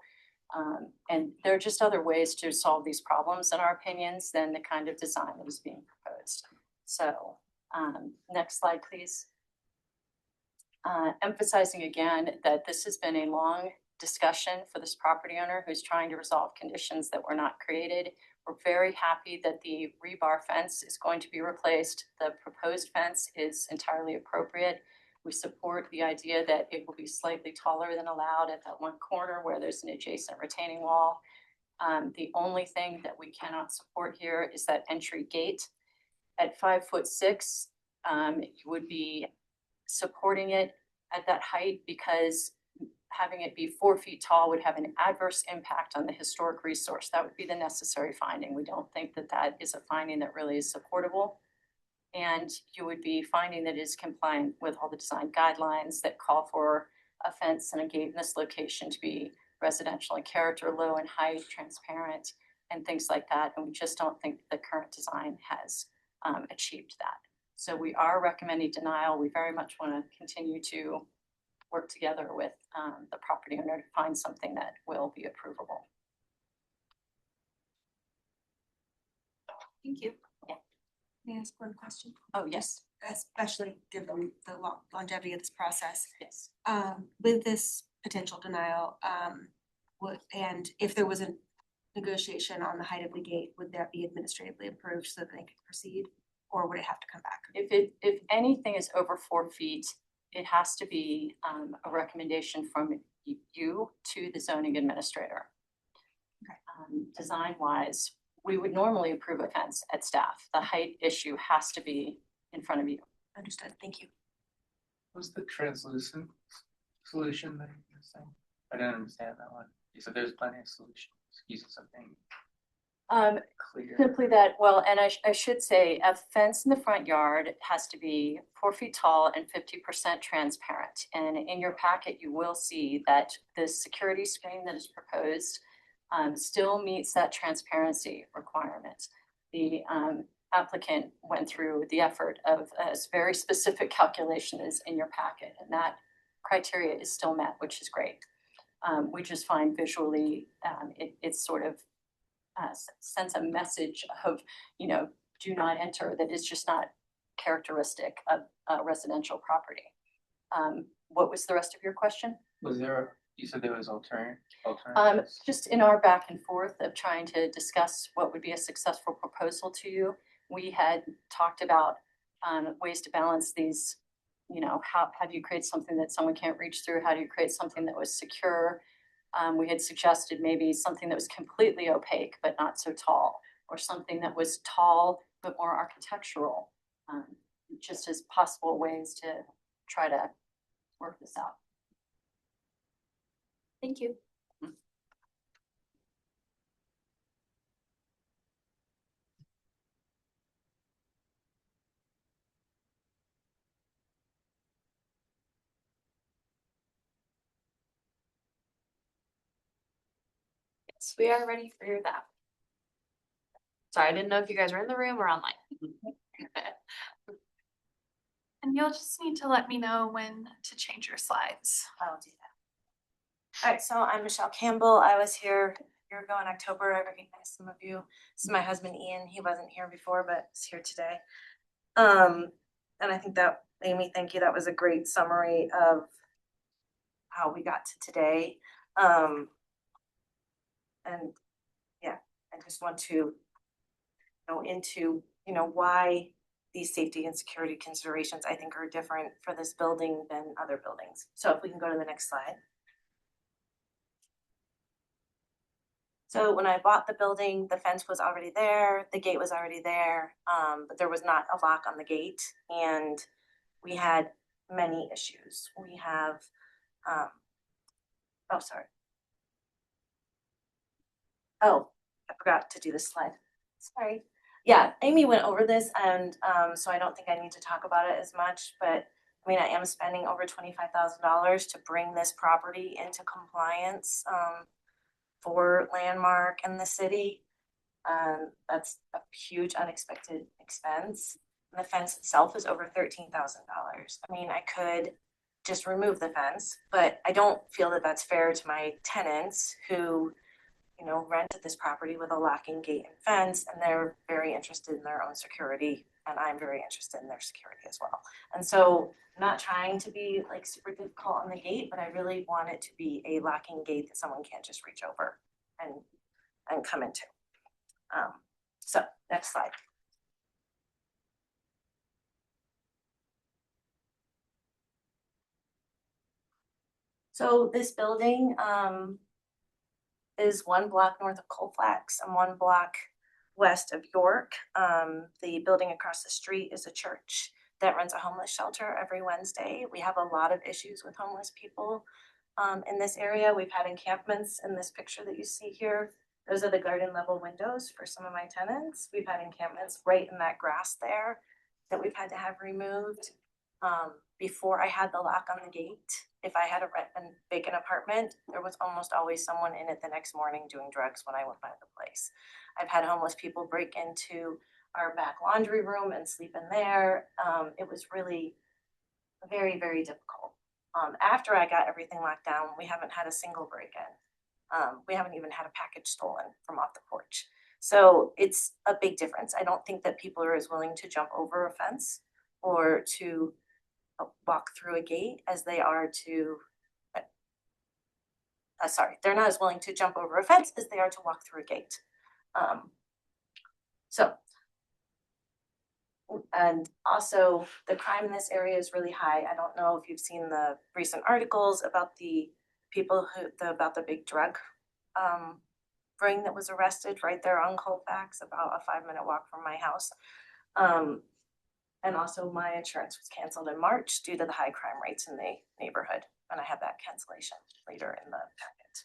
S11: And there are just other ways to solve these problems, in our opinions, than the kind of design that is being proposed. So next slide, please. Emphasizing again that this has been a long discussion for this property owner who's trying to resolve conditions that were not created. We're very happy that the rebar fence is going to be replaced. The proposed fence is entirely appropriate. We support the idea that it will be slightly taller than allowed at that one corner where there's an adjacent retaining wall. The only thing that we cannot support here is that entry gate. At 5'6", you would be supporting it at that height because having it be 4 feet tall would have an adverse impact on the historic resource. That would be the necessary finding. We don't think that that is a finding that really is supportable. And you would be finding that it is compliant with all the design guidelines that call for a fence and a gate in this location to be residential in character, low in height, transparent, and things like that. And we just don't think the current design has achieved that. So we are recommending denial. We very much want to continue to work together with the property owner to find something that will be approvable.
S3: Thank you.
S11: Yeah.
S3: May I ask one question?
S11: Oh, yes.
S3: Especially given the longevity of this process.
S11: Yes.
S3: With this potential denial, and if there was a negotiation on the height of the gate, would that be administratively approved so that they could proceed? Or would it have to come back?
S11: If anything is over 4 feet, it has to be a recommendation from you to the zoning administrator. Design wise, we would normally approve a fence at staff. The height issue has to be in front of you.
S3: Understood, thank you.
S9: What's the translucent solution that you're saying? I didn't understand that one. You said there's plenty of solutions, using something clear.
S11: Simply that, well, and I should say, a fence in the front yard has to be 4 feet tall and 50% transparent. And in your packet, you will see that the security screen that is proposed still meets that transparency requirement. The applicant went through the effort of a very specific calculation is in your packet, and that criteria is still met, which is great. We just find visually it sort of sends a message of, you know, do not enter, that is just not characteristic of a residential property. What was the rest of your question?
S9: Was there, you said there was alternatives?
S11: Just in our back and forth of trying to discuss what would be a successful proposal to you, we had talked about ways to balance these, you know, how do you create something that someone can't reach through? How do you create something that was secure? We had suggested maybe something that was completely opaque but not so tall, or something that was tall but more architectural, just as possible ways to try to work this out. Thank you. Yes, we are ready for that.
S7: Sorry, I didn't know if you guys were in the room or online.
S2: And you'll just need to let me know when to change your slides.
S21: I'll do that. All right, so I'm Michelle Campbell. I was here a year ago in October. I recognize some of you. This is my husband Ian. He wasn't here before, but is here today. And I think that, Amy, thank you. That was a great summary of how we got to today. And yeah, I just want to go into, you know, why these safety and security considerations I think are different for this building than other buildings. So if we can go to the next slide. So when I bought the building, the fence was already there, the gate was already there, but there was not a lock on the gate, and we had many issues. We have, oh, sorry. Oh, I forgot to do this slide. Sorry. Yeah, Amy went over this, and so I don't think I need to talk about it as much, but I mean, I am spending over $25,000 to bring this property into compliance for Landmark and the city. That's a huge unexpected expense. And the fence itself is over $13,000. I mean, I could just remove the fence, but I don't feel that that's fair to my tenants who, you know, rented this property with a locking gate and fence, and they're very interested in their own security, and I'm very interested in their security as well. And so I'm not trying to be like super difficult on the gate, but I really want it to be a locking gate that someone can't just reach over and come into. So next slide. So this building is 1 block north of Colfax and 1 block west of York. The building across the street is a church that runs a homeless shelter every Wednesday. We have a lot of issues with homeless people in this area. We've had encampments in this picture that you see here. Those are the garden level windows for some of my tenants. We've had encampments right in that grass there that we've had to have removed. Before I had the lock on the gate, if I had a vacant apartment, there was almost always someone in it the next morning doing drugs when I went by the place. I've had homeless people break into our back laundry room and sleep in there. It was really very, very difficult. After I got everything locked down, we haven't had a single break-in. We haven't even had a package stolen from off the porch. So it's a big difference. I don't think that people are as willing to jump over a fence or to walk through a gate as they are to, they're not as willing to jump over a fence as they are to walk through a gate. So, and also the crime in this area is really high. I don't know if you've seen the recent articles about the people about the big drug ring that was arrested right there on Colfax, about a 5-minute walk from my house. And also my insurance was canceled in March due to the high crime rates in the neighborhood. And I have that cancellation later in the packet.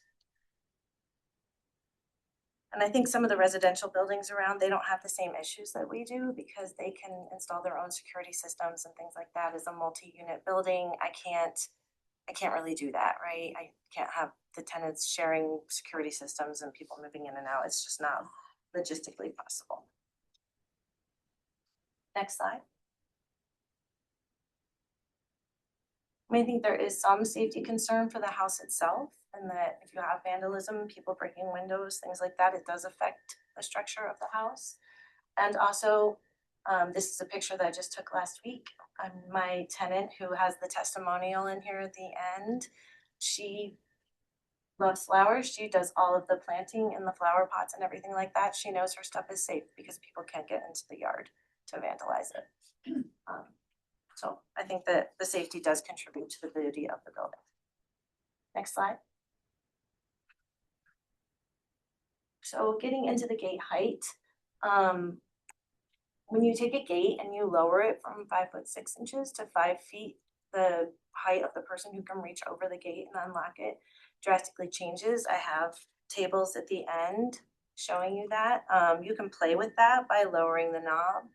S21: And I think some of the residential buildings around, they don't have the same issues that we do because they can install their own security systems and things like that. As a multi-unit building, I can't really do that, right? I can't have the tenants sharing security systems and people moving in and out. It's just not logistically possible. Next slide. I think there is some safety concern for the house itself, and that if you have vandalism, people breaking windows, things like that, it does affect the structure of the house. And also, this is a picture that I just took last week. My tenant, who has the testimonial in here at the end, she loves flowers. She does all of the planting in the flower pots and everything like that. She knows her stuff is safe because people can't get into the yard to vandalize it. So I think that the safety does contribute to the beauty of the building. Next slide. So getting into the gate height, when you take a gate and you lower it from 5'6" to 5 feet, the height of the person who can reach over the gate and unlock it drastically changes. I have tables at the end showing you that. You can play with that by lowering the knob,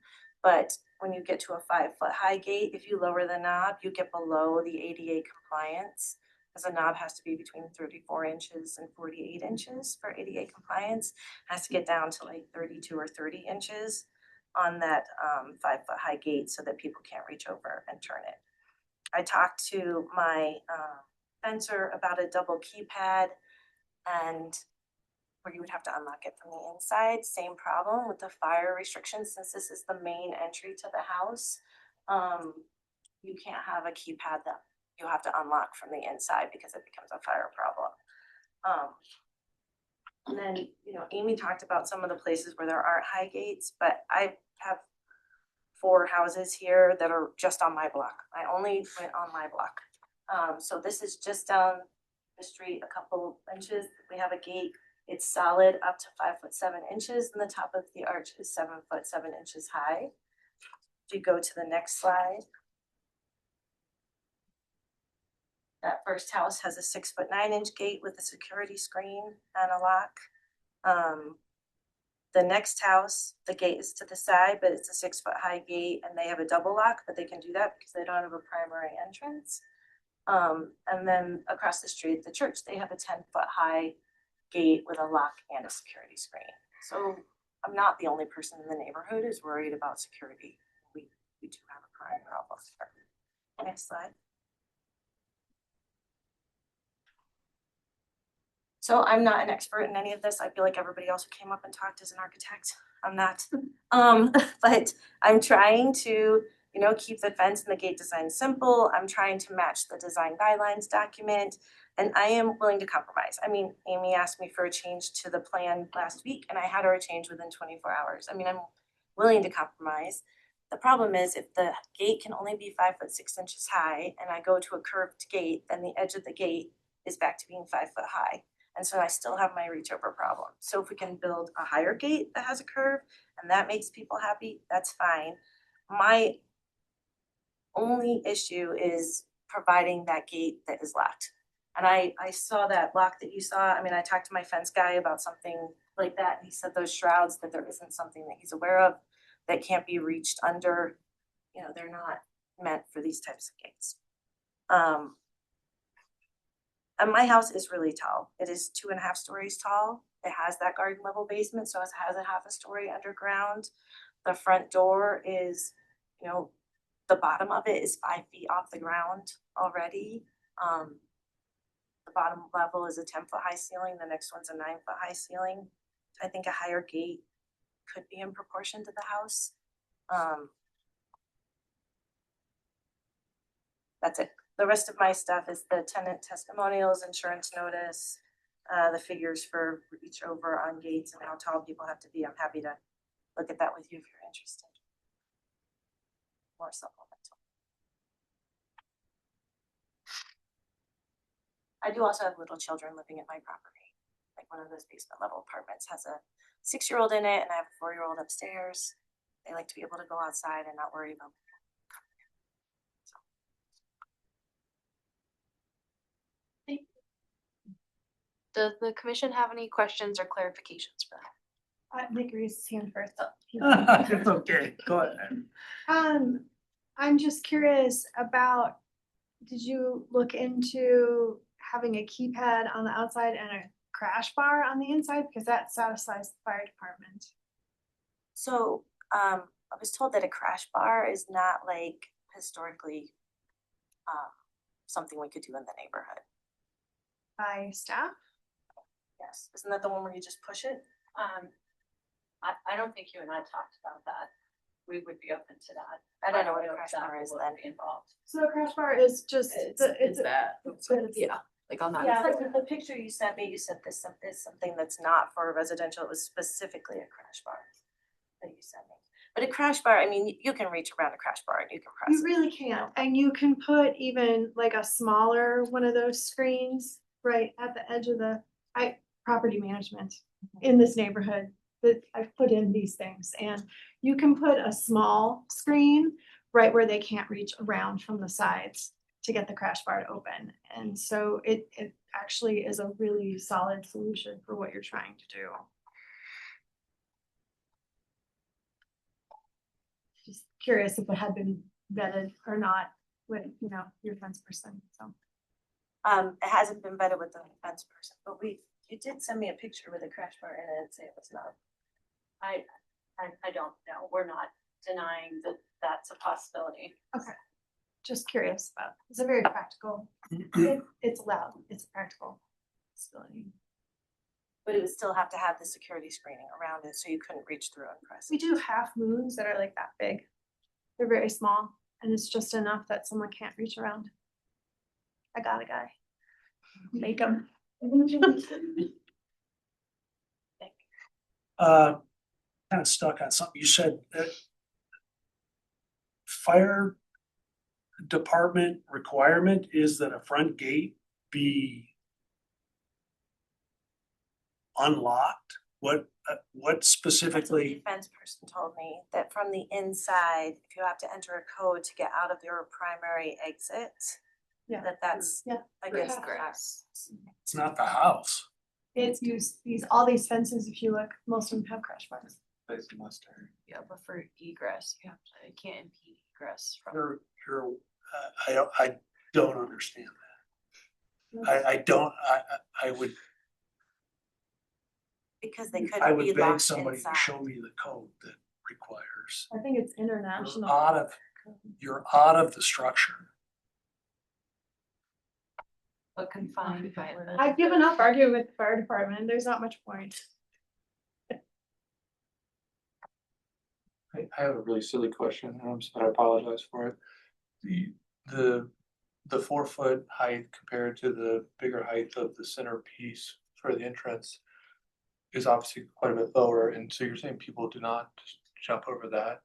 S21: but when you get to a 5-foot high gate, if you lower the knob, you get below the ADA compliance, because the knob has to be between 34 inches and 48 inches for ADA compliance. It has to get down to like 32 or 30 inches on that 5-foot high gate so that people can't reach over and turn it. I talked to my fencer about a double keypad, and where you would have to unlock it from the inside. Same problem with the fire restrictions, since this is the main entry to the house. You can't have a keypad that you have to unlock from the inside because it becomes a fire problem. And then, Amy talked about some of the places where there aren't high gates, but I have 4 houses here that are just on my block. I only went on my block. So this is just down the street a couple inches. We have a gate. It's solid up to 5'7" and the top of the arch is 7'7" high. If you go to the next slide. That first house has a 6'9" gate with a security screen and a lock. The next house, the gate is to the side, but it's a 6-foot high gate and they have a double lock, but they can do that because they don't have a primary entrance. And then across the street, the church, they have a 10-foot high gate with a lock and a security screen. So I'm not the only person in the neighborhood who's worried about security. We do have a crime problem here. Next slide. So I'm not an expert in any of this. I feel like everybody else who came up and talked is an architect. I'm not. But I'm trying to, keep the fence and the gate design simple. I'm trying to match the design guidelines document, and I am willing to compromise. Amy asked me for a change to the plan last week, and I had her change within 24 hours. I'm willing to compromise. The problem is if the gate can only be 5'6" high, and I go to a curved gate, then the edge of the gate is back to being 5 foot high. And so I still have my reach over problem. So if we can build a higher gate that has a curve and that makes people happy, that's fine. My only issue is providing that gate that is locked. And I saw that lock that you saw. I talked to my fence guy about something like that. And he said those shrouds, that there isn't something that he's aware of that can't be reached under. They're not meant for these types of gates. And my house is really tall. It is 2.5 stories tall. It has that garden level basement, so it has a 1/2 story underground. The front door is, the bottom of it is 5 feet off the ground already. The bottom level is a 10-foot high ceiling. The next one's a 9-foot high ceiling. I think a higher gate could be in proportion to the house. That's it. The rest of my stuff is the tenant testimonials, insurance notice, the figures for each over on gates and how tall people have to be. I'm happy to look at that with you if you're interested. More supplemental. I do also have little children living at my property. Like one of those basement level apartments has a 6-year-old in it and I have a 4-year-old upstairs. They like to be able to go outside and not worry about.
S4: Does the commission have any questions or clarifications for that?
S5: Nick Reese's hand first.
S17: It's okay, go ahead.
S5: I'm just curious about, did you look into having a keypad on the outside and a crash bar on the inside? Because that satisfies the fire department.
S21: So I was told that a crash bar is not like historically something we could do in the neighborhood.
S5: By staff?
S21: Yes, isn't that the one where you just push it?
S11: I don't think you and I talked about that. We would be open to that.
S21: I don't know what a
S11: if
S21: crash
S11: that
S21: bar is
S11: would
S21: then.
S11: be involved.
S5: So a crash bar is just, it's
S11: that.
S5: yeah.
S11: Like on that.
S21: Yeah, like the picture you sent me, you said this is something that's not for residential, it was specifically a crash bar that you sent me. But a crash bar, I mean, you can reach around a crash bar and you can press
S5: You
S21: it.
S5: really can, and you can put even like a smaller one of those screens right at the edge of the, property management in this neighborhood that I've put in these things, and you can put a small screen right where they can't reach around from the sides to get the crash bar to open. And so it actually is a really solid solution for what you're trying to do. Just curious if it had been vetted or not with, your fence person, so.
S21: It hasn't been vetted with the fence person, but you did send me a picture with a crash bar in it and say it was not.
S11: I don't know. We're not denying that that's a possibility.
S5: Okay, just curious about, it's a very practical, it's allowed, it's a practical facility.
S21: But it would still have to have the security screening around it, so you couldn't reach through and press
S5: We
S21: it.
S5: do half moons that are like that big. They're very small, and it's just enough that someone can't reach around. I got a guy. Make them.
S17: Kind of stuck on something you said, that fire department requirement is that a front gate be unlocked? What specifically?
S21: The fence person told me that from the inside, if you have to enter a code to get out of your primary exit,
S5: Yeah.
S21: that's
S5: Yeah.
S21: against the
S11: Grass.
S17: It's not the house.
S5: It's used, all these fences, if you look, most of them have crash bars.
S9: Place mustard.
S11: Yeah, but for egress, you can't impede egress from.
S17: I don't understand that. I would,
S21: because they
S17: I
S21: couldn't be
S17: would beg
S21: locked
S17: somebody to
S21: inside.
S17: show me the code that requires.
S5: I think it's international.
S17: You're out of the structure.
S11: But confined by.
S5: I've given up arguing with the fire department. There's not much point.
S8: I have a really silly question, and I apologize for it. The 4-foot height compared to the bigger height of the centerpiece for the entrance is obviously quite a bit lower, and so you're saying people do not just jump over that?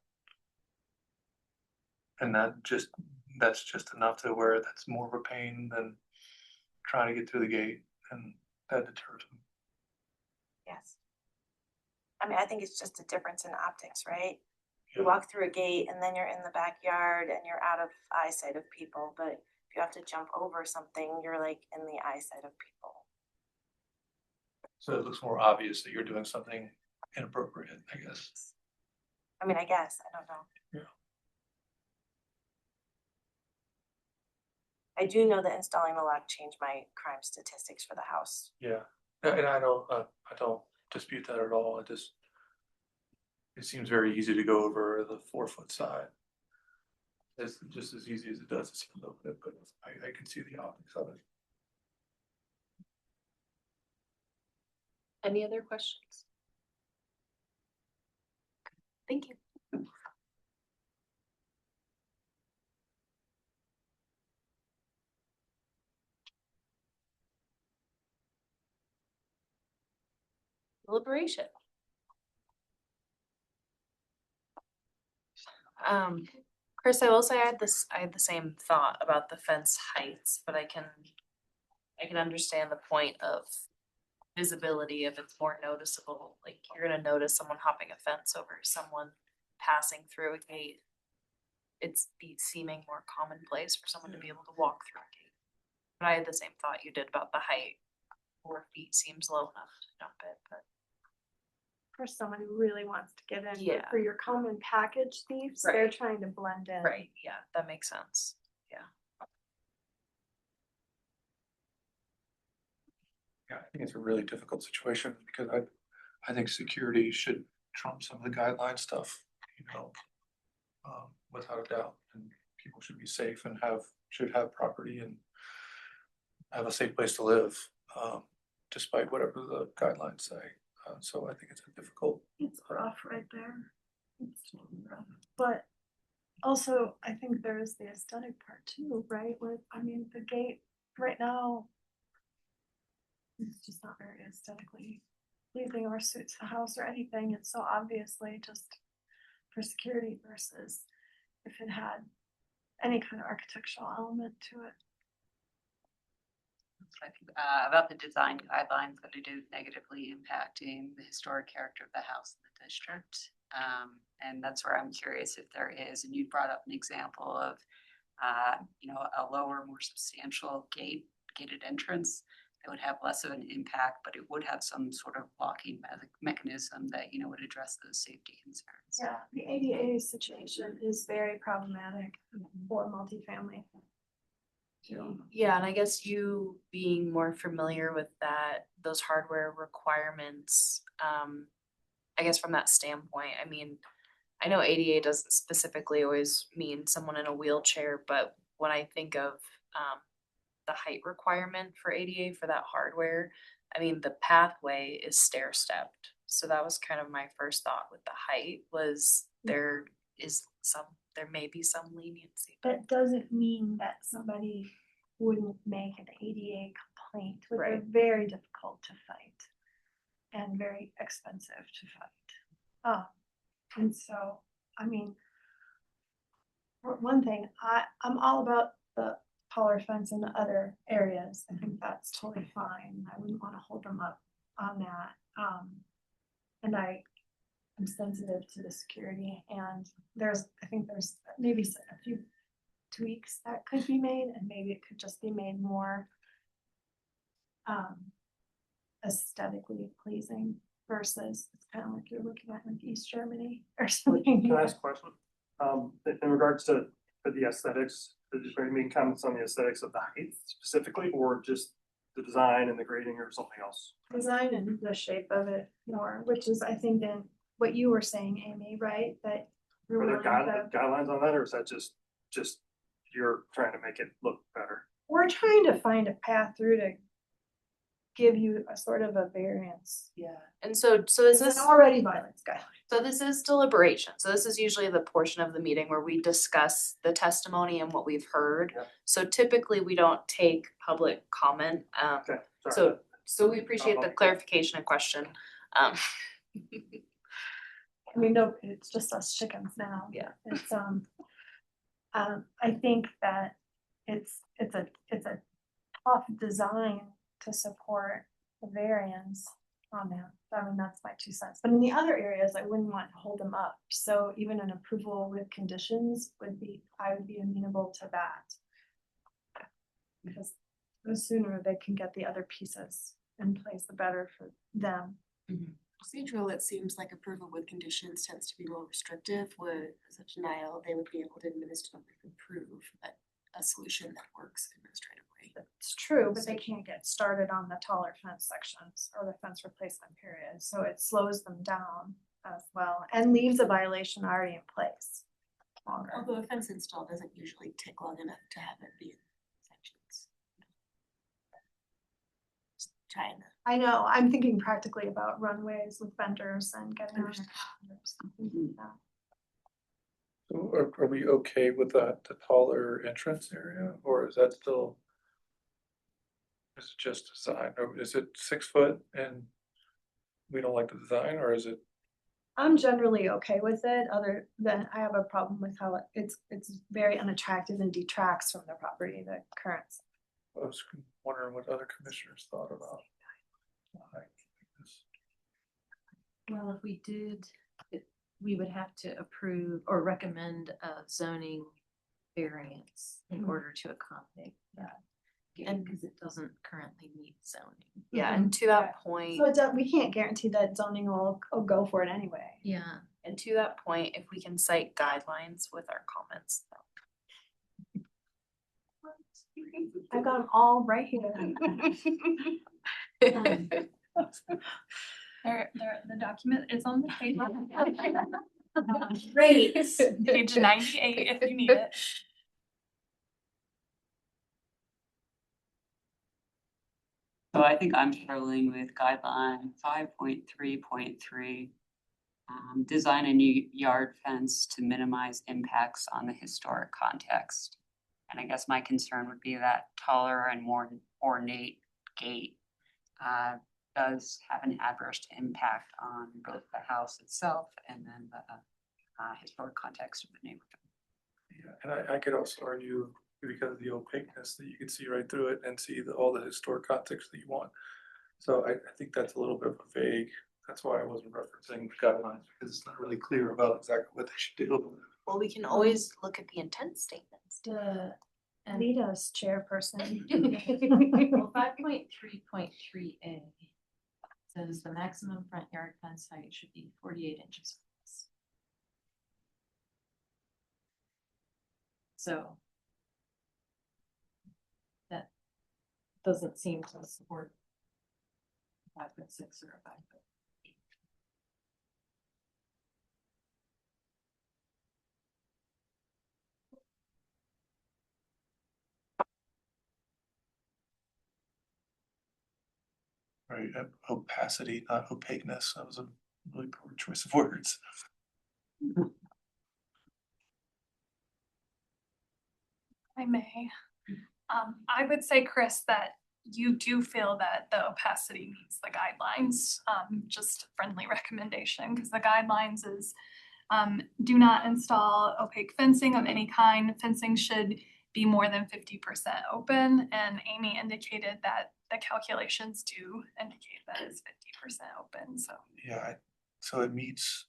S8: And that's just enough to where that's more of a pain than trying to get through the gate, and that deters them.
S21: Yes. I mean, I think it's just a difference in optics, right? You walk through a gate and then you're in the backyard and you're out of eyesight of people, but if you have to jump over something, you're like in the eyesight of people.
S8: So it looks more obvious that you're doing something inappropriate, I guess.
S21: I mean, I guess, I don't know.
S8: Yeah.
S21: I do know that installing the lock changed my crime statistics for the house.
S8: Yeah, and I don't dispute that at all. It seems very easy to go over the 4-foot side. It's just as easy as it does to see a little bit, but I can see the optics of it.
S4: Any other questions? Thank you. Deliberation. Chris, I will say I had the same thought about the fence heights, but I can understand the point of visibility if it's more noticeable, like you're gonna notice someone hopping a fence over someone passing through a gate. It's seeming more commonplace for someone to be able to walk through a gate. But I had the same thought you did about the height. 4 feet seems low enough to jump it, but.
S5: For someone who really wants to get in, but
S4: Yeah.
S5: for your common package thieves,
S4: Right.
S5: they're trying to blend in.
S4: Right, yeah, that makes sense, yeah.
S8: Yeah, I think it's a really difficult situation because I think security should trump some of the guideline stuff, you know. Without a doubt, and people should be safe and should have property and have a safe place to live, despite whatever the guidelines say. So I think it's a difficult.
S5: It's rough right there. It's rough. But also, I think there's the aesthetic part too, right? The gate right now, it's just not very aesthetically pleasing or suits the house or anything. It's so obviously just for security versus if it had any kind of architectural element to it.
S6: I think about the design guidelines that it is negatively impacting the historic character of the house in the district. And that's where I'm curious if there is, and you brought up an example of, a lower, more substantial gated entrance that would have less of an impact, but it would have some sort of blocking mechanism that, would address those safety concerns.
S5: Yeah, the ADA situation is very problematic for multifamily.
S4: Yeah, and I guess you being more familiar with those hardware requirements, I guess from that standpoint, I know ADA doesn't specifically always mean someone in a wheelchair, but when I think of the height requirement for ADA for that hardware, the pathway is stair-stepped. So that was kind of my first thought with the height was there may be some leniency.
S5: That doesn't mean that somebody wouldn't make an ADA complaint, which are
S4: Right.
S5: very difficult to fight and very expensive to fight. And so, for one thing, I'm all about the taller fence in the other areas. I think that's totally fine. I wouldn't want to hold them up on that. And I'm sensitive to the security, and I think there's maybe a few tweaks that could be made, and maybe it could just be made more aesthetically pleasing versus it's kind of like you're looking at like East Germany or something.
S17: Can I ask a question? In regards to the aesthetics, are you making comments on the aesthetics of the height specifically, or just the design and the grading or something else?
S5: Design and the shape of it more, which is I think in what you were saying, Amy, right? That we're
S17: Are there
S5: willing to,
S17: guidelines on that, or is that just you're trying to make it look better?
S5: we're trying to find a path through to give you a sort of a variance.
S4: Yeah. And so is this
S5: It already violates guidelines.
S4: So this is deliberation. So this is usually the portion of the meeting where we discuss the testimony and what we've heard.
S17: Yeah.
S4: So typically we don't take public comment.
S17: Okay, sorry.
S4: So we appreciate the clarification and question.
S5: No, it's just us chickens now.
S4: Yeah.
S5: It's I think that it's a tough design to support the variance on that. That's my 2 cents. But in the other areas, I wouldn't want to hold them up. So even an approval with conditions I would be amenable to that. Because the sooner they can get the other pieces in place, the better for them.
S12: Procedural, it seems like approval with conditions tends to be more restrictive. With a denial, they would be able to administratively approve a solution that works administratively.
S5: It's true, but they can't get started on the taller fence sections or the fence replacement period. So it slows them down as well and leaves a violation already in place longer.
S12: Although a fence install doesn't usually take long enough to have it be in sections. trying to.
S5: I know, I'm thinking practically about runways with vendors and getting on or something like that.
S8: So are we okay with that, the taller entrance area, or is that still? Is it just design, or is it 6 foot and we don't like the design, or is it?
S5: I'm generally okay with it, other than I have a problem with how it's very unattractive and detracts from the property, the current.
S8: I was wondering what other commissioners thought about.
S7: Well, if we did, we would have to approve or recommend a zoning variance in order to accommodate that. And because it doesn't currently meet zoning.
S4: Yeah, and to that point.
S5: So it does, we can't guarantee that zoning will go for it anyway.
S7: Yeah.
S4: And to that point, if we can cite guidelines with our comments.
S5: I got them all right here.
S2: The document is on the page.
S5: Great.
S2: Page 98 if you need it.
S6: So I think I'm struggling with guideline 5.3.3. Design a new yard fence to minimize impacts on the historic context. And I guess my concern would be that taller and more ornate gate does have an adverse impact on both the house itself and then the historic context of the neighborhood.
S8: Yeah, and I could also argue because of the opaqueness that you can see right through it and see all the historic context that you want. So I think that's a little bit of a vague, that's why I wasn't referencing guidelines, because it's not really clear about exactly what they should do.
S4: Well, we can always look at the intent statements.
S5: Anita's chairperson.
S7: Well, 5.3.3A says the maximum front yard fence height should be 48 inches. So that doesn't seem to support 5.6 or a 5.8.
S8: Right, opacity, not opaqueness, that was a really poor choice of words.
S2: I may. I would say, Chris, that you do feel that the opacity meets the guidelines, just a friendly recommendation, because the guidelines is do not install opaque fencing of any kind. Fencing should be more than 50% open, and Amy indicated that the calculations do indicate that it's 50% open, so.
S8: Yeah, so it meets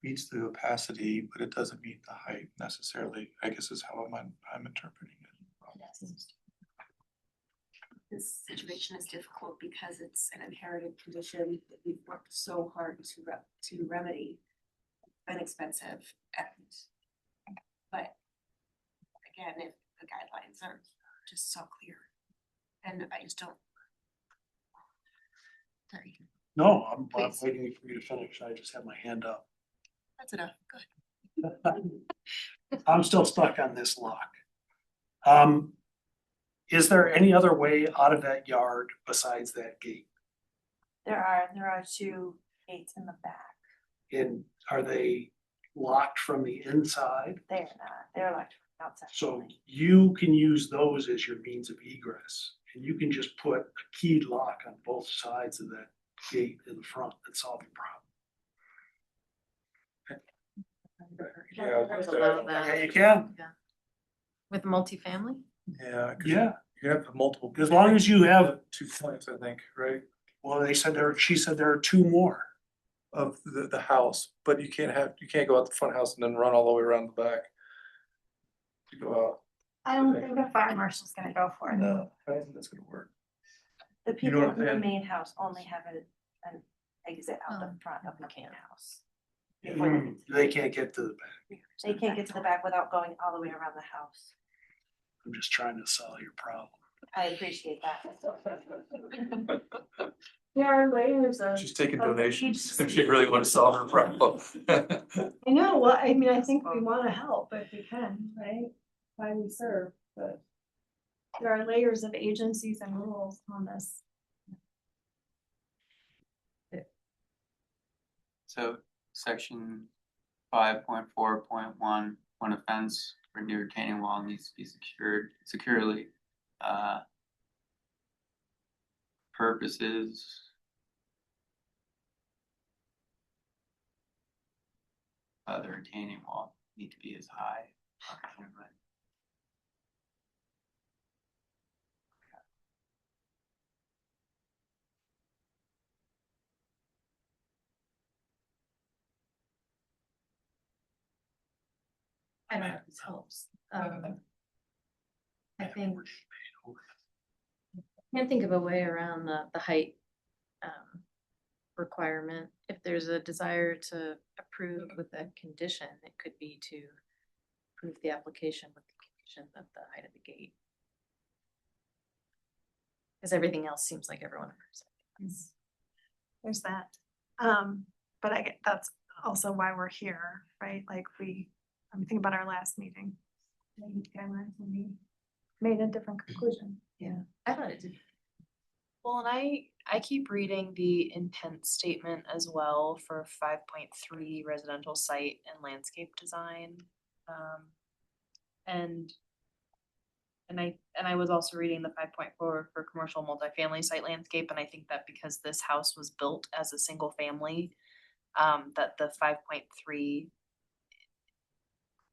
S8: the opacity, but it doesn't meet the height necessarily, I guess is how I'm interpreting it.
S12: This situation is difficult because it's an inherited condition that we've worked so hard to remedy. Been expensive but again, if the guidelines are just so clear, and I just don't. Sorry.
S17: No, I'm
S12: Please.
S17: waiting for you to finish. I just have my hand up.
S12: That's enough, good.
S17: I'm still stuck on this lock. Is there any other way out of that yard besides that gate?
S21: There are two gates in the back.
S17: And are they locked from the inside?
S21: They're not, they're locked from outside.
S17: So you can use those as your means of egress, and you can just put a keyed lock on both sides of that gate in the front and solve the problem. Yeah, you can.
S7: Yeah. With multifamily?
S8: Yeah.
S17: Yeah.
S8: You have multiple.
S17: As long as you have,
S8: 2 points, I think, right?
S17: well, she said there are two more.
S8: Of the house, but you can't go out the front house and then run all the way around the back. You go out.
S21: I don't think the fire marshal's gonna go for it.
S8: No, I don't think that's gonna work.
S21: The
S8: You know
S21: people
S8: what
S21: in the
S8: I'm saying?
S21: main house only have an exit out the front of the main house.
S17: They can't get to the back.
S21: They can't get to the back without going all the way around the house.
S17: I'm just trying to solve your problem.
S21: I appreciate that.
S5: There are layers of.
S8: She's taking
S5: of
S8: donations
S5: each
S8: if you really want to solve her problem.
S5: I know, well, I mean, I think we wanna help if we can, right? Why we serve, but there are layers of agencies and rules on this.
S9: So section 5.4.1, when a fence or new retaining wall needs to be secured securely, purposes. The retaining wall need to be as high.
S7: I don't know if this helps. I think. Can't think of a way around the height requirement. If there's a desire to approve with a condition, it could be to approve the application with the condition of the height of the gate. Because everything else seems like everyone agrees.
S5: There's that. But I get, that's also why we're here, right? Like I'm thinking about our last meeting. Guidelines and we made a different conclusion.
S7: Yeah, I thought it did.
S4: Well, and I keep reading the intent statement as well for 5.3 residential site and landscape design. And I was also reading the 5.4 for commercial multifamily site landscape, and I think that because this house was built as a single family, that the 5.3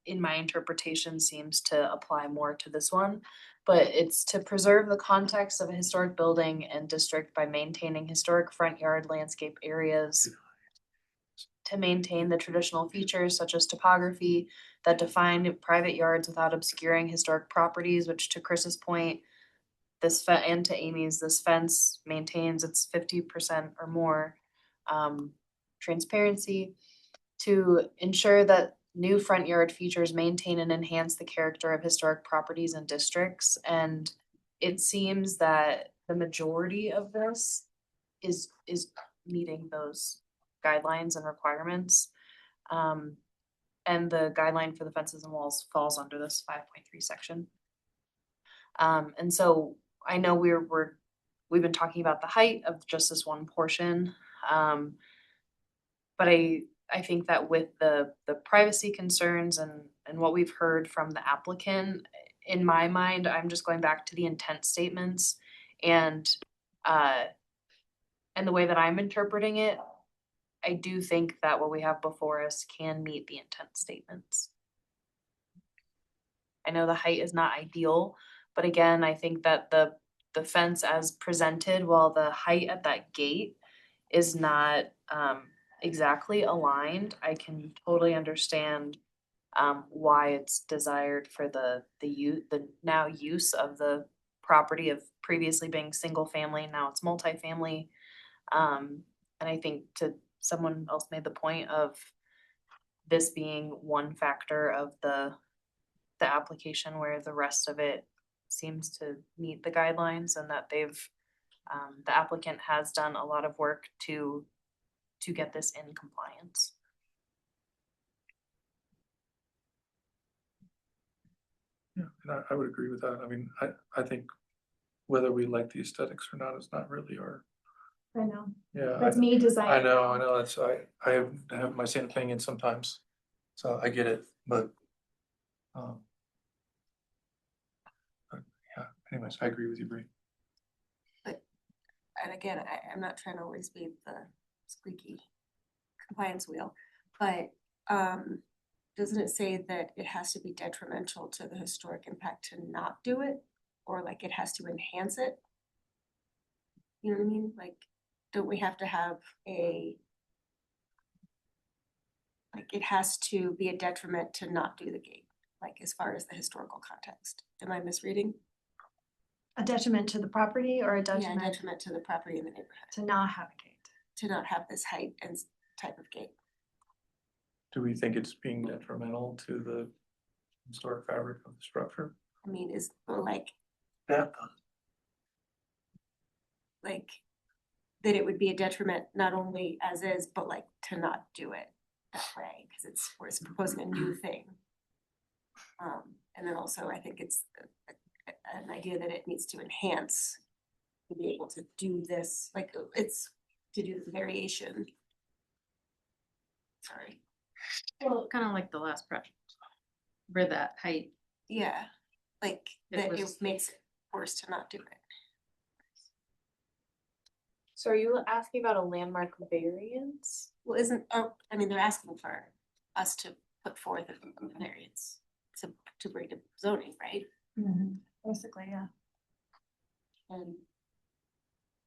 S4: in my interpretation seems to apply more to this one. But it's to preserve the context of a historic building and district by maintaining historic front yard landscape areas, to maintain the traditional features such as topography that define private yards without obscuring historic properties, which to Chris's point, and to Amy's, this fence maintains its 50% or more transparency, to ensure that new front yard features maintain and enhance the character of historic properties and districts. And it seems that the majority of this is meeting those guidelines and requirements. And the guideline for the fences and walls falls under this 5.3 section. And so I know we've been talking about the height of just this one portion. But I think that with the privacy concerns and what we've heard from the applicant, in my mind, I'm just going back to the intent statements and the way that I'm interpreting it, I do think that what we have before us can meet the intent statements. I know the height is not ideal, but again, I think that the fence as presented, while the height at that gate is not exactly aligned, I can totally understand why it's desired for the now use of the property of previously being single family, now it's multifamily. And I think someone else made the point of this being one factor of the application where the rest of it seems to meet the guidelines, and that the applicant has done a lot of work to get this in compliance.
S8: Yeah, and I would agree with that. I mean, I think whether we like the aesthetics or not is not really our.
S5: I know.
S8: Yeah.
S5: That's me designing.
S8: I know, that's, I have my same opinion sometimes, so I get it, but yeah, anyways, I agree with you, Bree.
S3: And again, I'm not trying to always be the squeaky compliance wheel, but doesn't it say that it has to be detrimental to the historic impact to not do it? Or like it has to enhance it? You know what I mean? Like, don't we have to have it has to be a detriment to not do the gate, like as far as the historical context. Am I misreading?
S5: A detriment to the property or a detriment?
S3: Yeah, a detriment to the property in the neighborhood.
S5: To not have a gate.
S3: To not have this height and type of gate.
S8: Do we think it's being detrimental to the historic fabric of the structure?
S3: I mean, is like
S8: That
S3: that it would be a detriment not only as is, but like to not do it that way, because we're proposing a new thing. And then also I think it's an idea that it needs to enhance to be able to do this, like it's to do the variation. Sorry.
S7: Well, kind of like the last project. Where that height.
S3: Yeah, like
S7: It
S3: that it
S7: was-
S3: makes it worse to not do it.
S4: So are you asking about a landmark variance?
S3: Well, isn't, oh, I mean, they're asking for us to put forth a variance to bring to zoning, right?
S5: Basically, yeah.
S3: And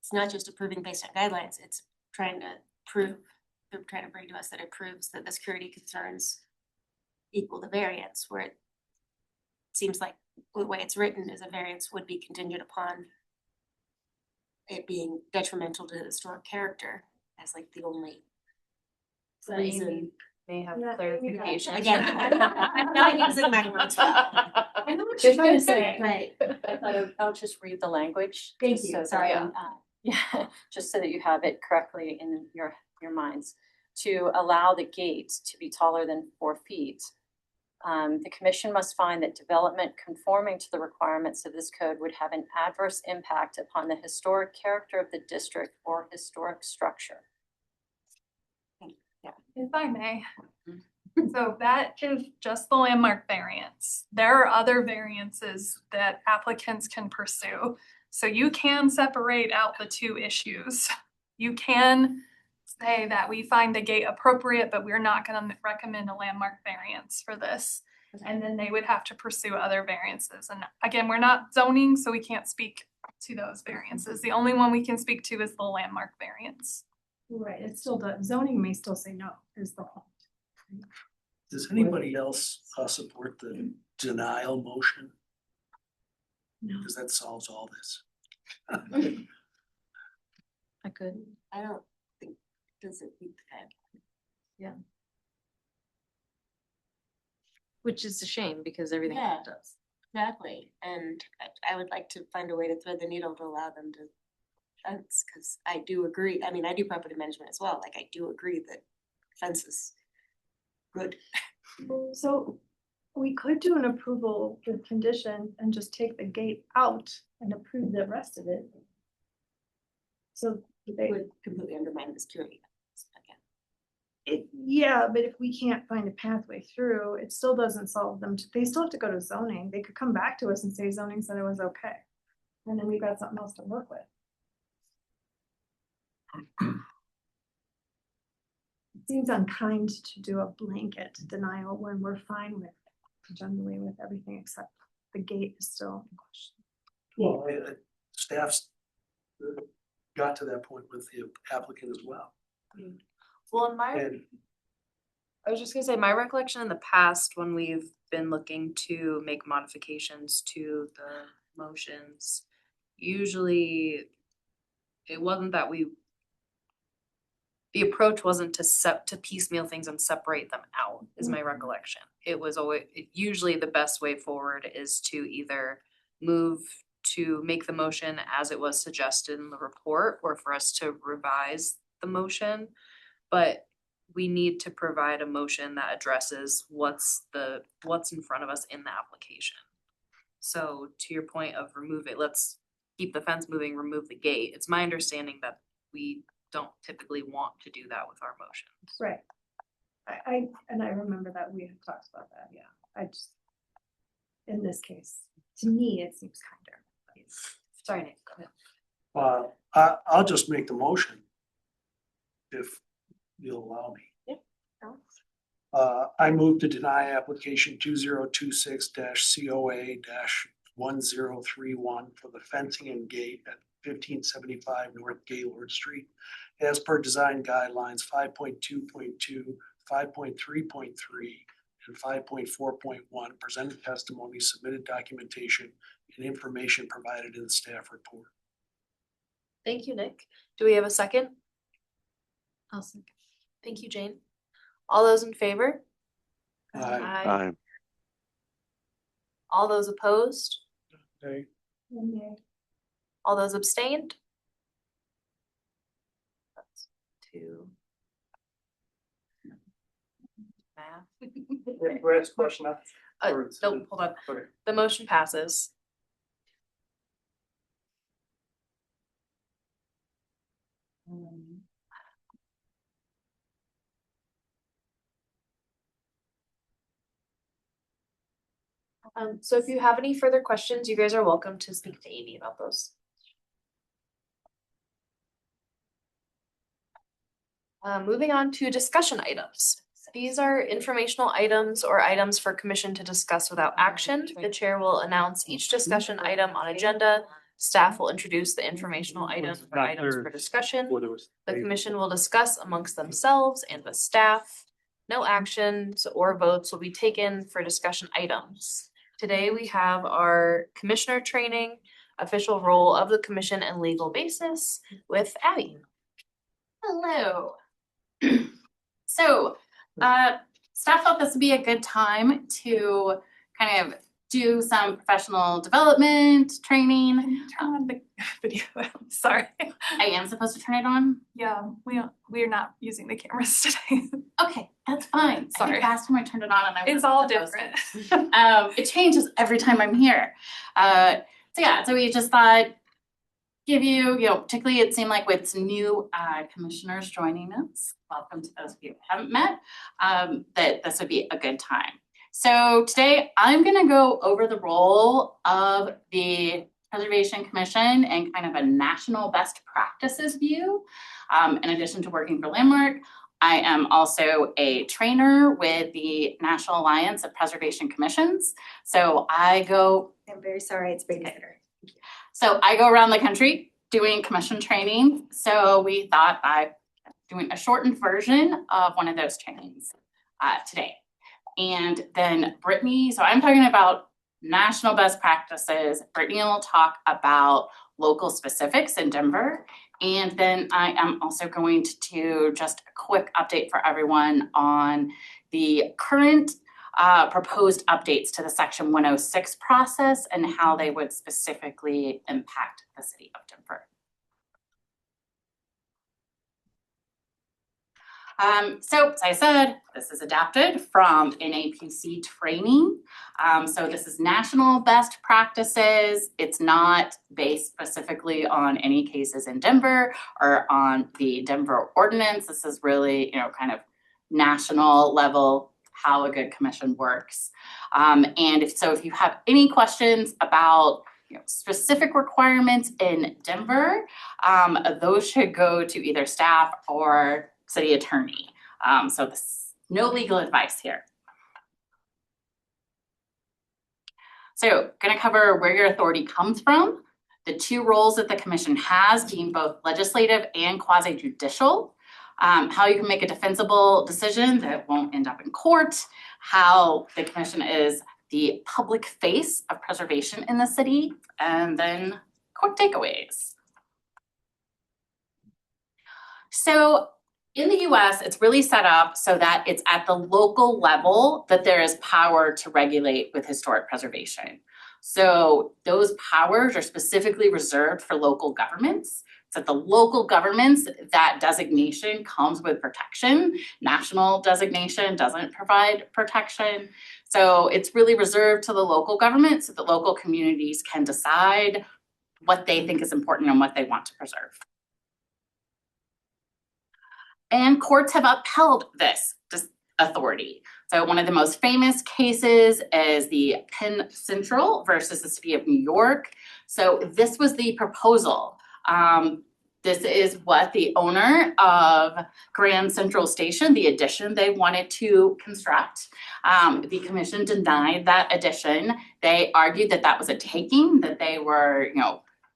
S3: it's not just approving based on guidelines, it's trying to prove, they're trying to bring to us that it proves that the security concerns equal the variance, where it seems like the way it's written is a variance would be contingent upon it being detrimental to the historic character as like the only
S4: So
S3: reason.
S4: Amy may have
S5: Yeah,
S4: clarification.
S3: Again, I'm not using my words.
S15: I know what you're trying to say, but
S11: I thought I'll just read the language.
S15: thank
S11: just
S15: you,
S11: so that,
S15: sorry.
S11: Yeah, just so that you have it correctly in your minds. To allow the gate to be taller than 4 feet, the commission must find that development conforming to the requirements of this code would have an adverse impact upon the historic character of the district or historic structure.
S2: If I may. So that is just the landmark variance. There are other variances that applicants can pursue. So you can separate out the two issues. You can say that we find the gate appropriate, but we're not gonna recommend a landmark variance for this. And then they would have to pursue other variances. And again, we're not zoning, so we can't speak to those variances. The only one we can speak to is the landmark variance.
S5: Right, it's still, the zoning may still say no, is the point.
S17: Does anybody else support the denial motion?
S5: No.
S17: Because that solves all this.
S7: I could.
S3: I don't think, does it meet the guideline?
S7: Yeah. Which is a shame because everything
S3: Yeah.
S7: does.
S3: Exactly, and I would like to find a way to thread the needle to allow them to fence, cause I do agree, I mean, I do property management as well, like I do agree that fence is good.
S5: So we could do an approval with condition and just take the gate out and approve the rest of it. So they
S3: Would completely undermine the security.
S5: yeah, but if we can't find a pathway through, it still doesn't solve them. They still have to go to zoning. They could come back to us and say zoning said it was okay. And then we've got something else to work with. It seems unkind to do a blanket denial when we're fine with generally with everything except the gate is still in question.
S17: Well, staff's got to that point with the applicant as well.
S4: Well, in my,
S17: And
S4: I was just gonna say, my recollection in the past, when we've been looking to make modifications to the motions, usually it wasn't that the approach wasn't to piecemeal things and separate them out, is my recollection. It was always, usually the best way forward is to either move to make the motion as it was suggested in the report, or for us to revise the motion. But we need to provide a motion that addresses what's in front of us in the application. So to your point of remove it, let's keep the fence moving, remove the gate. It's my understanding that we don't typically want to do that with our motions.
S5: Right. I remember that we had talked about that, yeah. I just, in this case, to me, it seems kinder.
S4: Sorry, Nick, go ahead.
S17: I'll just make the motion. If you'll allow me. I move to deny application 2026-COA-1031 for the fencing and gate at 1575 North Gaylord Street as per design guidelines 5.2.2, 5.3.3, and 5.4.1, presented testimony, submitted documentation, and information provided in the staff report.
S4: Thank you, Nick. Do we have a second?
S7: I'll second.
S4: Thank you, Jane. All those in favor?
S10: Aye.
S4: All those opposed?
S17: Okay.
S4: All those abstained? That's 2. Math.
S17: Where's question up?
S4: Nope, hold on.
S17: Okay.
S4: The motion passes. So if you have any further questions, you guys are welcome to speak to Amy about those. Moving on to discussion items. These are informational items or items for commission to discuss without action. The chair will announce each discussion item on agenda. Staff will introduce the informational items or items for discussion. The commission will discuss amongst themselves and with staff. No actions or votes will be taken for discussion items. Today we have our commissioner training, official role of the commission and legal basis with Abby.
S1: Hello. So, staff thought this would be a good time to kind of do some professional development training.
S2: Turn on the video. Sorry.
S1: I am supposed to turn it on?
S2: Yeah, we're not using the cameras today.
S1: Okay, that's fine. I
S2: Sorry.
S1: think last time I turned it on and I
S2: It's
S1: wasn't
S2: all
S1: supposed
S2: different.
S1: to. It changes every time I'm here. So we just thought give you, particularly it seemed like with some new commissioners joining us, welcome to those of you who haven't met, that this would be a good time. So today I'm gonna go over the role of the Preservation Commission and kind of a national best practices view. In addition to working for Landmark, I am also a trainer with the National Alliance of Preservation Commissions. So I'm very sorry, it's babysitter. So I go around the country doing commission training. So we thought I'm doing a shortened version of one of those trainings today. And then Brittany, so I'm talking about national best practices. Brittany will talk about local specifics in Denver. And then I am also going to do just a quick update for everyone on the current proposed updates to the Section 106 process and how they would specifically impact the city of Denver. So as I said, this is adapted from NAPC training. So this is national best practices. It's not based specifically on any cases in Denver or on the Denver ordinance. This is really, kind of national level, how a good commission works. And if you have any questions about specific requirements in Denver, those should go to either staff or city attorney. So this no legal advice here. So gonna cover where your authority comes from, the two roles that the commission has being both legislative and quasi-judicial, how you can make a defensible decision that won't end up in court, how the commission is the public face of preservation in the city, and then quick takeaways. So in the US, it's really set up so that it's at the local level that there is power to regulate with historic preservation. So those powers are specifically reserved for local governments. It's at the local governments that designation comes with protection. National designation doesn't provide protection. So it's really reserved to the local government so that local communities can decide what they think is important and what they want to preserve. And courts have upheld this authority. So one of the most famous cases is the Penn Central versus the city of New York. So this was the proposal. This is what the owner of Grand Central Station, the addition they wanted to construct. The commission denied that addition. They argued that that was a taking, that they were,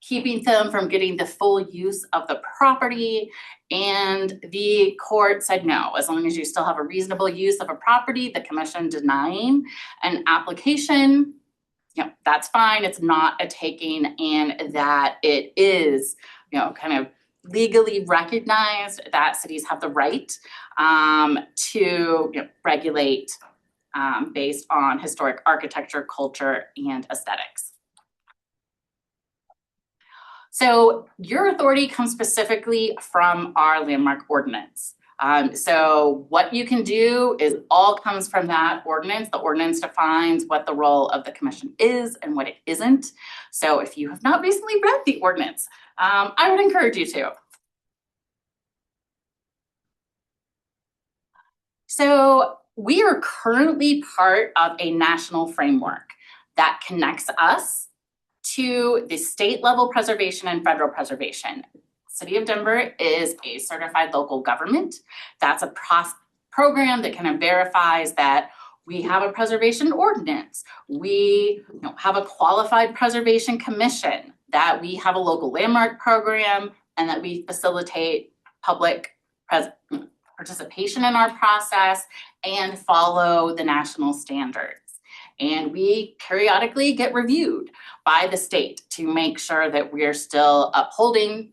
S1: keeping them from getting the full use of the property. And the court said no, as long as you still have a reasonable use of a property, the commission denying an application, that's fine. It's not a taking, and that it is, kind of legally recognized that cities have the right to regulate based on historic architecture, culture, and aesthetics. So your authority comes specifically from our landmark ordinance. So what you can do is all comes from that ordinance. The ordinance defines what the role of the commission is and what it isn't. So if you have not recently read the ordinance, I would encourage you to. So we are currently part of a national framework. that connects us to the state level preservation and federal preservation. City of Denver is a certified local government. That's a program that kind of verifies that we have a preservation ordinance, we have a qualified preservation commission, that we have a local landmark program, and that we facilitate public participation in our process and follow the national standards. And we periodically get reviewed by the state to make sure that we're still upholding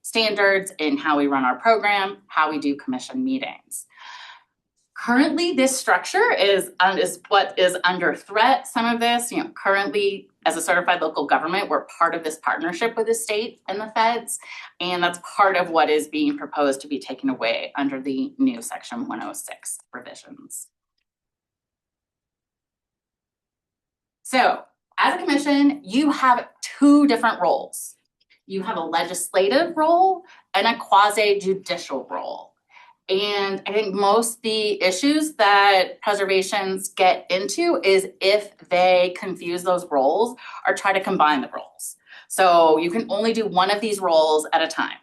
S1: standards in how we run our program, how we do commission meetings. Currently, this structure is what is under threat. Some of this, currently as a certified local government, we're part of this partnership with the state and the feds, and that's part of what is being proposed to be taken away under the new Section 106 revisions. So, as a commission, you have two different roles. You have a legislative role and a quasi-judicial role. And I think most the issues that preservations get into is if they confuse those roles or try to combine the roles. So you can only do one of these roles at a time.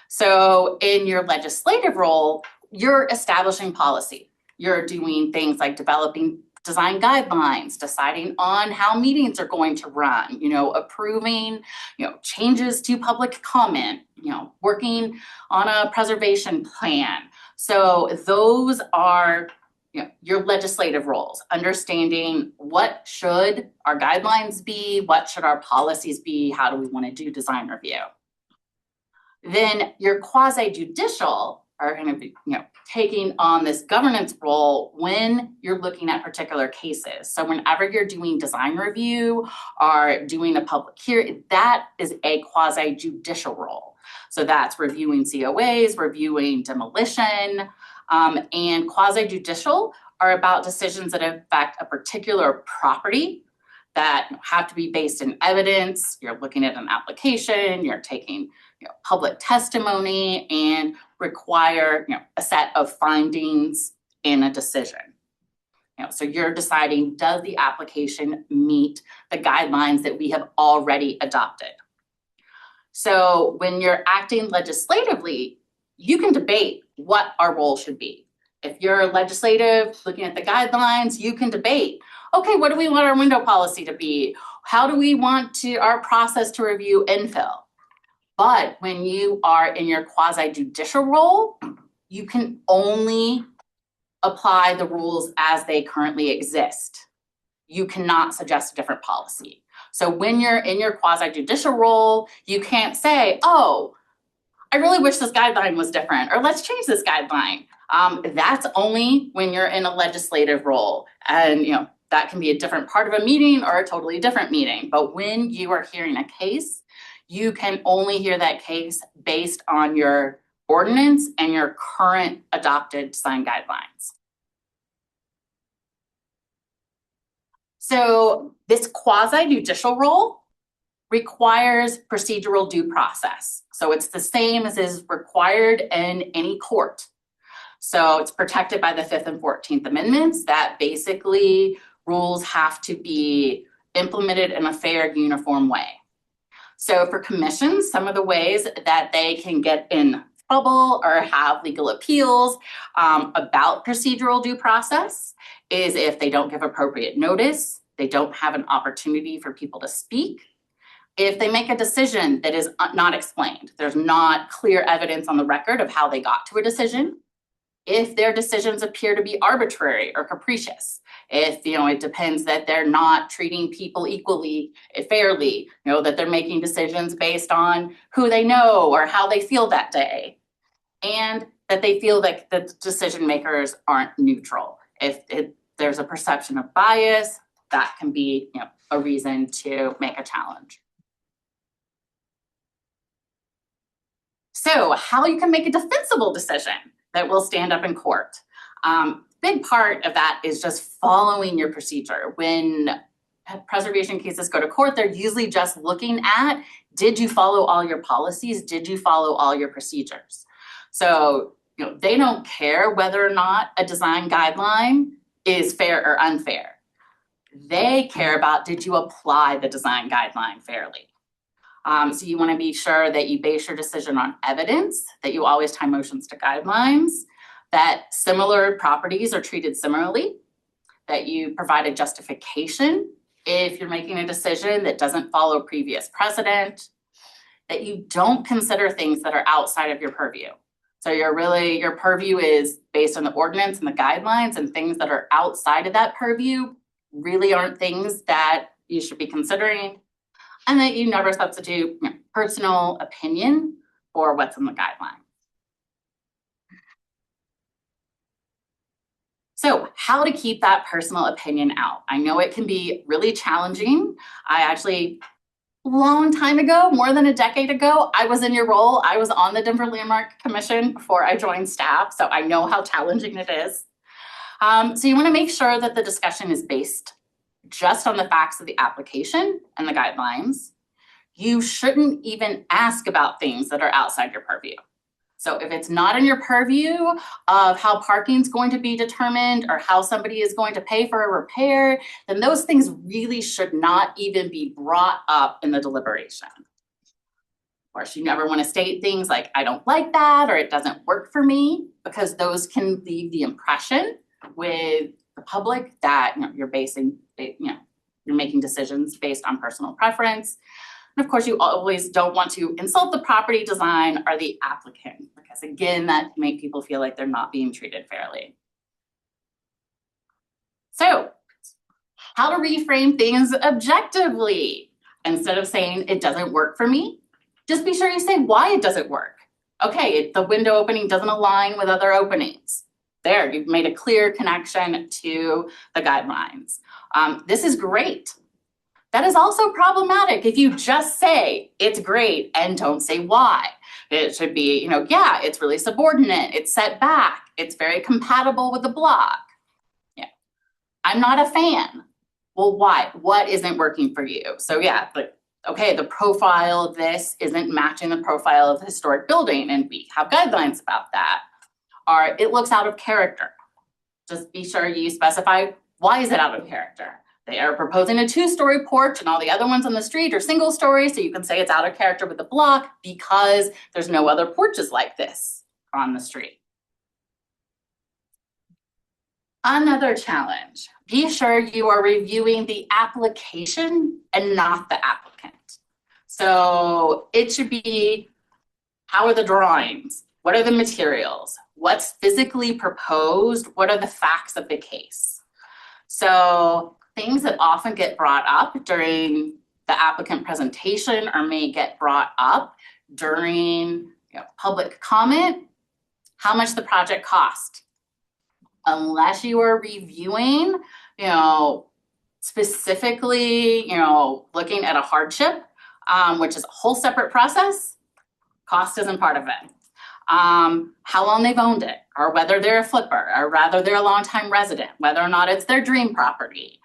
S1: So in your legislative role, you're establishing policy. You're doing things like developing design guidelines, deciding on how meetings are going to run, approving, changes to public comment, working on a preservation plan. So those are, your legislative roles, understanding what should our guidelines be, what should our policies be, how do we want to do design review. Then your quasi-judicial are going to be, taking on this governance role when you're looking at particular cases. So whenever you're doing design review or doing a public hearing, that is a quasi-judicial role. So that's reviewing COAs, reviewing demolition, and quasi-judicial are about decisions that affect a particular property that have to be based in evidence. You're looking at an application, you're taking public testimony and require a set of findings in a decision. So you're deciding, does the application meet the guidelines that we have already adopted? So when you're acting legislatively, you can debate what our role should be. If you're legislative, looking at the guidelines, you can debate, okay, what do we want our window policy to be? How do we want our process to review infill? But when you are in your quasi-judicial role, you can only apply the rules as they currently exist. You cannot suggest a different policy. So when you're in your quasi-judicial role, you can't say, oh, I really wish this guideline was different, or let's change this guideline. That's only when you're in a legislative role. And that can be a different part of a meeting or a totally different meeting. But when you are hearing a case, you can only hear that case based on your ordinance and your current adopted design guidelines. So this quasi-judicial role requires procedural due process. So it's the same as is required in any court. So it's protected by the 5th and 14th Amendments that basically rules have to be implemented in a fair, uniform way. So for commissions, some of the ways that they can get in trouble or have legal appeals about procedural due process is if they don't give appropriate notice, they don't have an opportunity for people to speak, if they make a decision that is not explained, there's not clear evidence on the record of how they got to a decision, if their decisions appear to be arbitrary or capricious, if it depends that they're not treating people equally, fairly, that they're making decisions based on who they know or how they feel that day, and that they feel like the decision makers aren't neutral. If there's a perception of bias, that can be a reason to make a challenge. So how you can make a defensible decision that will stand up in court. Big part of that is just following your procedure. When preservation cases go to court, they're usually just looking at, did you follow all your policies? Did you follow all your procedures? So they don't care whether or not a design guideline is fair or unfair. They care about, did you apply the design guideline fairly? So you want to be sure that you base your decision on evidence, that you always tie motions to guidelines, that similar properties are treated similarly, that you provide a justification if you're making a decision that doesn't follow previous precedent, that you don't consider things that are outside of your purview. So your purview is based on the ordinance and the guidelines, and things that are outside of that purview really aren't things that you should be considering. And that you never substitute personal opinion for what's in the guideline. So how to keep that personal opinion out? I know it can be really challenging. I actually, a long time ago, more than a decade ago, I was in your role. I was on the Denver Landmark Commission before I joined staff, so I know how challenging it is. So you want to make sure that the discussion is based just on the facts of the application and the guidelines. You shouldn't even ask about things that are outside your purview. So if it's not in your purview of how parking is going to be determined or how somebody is going to pay for a repair, then those things really should not even be brought up in the deliberation. Of course, you never want to state things like, I don't like that, or it doesn't work for me, because those can leave the impression with the public that you're making decisions based on personal preference. And of course, you always don't want to insult the property design or the applicant, because again, that can make people feel like they're not being treated fairly. So, how to reframe things objectively. Instead of saying it doesn't work for me, just be sure you say why it doesn't work. Okay, the window opening doesn't align with other openings. There, you've made a clear connection to the guidelines. This is great. That is also problematic if you just say it's great and don't say why. It should be, yeah, it's really subordinate, it's set back, it's very compatible with the block. Yeah, I'm not a fan. Well, why? What isn't working for you? So yeah, but okay, the profile of this isn't matching the profile of the historic building, and we have guidelines about that. Or it looks out of character. Just be sure you specify, why is it out of character? They are proposing a 2-story porch and all the other ones on the street are single story, so you can say it's out of character with the block because there's no other porches like this on the street. Another challenge, be sure you are reviewing the application and not the applicant. So it should be, how are the drawings? What are the materials? What's physically proposed? What are the facts of the case? So things that often get brought up during the applicant presentation or may get brought up during public comment, how much the project cost. Unless you are reviewing, specifically, looking at a hardship, which is a whole separate process, cost isn't part of it. How long they've owned it, or whether they're a flipper, or rather they're a longtime resident, whether or not it's their dream property.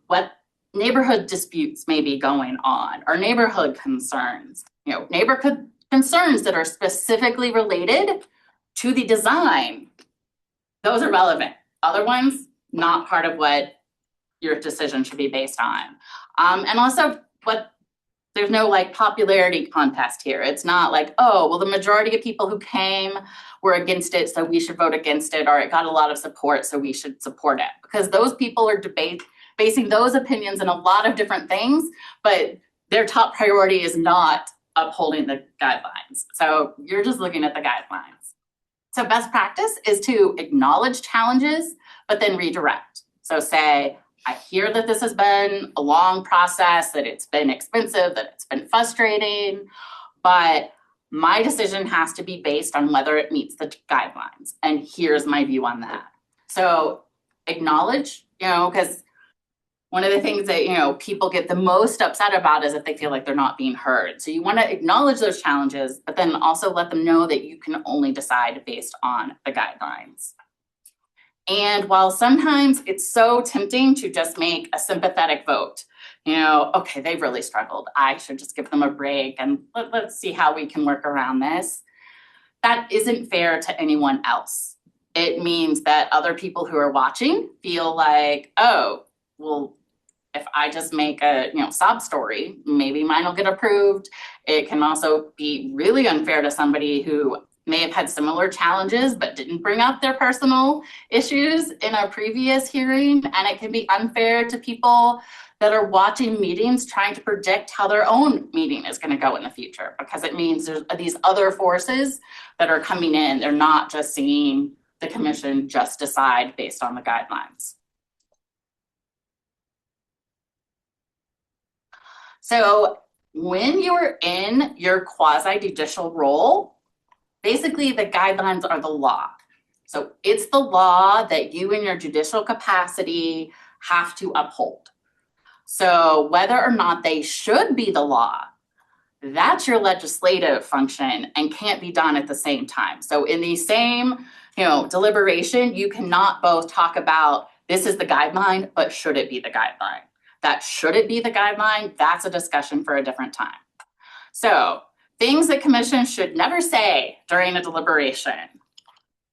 S1: What neighborhood disputes may be going on, or neighborhood concerns, neighborhood concerns that are specifically related to the design. Those are relevant. Other ones, not part of what your decision should be based on. And also, there's no popularity contest here. It's not like, oh, well, the majority of people who came were against it, so we should vote against it, or it got a lot of support, so we should support it. Because those people are basing those opinions in a lot of different things, but their top priority is not upholding the guidelines. So you're just looking at the guidelines. So best practice is to acknowledge challenges, but then redirect. So say, I hear that this has been a long process, that it's been expensive, that it's been frustrating, but my decision has to be based on whether it meets the guidelines. And here's my view on that. So acknowledge, because one of the things that, people get the most upset about is if they feel like they're not being heard. So you want to acknowledge those challenges, but then also let them know that you can only decide based on the guidelines. And while sometimes it's so tempting to just make a sympathetic vote, okay, they've really struggled, I should just give them a break and let's see how we can work around this. That isn't fair to anyone else. It means that other people who are watching feel like, oh, well, if I just make a, sob story, maybe mine will get approved. It can also be really unfair to somebody who may have had similar challenges but didn't bring up their personal issues in a previous hearing. And it can be unfair to people that are watching meetings trying to predict how their own meeting is going to go in the future, because it means there's these other forces that are coming in. They're not just seeing the commission just decide based on the guidelines. So when you're in your quasi-judicial role, basically the guidelines are the law. So it's the law that you in your judicial capacity have to uphold. So whether or not they should be the law, that's your legislative function and can't be done at the same time. So in the same, deliberation, you cannot both talk about this is the guideline, but should it be the guideline? That should it be the guideline, that's a discussion for a different time. So things that commissions should never say during a deliberation.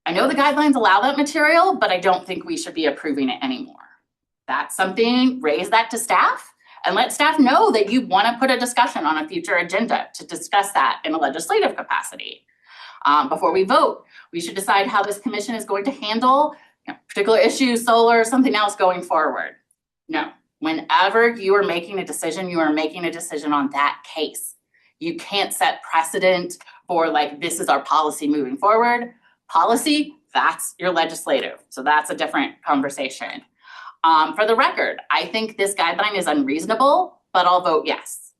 S1: I know the guidelines allow that material, but I don't think we should be approving it anymore. That's something, raise that to staff and let staff know that you want to put a discussion on a future agenda to discuss that in a legislative capacity. Before we vote, we should decide how this commission is going to handle particular issues, solar, something else going forward. No. Whenever you are making a decision, you are making a decision on that case. You can't set precedent for this is our policy moving forward. Policy, that's your legislative. So that's a different conversation. For the record, I think this guideline is unreasonable, but I'll vote yes.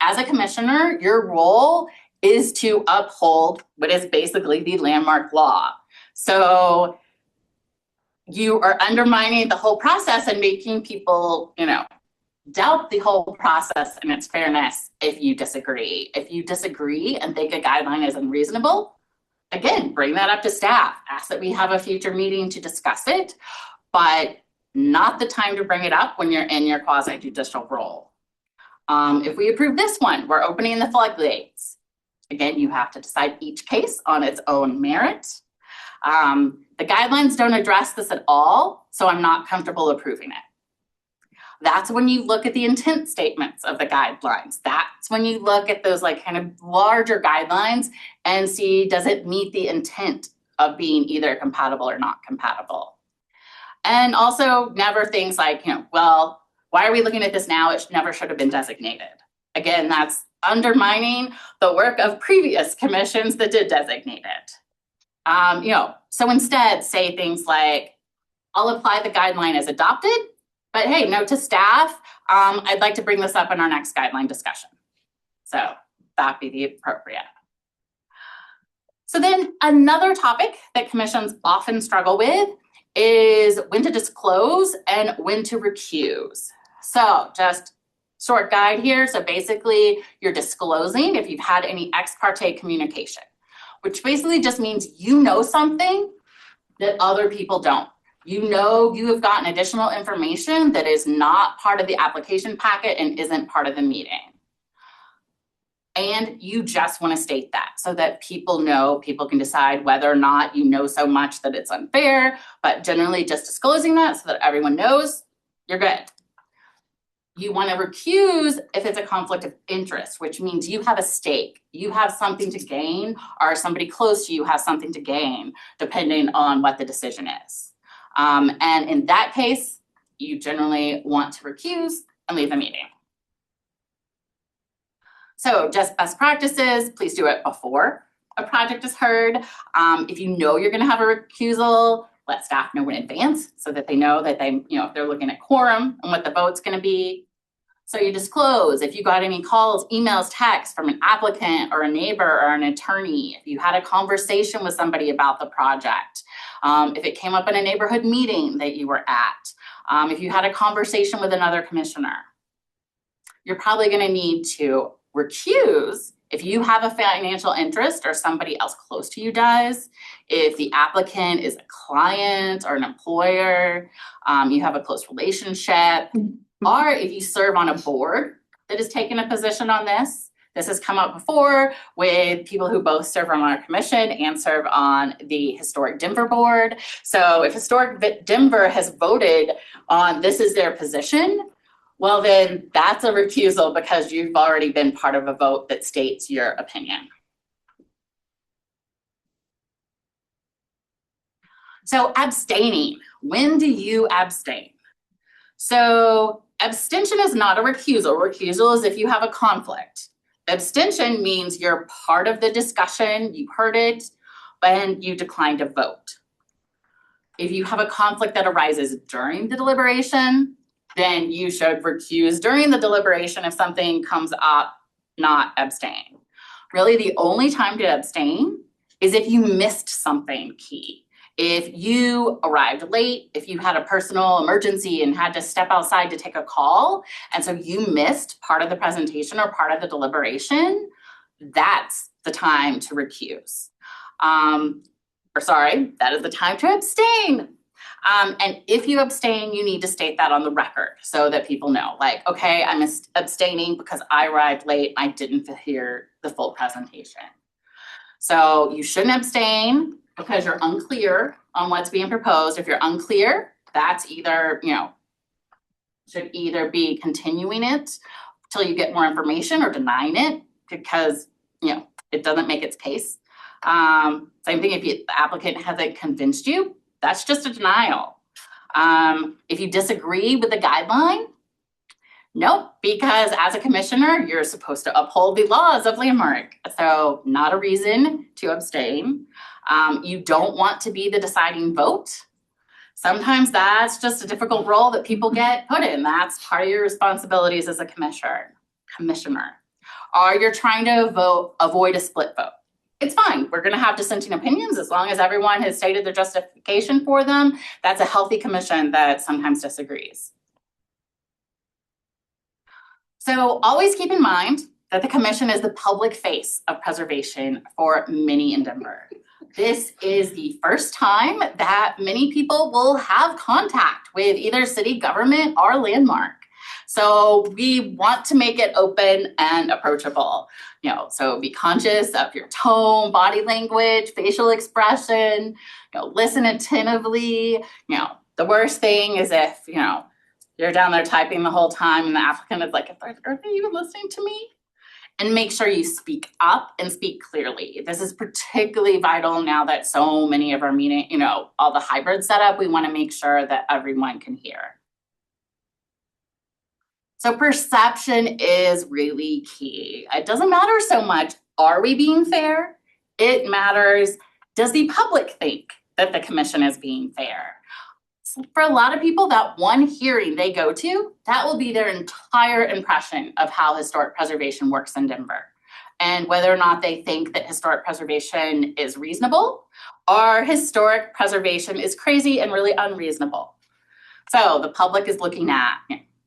S1: As a commissioner, your role is to uphold what is basically the landmark law. So you are undermining the whole process and making people, doubt the whole process and its fairness if you disagree. If you disagree and think a guideline is unreasonable, again, bring that up to staff. Ask that we have a future meeting to discuss it, but not the time to bring it up when you're in your quasi-judicial role. If we approve this one, we're opening the floodgates. Again, you have to decide each case on its own merit. The guidelines don't address this at all, so I'm not comfortable approving it. That's when you look at the intent statements of the guidelines. That's when you look at those kind of larger guidelines and see, does it meet the intent of being either compatible or not compatible? And also never things like, well, why are we looking at this now? It never should have been designated. Again, that's undermining the work of previous commissions that did designate it. So instead say things like, I'll apply the guideline as adopted, but hey, note to staff, I'd like to bring this up in our next guideline discussion. So that'd be the appropriate. So then another topic that commissions often struggle with is when to disclose and when to recuse. So just short guide here. So basically you're disclosing if you've had any ex parte communication, which basically just means you know something that other people don't. You know you have gotten additional information that is not part of the application packet and isn't part of the meeting. And you just want to state that so that people know, people can decide whether or not you know so much that it's unfair, but generally just disclosing that so that everyone knows you're good. You want to recuse if it's a conflict of interest, which means you have a stake, you have something to gain, or somebody close to you has something to gain, depending on what the decision is. And in that case, you generally want to recuse and leave the meeting. So just best practices, please do it before a project is heard. If you know you're going to have a recusal, let staff know in advance so that they know that they, if they're looking at quorum and what the vote's going to be. So you disclose if you got any calls, emails, texts from an applicant or a neighbor or an attorney, if you had a conversation with somebody about the project, if it came up in a neighborhood meeting that you were at, if you had a conversation with another commissioner. You're probably going to need to recuse if you have a financial interest or somebody else close to you does, if the applicant is a client or an employer, you have a close relationship, or if you serve on a board that has taken a position on this, This has come up before with people who both serve on our commission and serve on the Historic Denver Board. So if Historic Denver has voted on this is their position, well then that's a recusal because you've already been part of a vote that states your opinion. So abstaining, when do you abstain? So abstention is not a recusal. Recusal is if you have a conflict. Abstention means you're part of the discussion, you heard it, and you decline to vote. If you have a conflict that arises during the deliberation, then you should recuse during the deliberation if something comes up, not abstain. Really, the only time to abstain is if you missed something key. If you arrived late, if you had a personal emergency and had to step outside to take a call, and so you missed part of the presentation or part of the deliberation, that's the time to recuse. That is the time to abstain. And if you abstain, you need to state that on the record so that people know, like, okay, I'm abstaining because I arrived late, I didn't hear the full presentation. So you shouldn't abstain because you're unclear on what's being proposed. If you're unclear, that's either, should either be continuing it till you get more information or denying it because, it doesn't make its case. Same thing if the applicant hasn't convinced you, that's just a denial. If you disagree with the guideline, nope, because as a commissioner, you're supposed to uphold the laws of Landmark. So not a reason to abstain. You don't want to be the deciding vote. Sometimes that's just a difficult role that people get put in. That's part of your responsibilities as a commissioner. Or you're trying to avoid a split vote. It's fine. We're going to have dissenting opinions as long as everyone has stated their justification for them. That's a healthy commission that sometimes disagrees. So always keep in mind that the commission is the public face of preservation for many in Denver. This is the first time that many people will have contact with either city government or Landmark. So we want to make it open and approachable. So be conscious of your tone, body language, facial expression, listen attentively. The worst thing is if, you're down there typing the whole time and the applicant is like, are they even listening to me? And make sure you speak up and speak clearly. This is particularly vital now that so many of our meeting, all the hybrid setup, we want to make sure that everyone can hear. So perception is really key. It doesn't matter so much, are we being fair? It matters, does the public think that the commission is being fair? So for a lot of people, that one hearing they go to, that will be their entire impression of how historic preservation works in Denver. And whether or not they think that historic preservation is reasonable or historic preservation is crazy and really unreasonable. So the public is looking at,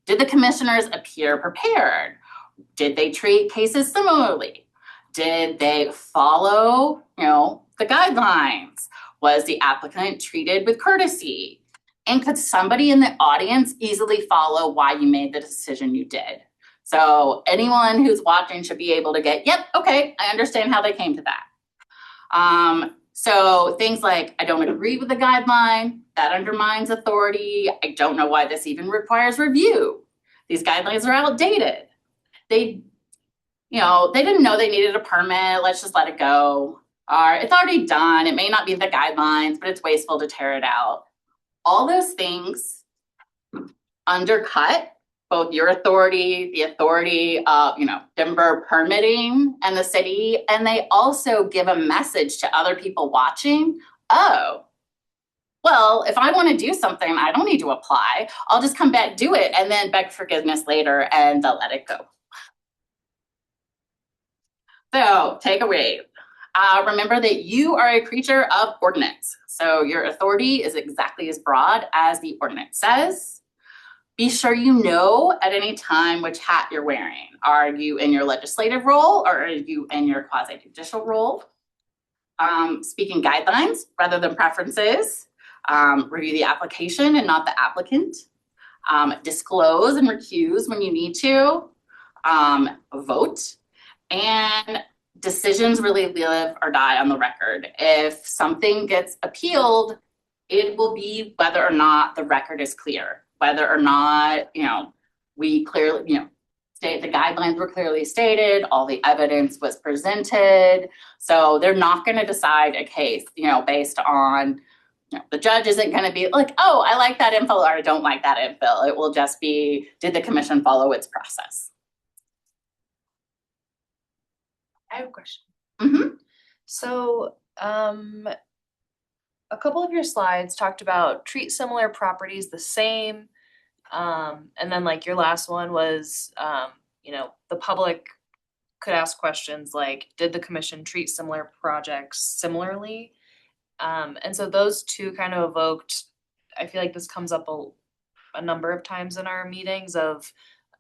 S1: did the commissioners appear prepared? Did they treat cases similarly? Did they follow, the guidelines? Was the applicant treated with courtesy? And could somebody in the audience easily follow why you made the decision you did? So anyone who's watching should be able to get, yep, okay, I understand how they came to that. So things like, I don't agree with the guideline, that undermines authority. I don't know why this even requires review. These guidelines are outdated. They didn't know they needed a permit, let's just let it go. Or it's already done, it may not be the guidelines, but it's wasteful to tear it out. All those things undercut both your authority, the authority of, Denver permitting and the city, and they also give a message to other people watching. Oh, well, if I want to do something, I don't need to apply. I'll just come back, do it, and then beg forgiveness later, and they'll let it go. So, takeaway. Remember that you are a creature of ordinance. So your authority is exactly as broad as the ordinance says. Be sure you know at any time which hat you're wearing. Are you in your legislative role or are you in your quasi-judicial role? Speaking guidelines rather than preferences. Review the application and not the applicant. Disclose and recuse when you need to. Vote. And decisions really live or die on the record. If something gets appealed, it will be whether or not the record is clear, whether or not, we clearly, state the guidelines were clearly stated, all the evidence was presented. So they're not going to decide a case, based on, the judge isn't going to be like, oh, I like that info or I don't like that info. It will just be, did the commission follow its process?
S4: I have a question.
S1: Mm-hmm.
S4: So, a couple of your slides talked about treat similar properties the same. And then like your last one was, the public could ask questions like, did the commission treat similar projects similarly? And so those two kind of evoked, I feel like this comes up a number of times in our meetings of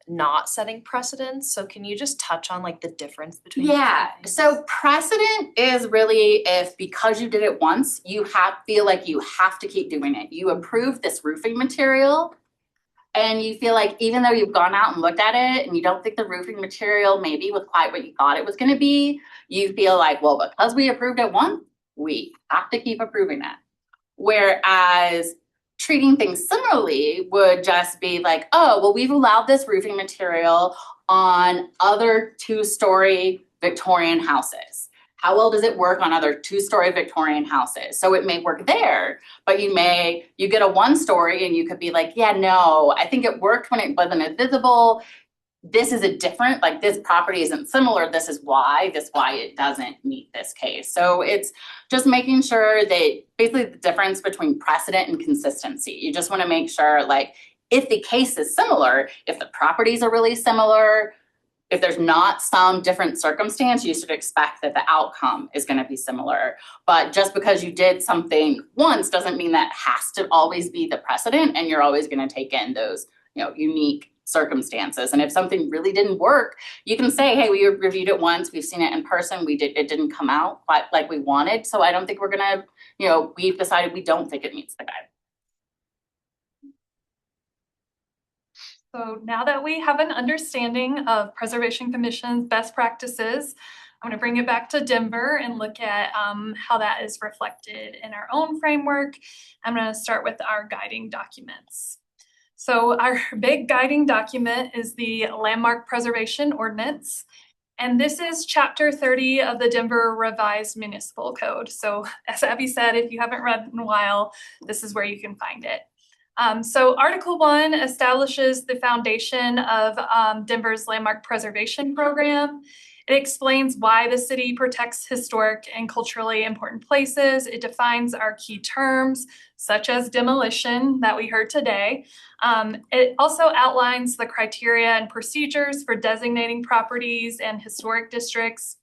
S4: not setting precedents. So can you just touch on like the difference between?
S1: Yeah, so precedent is really if because you did it once, you feel like you have to keep doing it. You approved this roofing material and you feel like even though you've gone out and looked at it and you don't think the roofing material maybe was quite what you thought it was gonna be, you feel like, well, because we approved it once, we have to keep approving it. Whereas treating things similarly would just be like, oh, well, we've allowed this roofing material on other two-story Victorian houses. How well does it work on other two-story Victorian houses? So it may work there, but you get a one-story and you could be like, yeah, no, I think it worked when it wasn't as visible. This is a different, like this property isn't similar. This is why it doesn't meet this case. So it's just making sure that basically the difference between precedent and consistency. You just want to make sure like if the case is similar, if the properties are really similar, if there's not some different circumstance, you should expect that the outcome is going to be similar. But just because you did something once doesn't mean that has to always be the precedent and you're always going to take in those, unique circumstances. And if something really didn't work, you can say, hey, we reviewed it once, we've seen it in person, it didn't come out quite like we wanted. So I don't think we're gonna, we've decided we don't think it meets the guide.
S2: So now that we have an understanding of Preservation Commission's best practices, I'm going to bring it back to Denver and look at how that is reflected in our own framework. I'm going to start with our guiding documents. So our big guiding document is the Landmark Preservation Ordinance. And this is chapter 30 of the Denver Revised Municipal Code. So as Abby said, if you haven't read in a while, this is where you can find it. So Article 1 establishes the foundation of Denver's Landmark Preservation Program. It explains why the city protects historic and culturally important places. It defines our key terms, such as demolition that we heard today. It also outlines the criteria and procedures for designating properties and historic districts.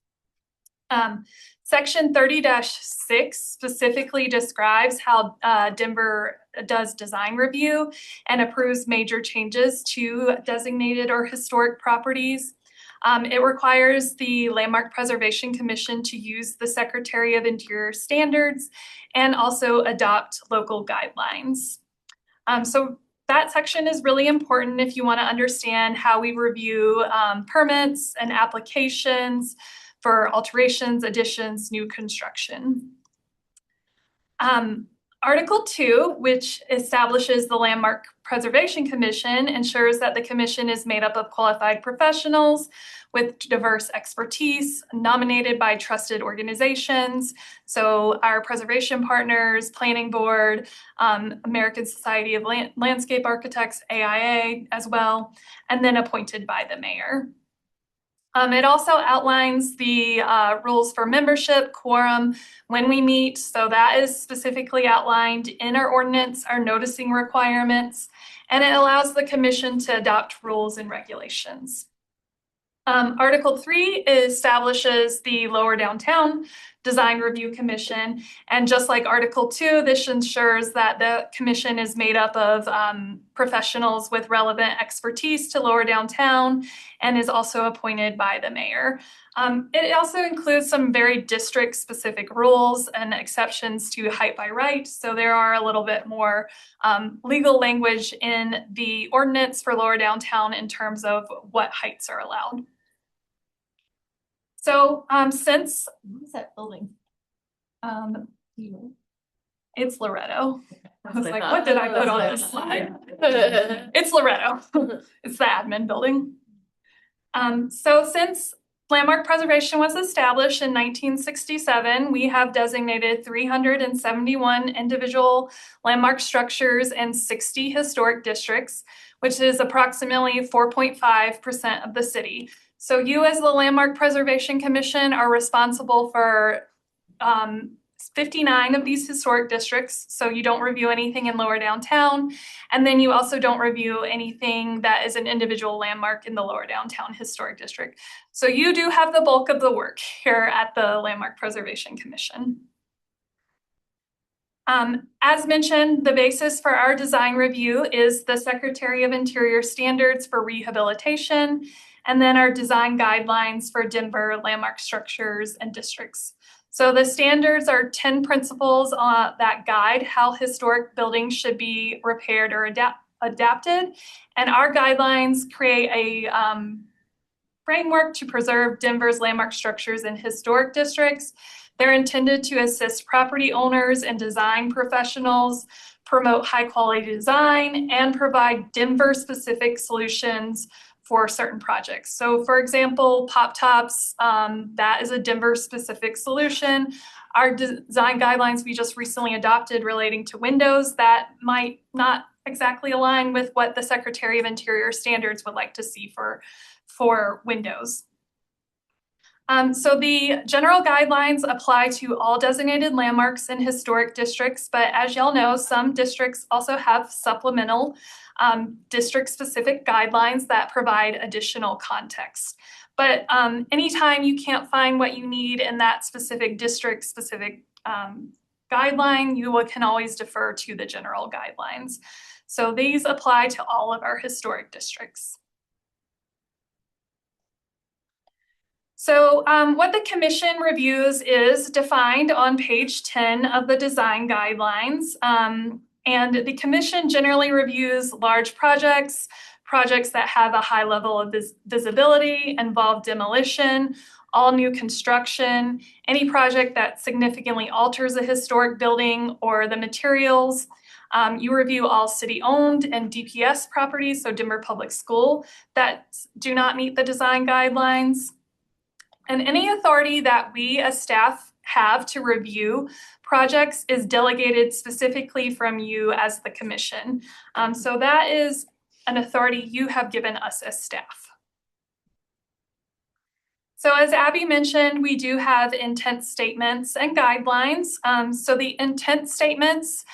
S2: Section 30-6 specifically describes how Denver does design review and approves major changes to designated or historic properties. It requires the Landmark Preservation Commission to use the Secretary of Interior standards and also adopt local guidelines. So that section is really important if you want to understand how we review permits and applications for alterations, additions, new construction. Article 2, which establishes the Landmark Preservation Commission, ensures that the commission is made up of qualified professionals with diverse expertise, nominated by trusted organizations. So our preservation partners, Planning Board, American Society of Landscape Architects, AIA as well, and then appointed by the mayor. It also outlines the rules for membership, quorum, when we meet. So that is specifically outlined in our ordinance, our noticing requirements, and it allows the commission to adopt rules and regulations. Article 3 establishes the Lower Downtown Design Review Commission. And just like Article 2, this ensures that the commission is made up of professionals with relevant expertise to Lower Downtown and is also appointed by the mayor. It also includes some very district-specific rules and exceptions to height by right. So there are a little bit more legal language in the ordinance for Lower Downtown in terms of what heights are allowed. So, since,
S7: What is that building?
S2: it's Loretto. I was
S7: what I
S2: like,
S7: thought.
S2: what did I put on this slide? It's Loretto. It's the admin building. So since landmark preservation was established in 1967, we have designated 371 individual landmark structures and 60 historic districts, which is approximately 4.5% of the city. So you as the Landmark Preservation Commission are responsible for 59 of these historic districts, so you don't review anything in lower downtown. And then you also don't review anything that is an individual landmark in the lower downtown historic district. So you do have the bulk of the work here at the Landmark Preservation Commission. As mentioned, the basis for our design review is the Secretary of Interior standards for rehabilitation, and then our design guidelines for Denver landmark structures and districts. So the standards are 10 principles that guide how historic buildings should be repaired or adapted. And our guidelines create a framework to preserve Denver's landmark structures and historic districts. They're intended to assist property owners and design professionals, promote high quality design, and provide Denver-specific solutions for certain projects. So for example, Pop Tops, that is a Denver-specific solution. Our design guidelines we just recently adopted relating to windows that might not exactly align with what the Secretary of Interior standards would like to see for windows. So the general guidelines apply to all designated landmarks in historic districts, but as y'all know, some districts also have supplemental district-specific guidelines that provide additional context. But anytime you can't find what you need in that specific district-specific guideline, you can always defer to the general guidelines. So these apply to all of our historic districts. So what the commission reviews is defined on page 10 of the design guidelines. And the commission generally reviews large projects, projects that have a high level of visibility, involve demolition, all new construction, any project that significantly alters a historic building or the materials. You review all city-owned and DPS properties, so Denver Public School, that do not meet the design guidelines. And any authority that we as staff have to review projects is delegated specifically from you as the commission. So that is an authority you have given us as staff. So as Abby mentioned, we do have intent statements and guidelines. So the intent statements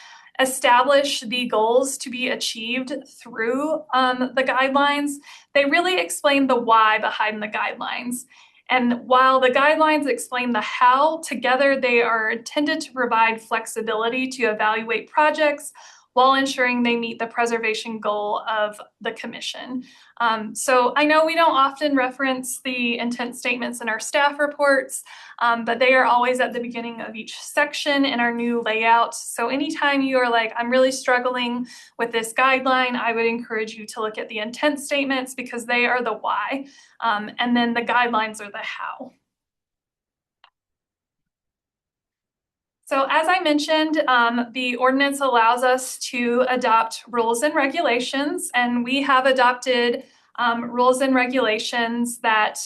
S2: establish the goals to be achieved through the guidelines. They really explain the why behind the guidelines. And while the guidelines explain the how, together they are intended to provide flexibility to evaluate projects while ensuring they meet the preservation goal of the commission. So I know we don't often reference the intent statements in our staff reports, but they are always at the beginning of each section in our new layout. So anytime you are like, I'm really struggling with this guideline, I would encourage you to look at the intent statements because they are the why, and then the guidelines are the how. So as I mentioned, the ordinance allows us to adopt rules and regulations, and we have adopted rules and regulations that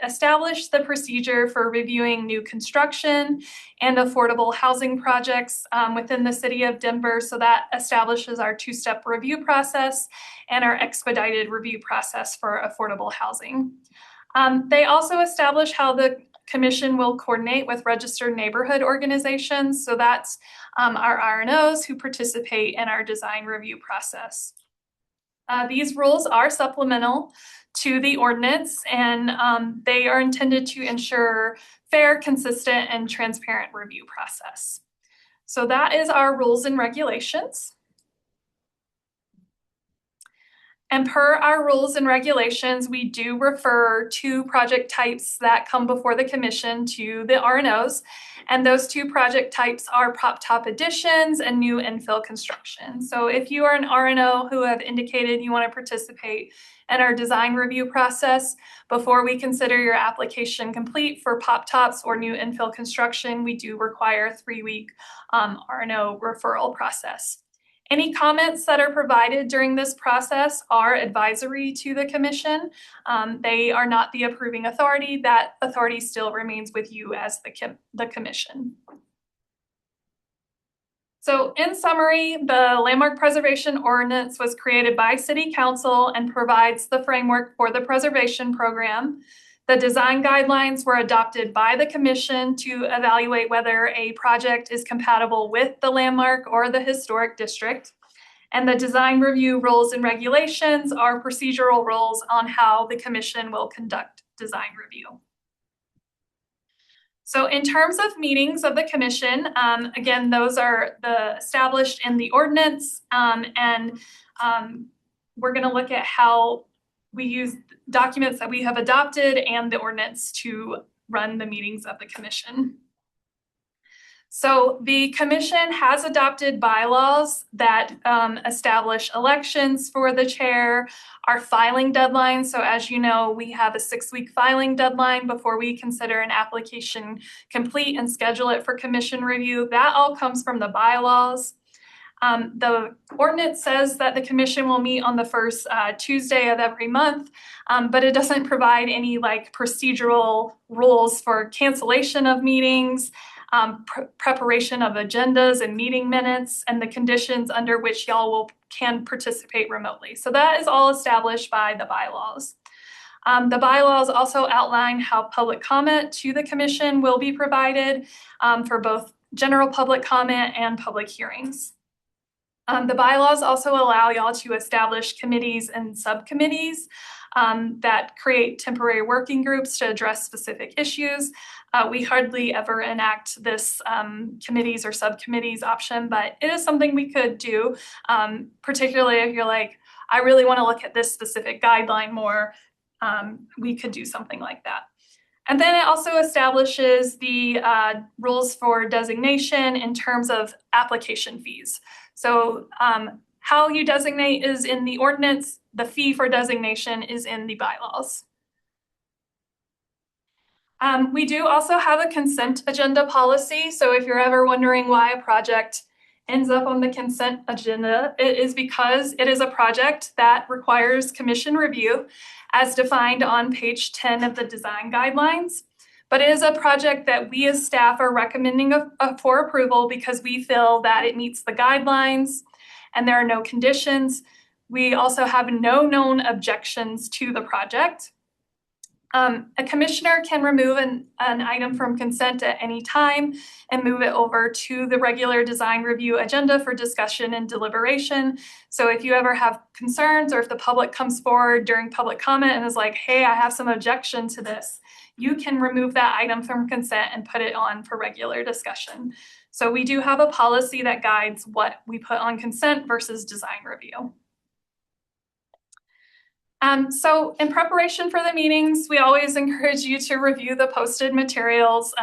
S2: establish the procedure for reviewing new construction and affordable housing projects within the city of Denver. So that establishes our two-step review process and our expedited review process for affordable housing. They also establish how the Commission will coordinate with registered neighborhood organizations. So that's our RNOs who participate in our design review process. These rules are supplemental to the ordinance, and they are intended to ensure fair, consistent, and transparent review process. So that is our rules and regulations. And per our rules and regulations, we do refer two project types that come before the commission to the RNOs. And those two project types are prop top additions and new infill construction. So if you are an RNO who have indicated you want to participate in our design review process, before we consider your application complete for pop tops or new infill construction, we do require a 3-week RNO referral process. Any comments that are provided during this process are advisory to the commission. They are not the approving authority. That authority still remains with you as the commission. So in summary, the Landmark Preservation Ordinance was created by City Council and provides the framework for the preservation program. The design guidelines were adopted by the commission to evaluate whether a project is compatible with the landmark or the historic district. And the design review rules and regulations are procedural rules on how the commission will conduct design review. So in terms of meetings of the commission, again, those are established in the ordinance, and we're going to look at how we use documents that we have adopted and the ordinance to run the meetings of the commission. So the commission has adopted bylaws that establish elections for the chair, our filing deadline. So as you know, we have a 6-week filing deadline before we consider an application complete and schedule it for commission review. That all comes from the bylaws. The ordinance says that the commission will meet on the first Tuesday of every month, but it doesn't provide any procedural rules for cancellation of meetings, preparation of agendas and meeting minutes, and the conditions under which y'all can participate remotely. So that is all established by the bylaws. The bylaws also outline how public comment to the commission will be provided for both general public comment and public hearings. The bylaws also allow y'all to establish committees and subcommittees that create temporary working groups to address specific issues. We hardly ever enact this committees or subcommittees option, but it is something we could do, particularly if you're like, I really want to look at this specific guideline more, we could do something like that. And then it also establishes the rules for designation in terms of application fees. So how you designate is in the ordinance, the fee for designation is in the bylaws. We do also have a consent agenda policy. So if you're ever wondering why a project ends up on the consent agenda, it is because it is a project that requires commission review as defined on page 10 of the design guidelines. But it is a project that we as staff are recommending for approval because we feel that it meets the guidelines and there are no conditions. We also have no known objections to the project. A commissioner can remove an item from consent at any time and move it over to the regular design review agenda for discussion and deliberation. So if you ever have concerns or if the public comes forward during public comment and is like, hey, I have some objection to this, you can remove that item from consent and put it on for regular discussion. So we do have a policy that guides what we put on consent versus design review. So in preparation for the meetings, we always encourage you to review the posted materials.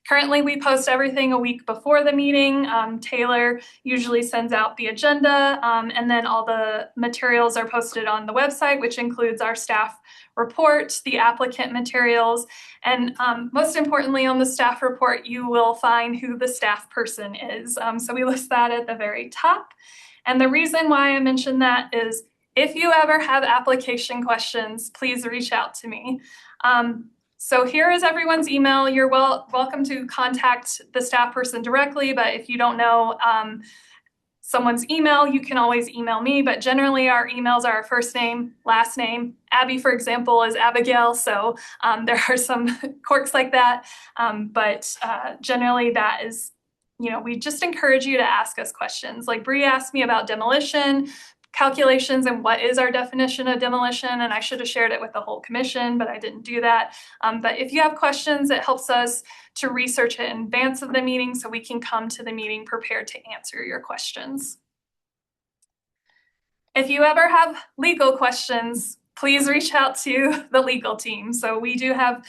S2: Currently, we post everything a week before the meeting. Taylor usually sends out the agenda, and then all the materials are posted on the website, which includes our staff report, the applicant materials, and most importantly on the staff report, you will find who the staff person is. So we list that at the very top. And the reason why I mention that is if you ever have application questions, please reach out to me. So here is everyone's email. You're welcome to contact the staff person directly, but if you don't know someone's email, you can always email me. But generally our emails are our first name, last name. Abby, for example, is Abigail. So there are some quirks like that. But generally that is, we just encourage you to ask us questions. Like Bree asked me about demolition calculations and what is our definition of demolition, and I should have shared it with the whole commission, but I didn't do that. But if you have questions, it helps us to research it in advance of the meeting so we can come to the meeting prepared to answer your questions. If you ever have legal questions, please reach out to the legal team. So we do have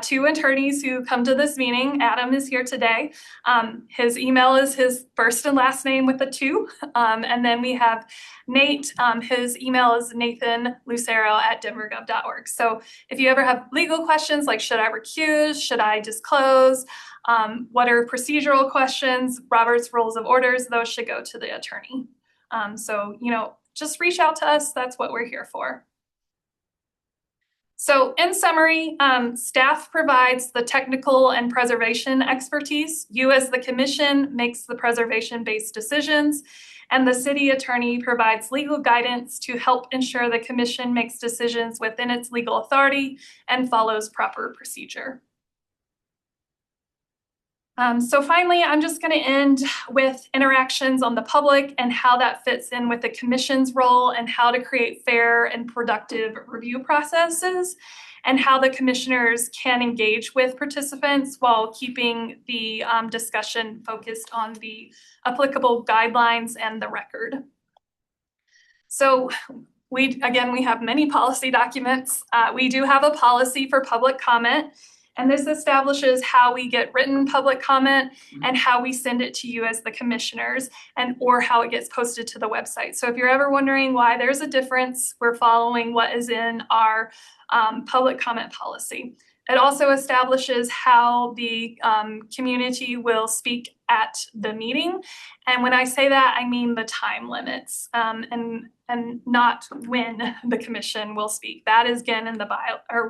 S2: 2 attorneys who come to this meeting. Adam is here today. His email is his first and last name with a 2. And then we have Nate. His email is nathanlucero@denvergov.org. So if you ever have legal questions like should I recuse, should I disclose, what are procedural questions, Robert's Rules of Orders, those should go to the attorney. So, just reach out to us. That's what we're here for. So in summary, staff provides the technical and preservation expertise. You as the commission makes the preservation-based decisions, and the city attorney provides legal guidance to help ensure the commission makes decisions within its legal authority and follows proper procedure. So finally, I'm just going to end with interactions on the public and how that fits in with the commission's role and how to create fair and productive review processes and how the commissioners can engage with participants while keeping the discussion focused on the applicable guidelines and the record. So we have many policy documents. We do have a policy for public comment. And this establishes how we get written public comment and how we send it to you as the commissioners or how it gets posted to the website. So if you're ever wondering why there's a difference, we're following what is in our public comment policy. It also establishes how the community will speak at the meeting. And when I say that, I mean the time limits and not when the commission will speak. That is again in the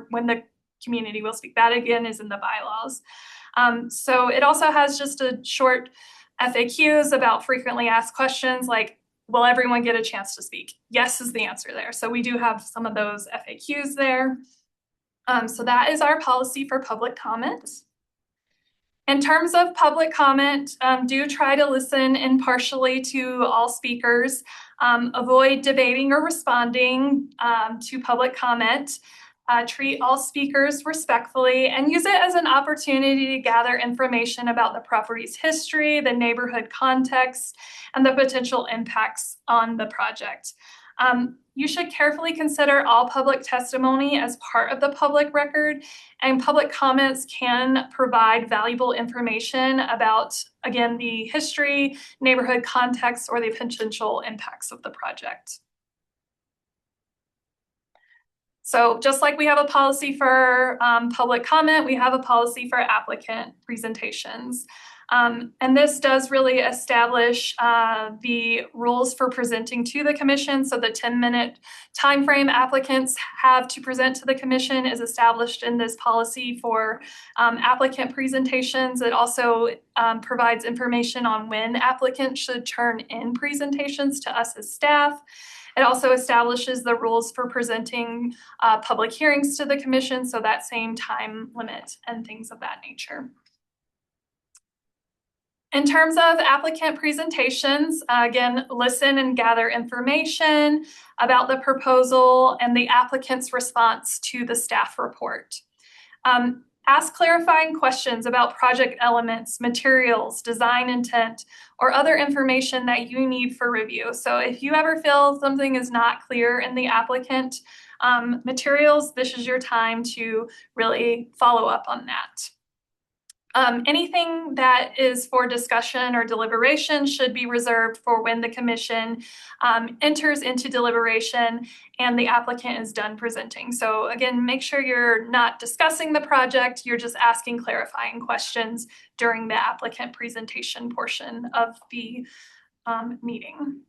S2: when the community will speak. That again is in the bylaws. So it also has just a short FAQs about frequently asked questions like, will everyone get a chance to speak? Yes is the answer there. So we do have some of those FAQs there. So that is our policy for public comment. In terms of public comment, do try to listen impartially to all speakers. Avoid debating or responding to public comment. Treat all speakers respectfully and use it as an opportunity to gather information about the property's history, the neighborhood context, and the potential impacts on the project. You should carefully consider all public testimony as part of the public record, and public comments can provide valuable information about, again, the history, neighborhood context, or the potential impacts of the project. So just like we have a policy for public comment, we have a policy for applicant presentations. And this does really establish the rules for presenting to the commission. So the 10-minute timeframe applicants have to present to the commission is established in this policy for applicant presentations. It also provides information on when applicants should turn in presentations to us as staff. It also establishes the rules for presenting public hearings to the commission, so that same time limit and things of that nature. In terms of applicant presentations, again, listen and gather information about the proposal and the applicant's response to the staff report. Ask clarifying questions about project elements, materials, design intent, or other information that you need for review. So if you ever feel something is not clear in the applicant materials, this is your time to really follow up on that. Anything that is for discussion or deliberation should be reserved for when the commission enters into deliberation and the applicant is done presenting. So again, make sure you're not discussing the project, you're just asking clarifying questions during the applicant presentation portion of the meeting.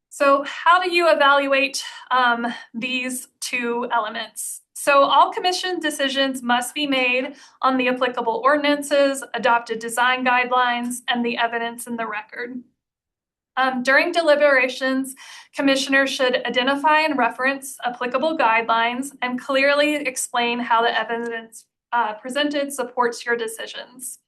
S2: So how do you evaluate these 2 elements? So all commission decisions must be made on the applicable ordinances, adopted design guidelines, and the evidence in the record. During deliberations, commissioners should identify and reference applicable guidelines and clearly explain how the evidence presented supports your decisions.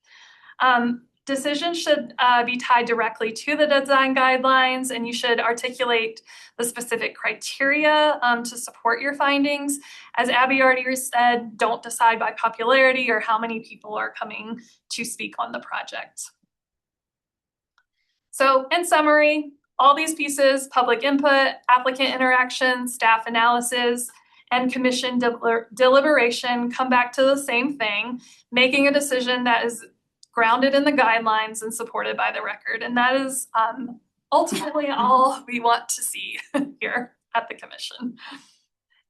S2: Decisions should be tied directly to the design guidelines, and you should articulate the specific criteria to support your findings. As Abby already said, don't decide by popularity or how many people are coming to speak on the project. So in summary, all these pieces, public input, applicant interaction, staff analysis, and commission deliberation come back to the same thing, making a decision that is grounded in the guidelines and supported by the record. And that is ultimately all we want to see here at the commission.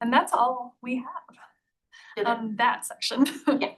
S2: And that's all we have on that section.
S1: Yeah.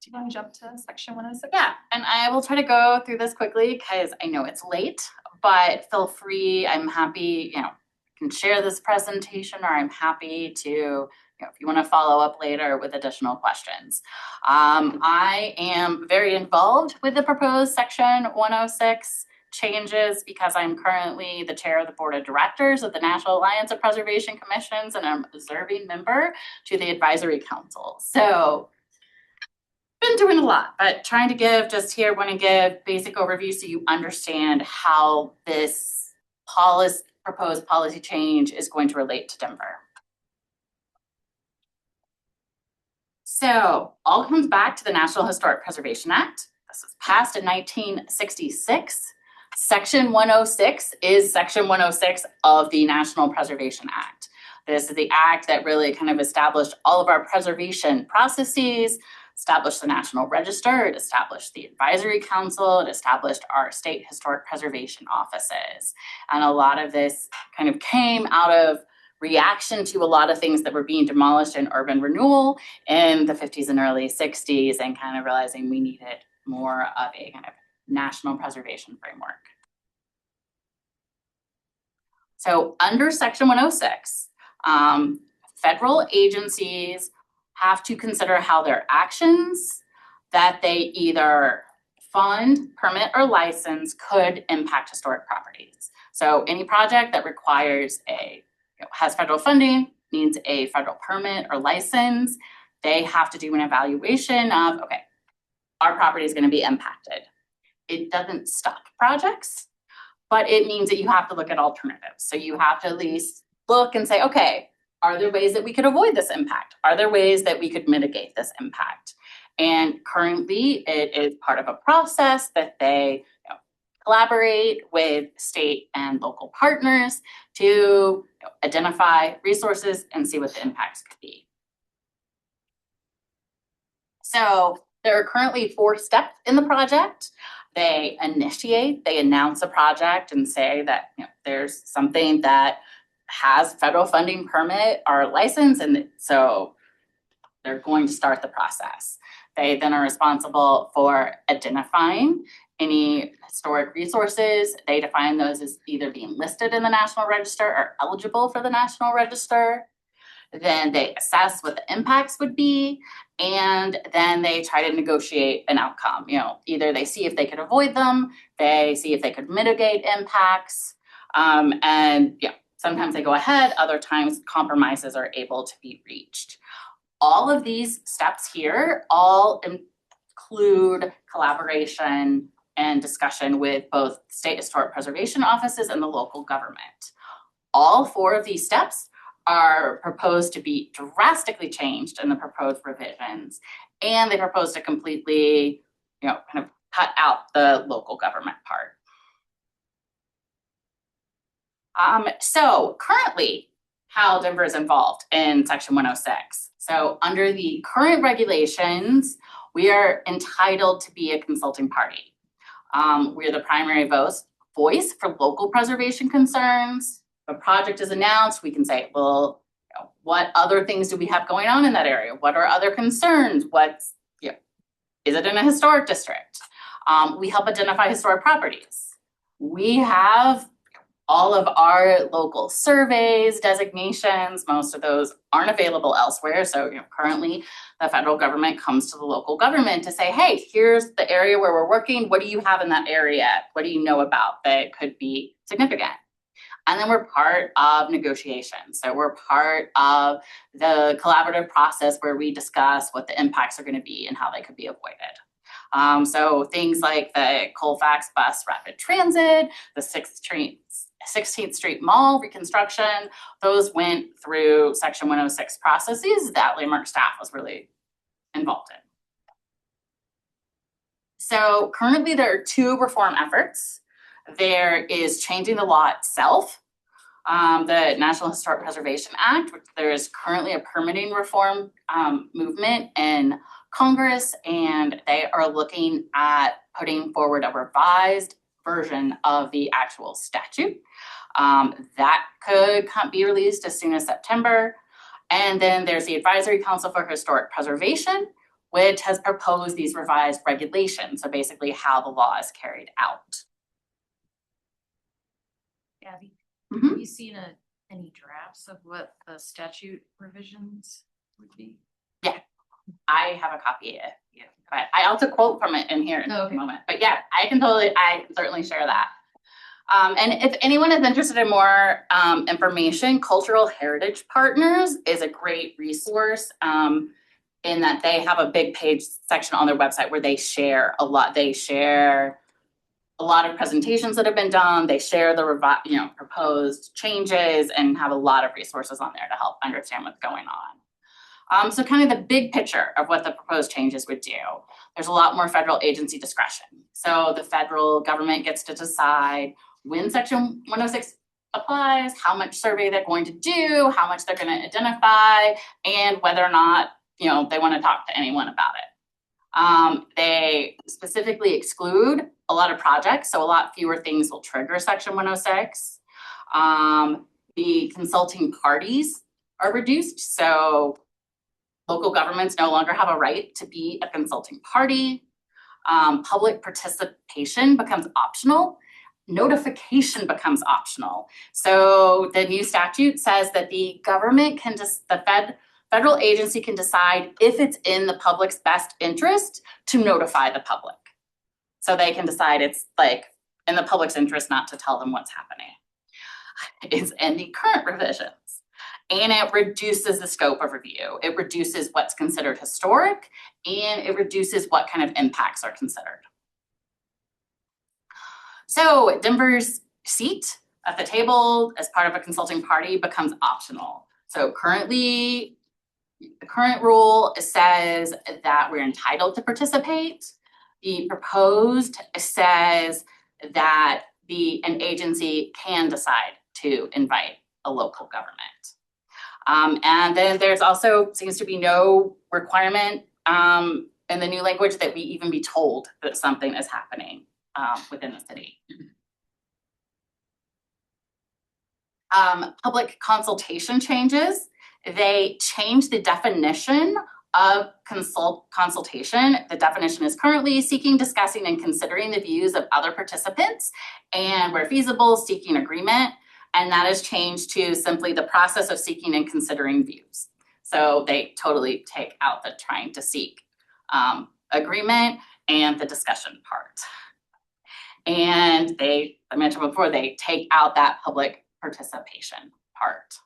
S2: Do you want to jump to section 106?
S1: Yeah, and I will try to go through this quickly because I know it's late, but feel free, I'm happy, you know, I can share this presentation or I'm happy to, you know, if you want to follow up later with additional questions. I am very involved with the proposed section 106 changes because I'm currently the chair of the board of directors of the National Alliance of Preservation Commissions and I'm a serving member to the advisory council. So been doing a lot, but trying to give just here, want to give basic overview so you understand how this proposed policy change is going to relate to Denver. So all comes back to the National Historic Preservation Act. This was passed in 1966. Section 106 is Section 106 of the National Preservation Act. This is the act that really kind of established all of our preservation processes, established the National Register, it established the Advisory Council, it established our state historic preservation offices. And a lot of this kind of came out of reaction to a lot of things that were being demolished in urban renewal in the 50s and early 60s and kind of realizing we needed more of a kind of national preservation framework. So under Section 106, federal agencies have to consider how their actions that they either fund, permit, or license could impact historic properties. So any project that requires has federal funding, needs a federal permit or license, they have to do an evaluation of, okay, our property is going to be impacted. It doesn't stop projects, but it means that you have to look at alternatives. So you have to at least look and say, okay, are there ways that we could avoid this impact? Are there ways that we could mitigate this impact? And currently it is part of a process that they collaborate with state and local partners to identify resources and see what the impacts could be. So there are currently 4 steps in the project. They initiate, they announce a project and say that there's something that has federal funding, permit, or license, and so they're going to start the process. They then are responsible for identifying any historic resources. They define those as either being listed in the National Register or eligible for the National Register. Then they assess what the impacts would be, and then they try to negotiate an outcome. Either they see if they could avoid them, they see if they could mitigate impacts, sometimes they go ahead, other times compromises are able to be reached. All of these steps here all include collaboration and discussion with both state historic preservation offices and the local government. All 4 of these steps are proposed to be drastically changed in the proposed revisions, and they propose to completely, kind of cut out the local government part. So currently, how Denver is involved in Section 106. So under the current regulations, we are entitled to be a consulting party. We're the primary voice for local preservation concerns. If a project is announced, we can say, well, what other things do we have going on in that area? What are other concerns? Is it in a historic district? We help identify historic properties. We have all of our local surveys, designations, most of those aren't available elsewhere. So currently the federal government comes to the local government to say, hey, here's the area where we're working. What do you have in that area? What do you know about that could be significant? And then we're part of negotiations. So we're part of the collaborative process where we discuss what the impacts are going to be and how they could be avoided. So things like the Colfax Bus Rapid Transit, the 16th Street Mall reconstruction, those went through Section 106 processes that Landmark staff was really involved in. So currently there are 2 reform efforts There is changing the law itself. The National Historic Preservation Act, which there is currently a permitting reform movement in Congress, and they are looking at putting forward a revised version of the actual statute. That could be released as soon as September. And then there's the Advisory Council for Historic Preservation, which has proposed these revised regulations. So basically how the law is carried out.
S7: Abby,
S1: Mhm.
S7: have you seen any drafts of what the statute revisions would be?
S1: Yeah, I have a copy of it, but I also quote from it in here in a moment. But yeah, I can certainly share that. And if anyone is interested in more information, Cultural Heritage Partners is a great resource in that they have a big page section on their website where they share a lot. They share a lot of presentations that have been done. They share the proposed changes and have a lot of resources on there to help understand what's going on. So kind of the big picture of what the proposed changes would do. There's a lot more federal agency discretion. So the federal government gets to decide when Section 106 applies, how much survey they're going to do, how much they're going to identify, and whether or not they want to talk to anyone about it. They specifically exclude a lot of projects, so a lot fewer things will trigger Section 106. The consulting parties are reduced, so local governments no longer have a right to be a consulting party. Public participation becomes optional. Notification becomes optional. So the new statute says that the government can federal agency can decide if it's in the public's best interest to notify the public. So they can decide it's in the public's interest not to tell them what's happening. It's in the current revisions. And it reduces the scope of review. It reduces what's considered historic, and it reduces what kind of impacts are considered. So Denver's seat at the table as part of a consulting party becomes optional. So currently, the current rule says that we're entitled to participate. The proposed says that an agency can decide to invite a local government. And then there's also seems to be no requirement in the new language that we even be told that something is happening within the city. Public consultation changes. They change the definition of consultation. The definition is currently seeking, discussing, and considering the views of other participants, and where feasible, seeking agreement. And that is changed to simply the process of seeking and considering views. So they totally take out the trying to seek agreement and the discussion part. And I mentioned before, they take out that public participation part.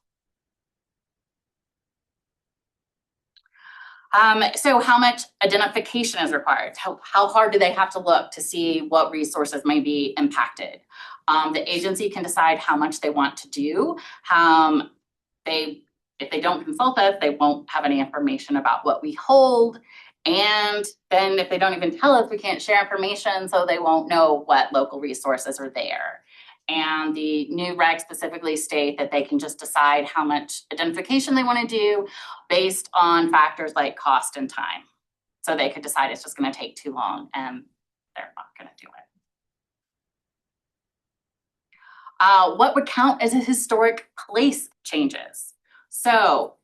S1: So how much identification is required? How hard do they have to look to see what resources may be impacted? The agency can decide how much they want to do. If they don't consult us, they won't have any information about what we hold. And then if they don't even tell us, we can't share information, so they won't know what local resources are there. And the new regs specifically state that they can just decide how much identification they want to do based on factors like cost and time. So they could decide it's just going to take too long and they're not going to do it. What would count as a historic place changes? So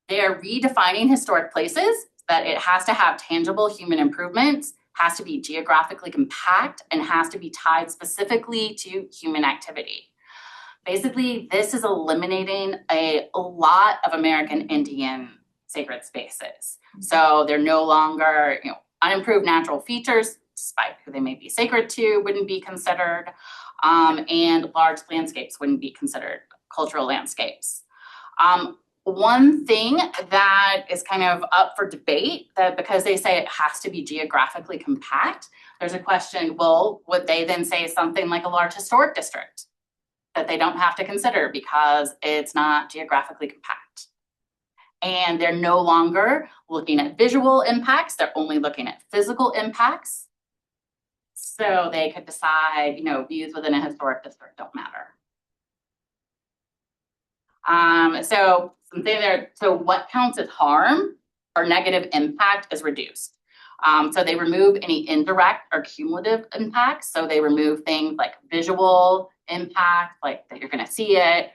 S1: they're redefining historic places, that it has to have tangible human improvements, has to be geographically compact, and has to be tied specifically to human activity. Basically, this is eliminating a lot of American Indian sacred spaces. So they're no longer, unimproved natural features, despite who they may be sacred to, wouldn't be considered, and large landscapes wouldn't be considered cultural landscapes. One thing that is kind of up for debate, that because they say it has to be geographically compact, there's a question, well, would they then say something like a large historic district that they don't have to consider because it's not geographically compact? And they're no longer looking at visual impacts, they're only looking at physical impacts. So they could decide, you know, views within a historic district don't matter. So something there, so what counts as harm or negative impact is reduced. So they remove any indirect or cumulative impacts. So they remove things like visual impact, like that you're gonna see it,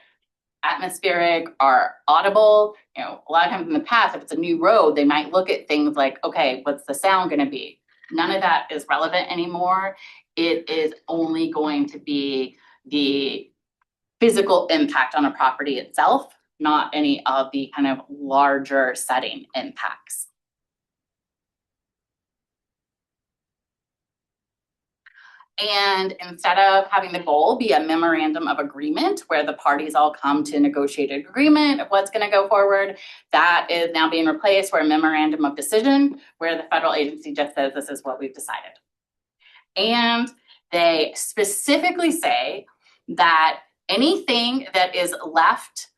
S1: atmospheric or audible. You know, a lot of times in the past, if it's a new road, they might look at things like, okay, what's the sound gonna be? None of that is relevant anymore. It is only going to be the physical impact on a property itself, not any of the kind of larger setting impacts. And instead of having the goal be a memorandum of agreement where the parties all come to negotiated agreement of what's going to go forward, that is now being replaced for a memorandum of decision where the federal agency just says this is what we've decided. And they specifically say that anything that is left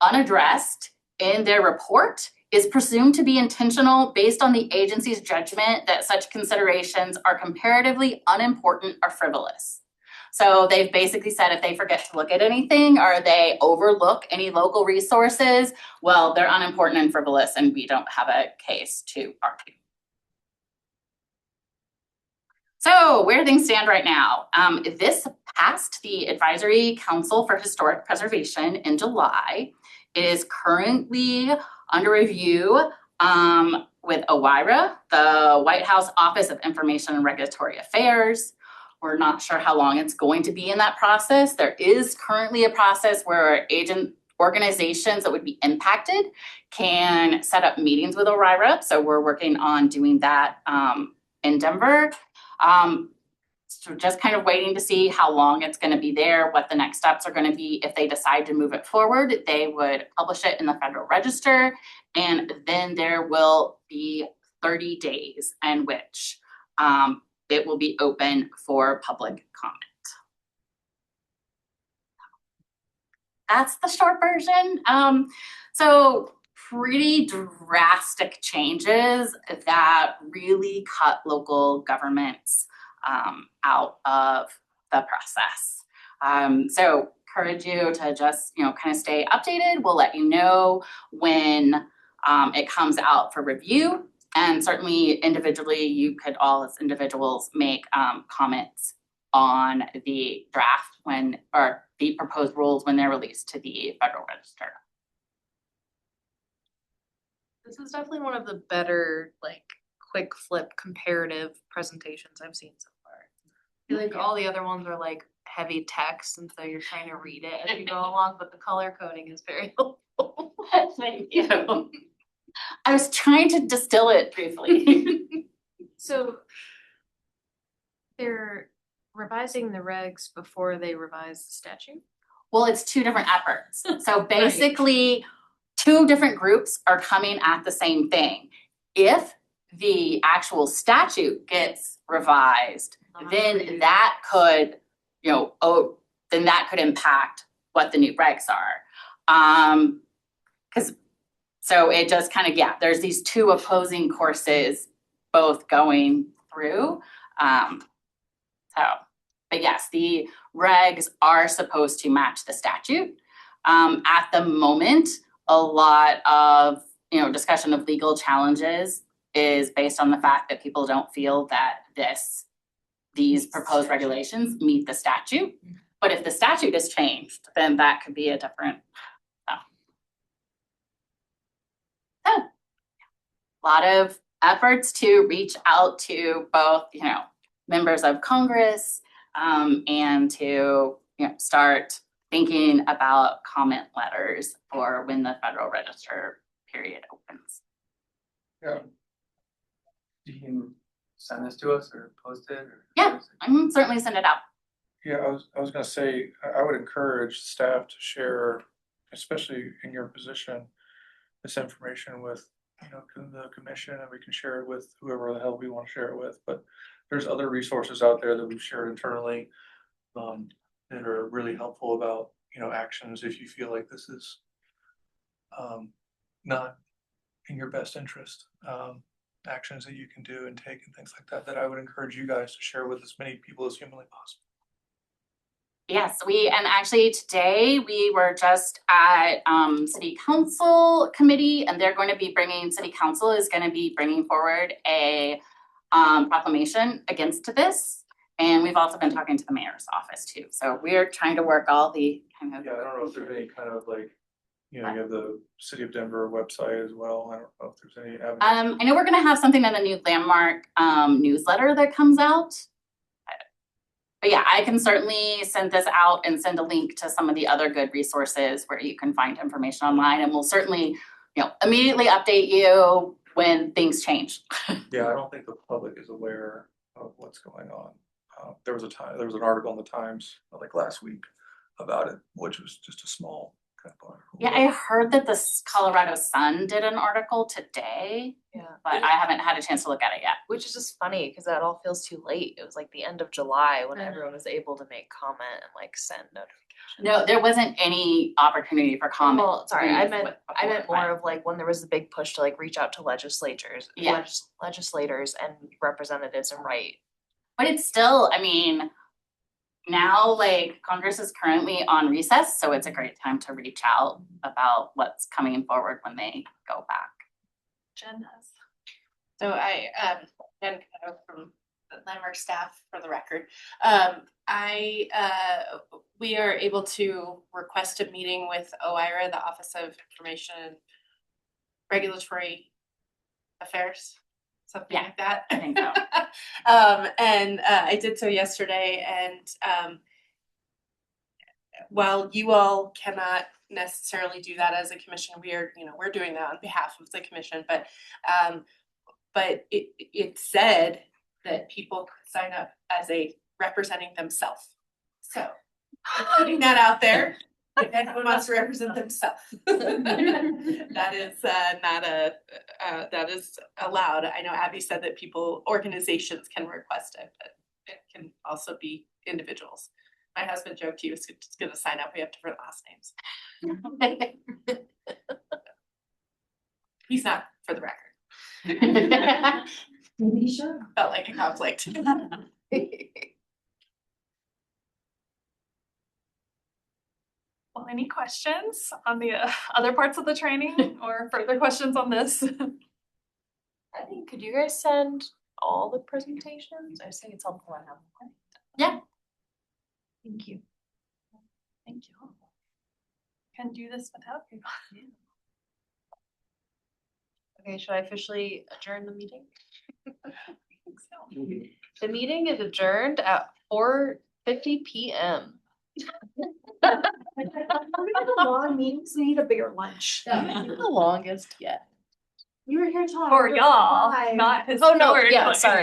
S1: unaddressed in their report is presumed to be intentional based on the agency's judgment that such considerations are comparatively unimportant or frivolous. So they've basically said if they forget to look at anything or they overlook any local resources, well, they're unimportant and frivolous and we don't have a case to argue. So where things stand right now, this passed the Advisory Council for Historic Preservation in July. It is currently under review with OIRA, the White House Office of Information and Regulatory Affairs. We're not sure how long it's going to be in that process. There is currently a process where organizations that would be impacted can set up meetings with OIRA. So we're working on doing that in Denver. So just kind of waiting to see how long it's going to be there, what the next steps are going to be. If they decide to move it forward, they would publish it in the Federal Register, and then there will be 30 days in which it will be open for public comment. That's the short version. So pretty drastic changes that really cut local governments out of the process. So encourage you to just, you know, kind of stay updated. We'll let you know when it comes out for review. And certainly individually, you could all as individuals make comments on the draft when, or the proposed rules when they're released to the Federal Register.
S4: This is definitely one of the better, like, quick flip comparative presentations I've seen so far. I feel like all the other ones are like heavy text, and so you're trying to read it as you go along, but the color coding is very helpful.
S1: Thank you. I was trying to distill it briefly.
S7: So they're revising the regs before they revise the statute?
S1: Well, it's two different efforts. So basically, two different groups are coming at the same thing. If the actual statute gets revised, then that could, you know, then that could impact what the new regs are. Because so it just kind of, yeah, there's these two opposing courses both going through. But yes, the regs are supposed to match the statute. At the moment, a lot of, you know, discussion of legal challenges is based on the fact that people don't feel that these proposed regulations meet the statute. But if the statute is changed, then that could be a different. So, a lot of efforts to reach out to both, you know, members of Congress and to, you know, start thinking about comment letters for when the Federal Register period opens.
S9: Yeah. You can send this to us or post it or?
S1: Yeah, I can certainly send it out.
S8: Yeah, I was gonna say, I would encourage staff to share, especially in your position, this information with, you know, the commission, and we can share it with whoever the hell we want to share it with. But there's other resources out there that we've shared internally that are really helpful about, you know, actions if you feel like this is not in your best interest. actions that you can do and take and things like that, that I would encourage you guys to share with as many people as humanly possible.
S1: Yes, and actually today we were just at city council committee, and city council is gonna be bringing forward a proclamation against this. And we've also been talking to the mayor's office too. So we're trying to work all the kind of.
S8: Yeah, I don't know if there's any kind of like, you know, you have the City of Denver website as well. I don't know if there's any avenue.
S1: I know we're gonna have something in the new landmark newsletter that comes out. But yeah, I can certainly send this out and send a link to some of the other good resources where you can find information online, and we'll certainly, immediately update you when things change.
S8: Yeah, I don't think the public is aware of what's going on. There was an article in the Times like last week about it, which was just a small kind of article.
S1: Yeah, I heard that the Colorado Sun did an article today.
S4: Yeah.
S1: But I haven't had a chance to look at it yet.
S4: Which is just funny because that all feels too late. It was like the end of July when everyone was able to make comment and like send notifications.
S1: No, there wasn't any opportunity for comment.
S4: Well, sorry, I meant more of like when there was the big push to like reach out to legislators and representatives and write.
S1: But it's still, now like Congress is currently on recess, so it's a great time to reach out about what's coming forward when they go back.
S2: Jen has.
S16: So Jen from the Landmark staff for the record. We are able to request a meeting with OIRA, the Office of Information and Regulatory Affairs, something like that.
S1: I think so.
S16: And I did so yesterday, and while you all cannot necessarily do that as a commission, we're doing that on behalf of the commission, but it said that people could sign up as a representing themselves. So putting that out there, if anyone wants to represent themselves, that is allowed. I know Abby said that organizations can request it, but it can also be individuals. My husband joked he was just gonna sign up. We have different last names. He's not, for the record.
S5: Maybe sure.
S16: Felt like a conflict.
S2: Well, any questions on the other parts of the training or further questions on this?
S4: I think, could you guys send all the presentations? I just think it's helpful to have them.
S1: Yeah.
S2: Thank you. Thank you. Can do this without you.
S4: Okay, should I officially adjourn the meeting? The meeting is adjourned at 4:50 p.m.
S5: Long meetings need a bigger lunch.
S4: The longest yet.
S5: You were here till.
S2: For y'all,
S5: after 5.
S2: not his.
S4: Oh no, yeah, sorry.